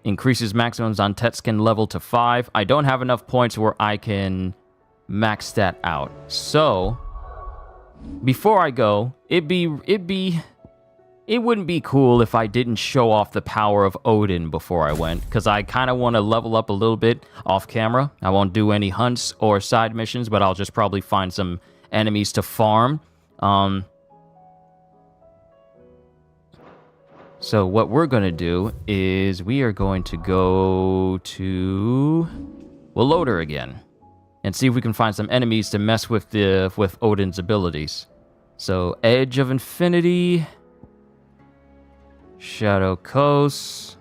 increase his maximum Zantetsuken level to 5. I don't have enough points where I can max that out. So before I go, it wouldn't be cool if I didn't show off the power of Odin before I went, because I kind of want to level up a little bit off camera. I won't do any hunts or side missions, but I'll just probably find some enemies to farm. So what we're going to do is we are going to go to Woloder again and see if we can find some enemies to mess with Odin's abilities. So Edge of Infinity, Shadow Coast.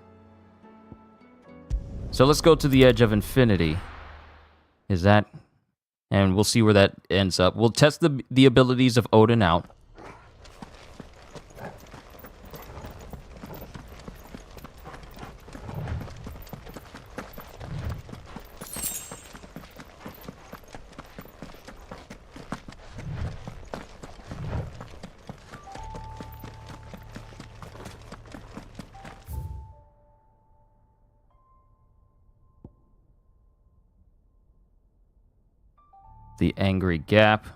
So let's go to the Edge of Infinity. Is that? And we'll see where that ends up. We'll test the abilities of Odin out. The Angry Gap.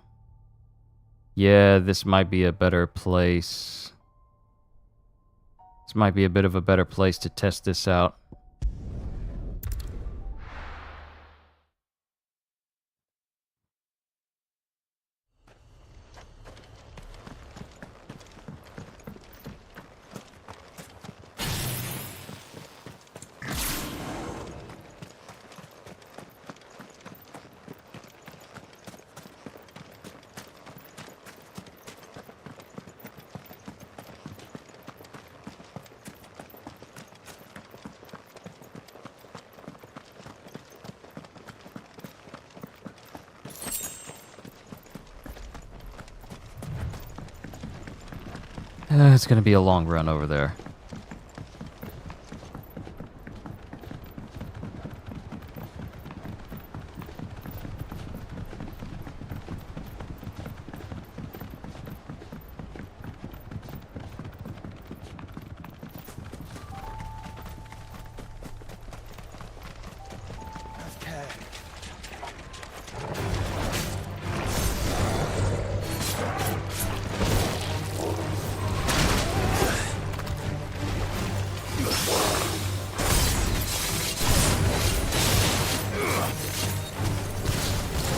Yeah, this might be a better place. This might be a bit of a better place to test this out. It's gonna be a long run over there.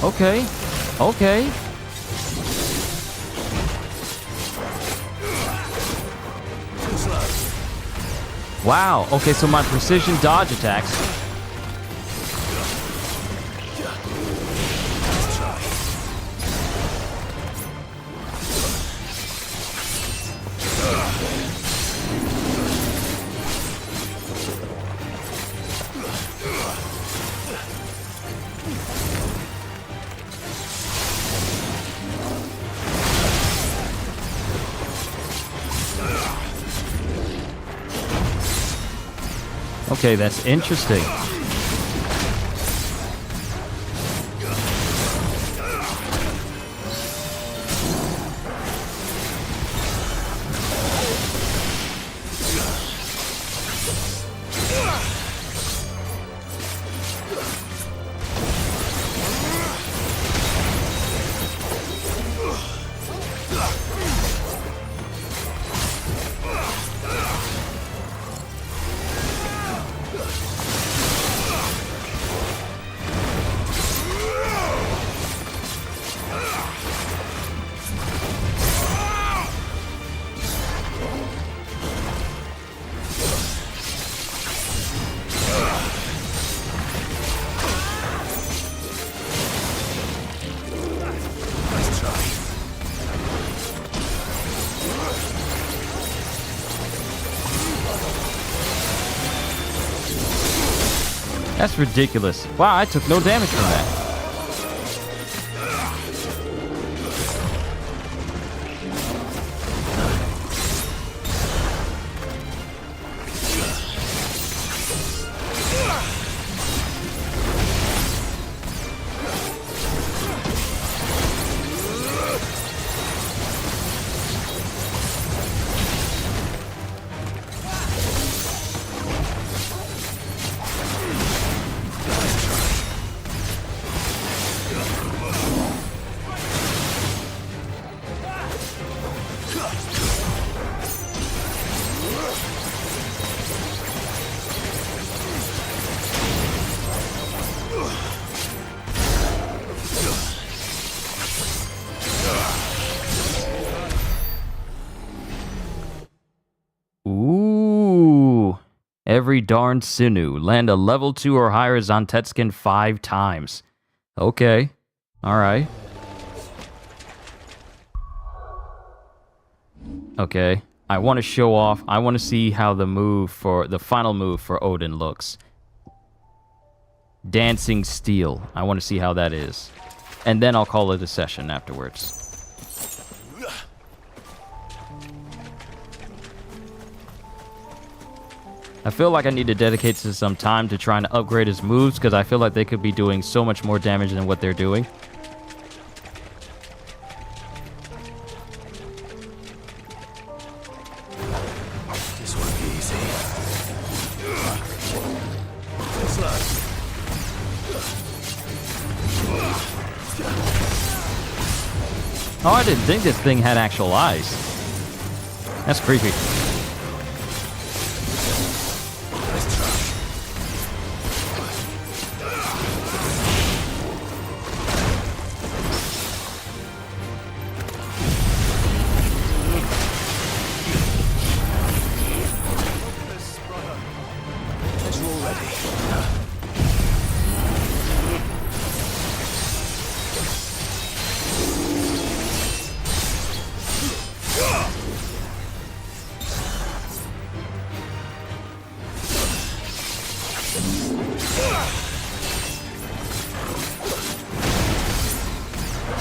Okay. Okay. Wow. Okay, so my precision dodge attacks. Okay, that's interesting. That's ridiculous. Wow, I took no damage from that. Ooh. Every darn sinew. Land a level 2 or higher Zontetskin 5 times. Okay. Alright. Okay. I want to show off. I want to see how the final move for Odin looks. Dancing Steel. I want to see how that is. And then I'll call it a session afterwards. I feel like I need to dedicate some time to trying to upgrade his moves because I feel like they could be doing so much more damage than what they're doing. This won't be easy. Oh, I didn't think this thing had actual eyes. That's creepy.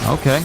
Okay.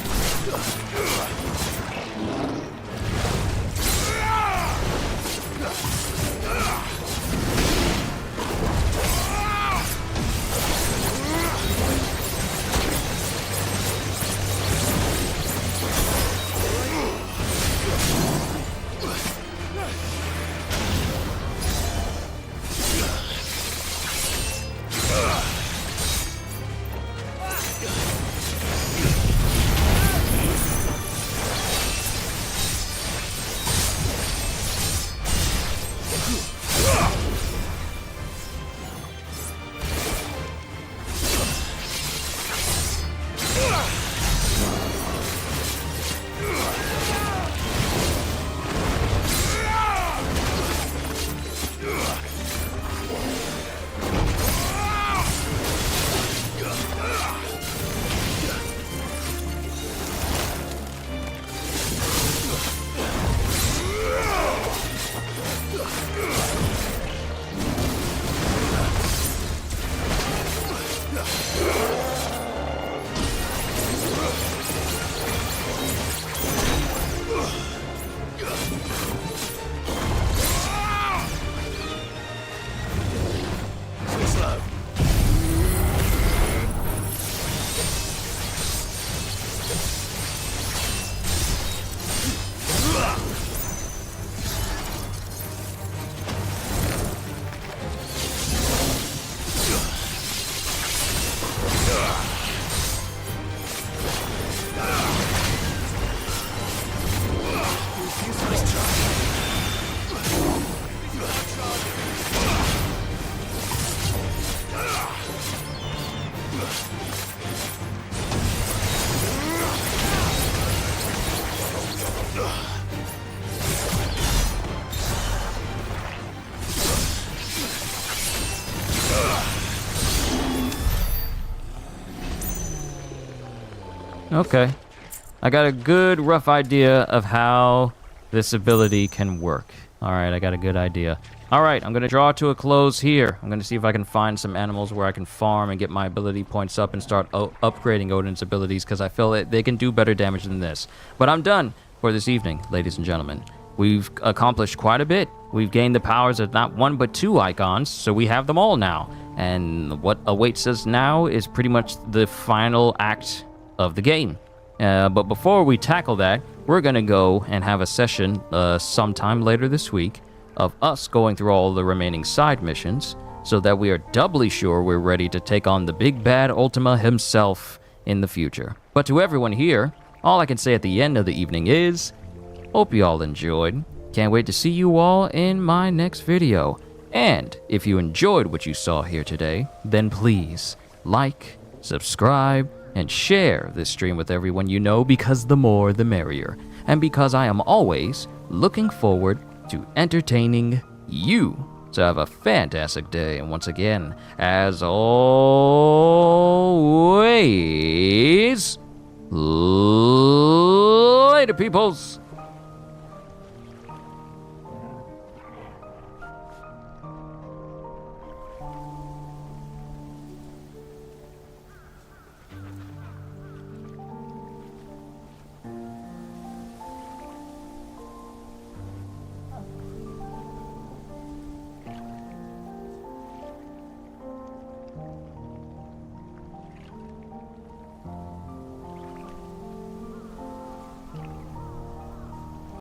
Okay. I got a good rough idea of how this ability can work. Alright, I got a good idea. Alright, I'm going to draw to a close here. I'm going to see if I can find some animals where I can farm and get my ability points up and start upgrading Odin's abilities, because I feel that they can do better damage than this. But I'm done for this evening, ladies and gentlemen. We've accomplished quite a bit. We've gained the powers of not one but two icons, so we have them all now. And what awaits us now is pretty much the final act of the game. But before we tackle that, we're going to go and have a session sometime later this week of us going through all the remaining side missions so that we are doubly sure we're ready to take on the big bad Ultima himself in the future. But to everyone here, all I can say at the end of the evening is, hope you all enjoyed. Can't wait to see you all in my next video. And if you enjoyed what you saw here today, then please like, subscribe, and share this stream with everyone you know, because the more the merrier. And because I am always looking forward to entertaining you. So have a fantastic day, and once again, as always, later, peoples.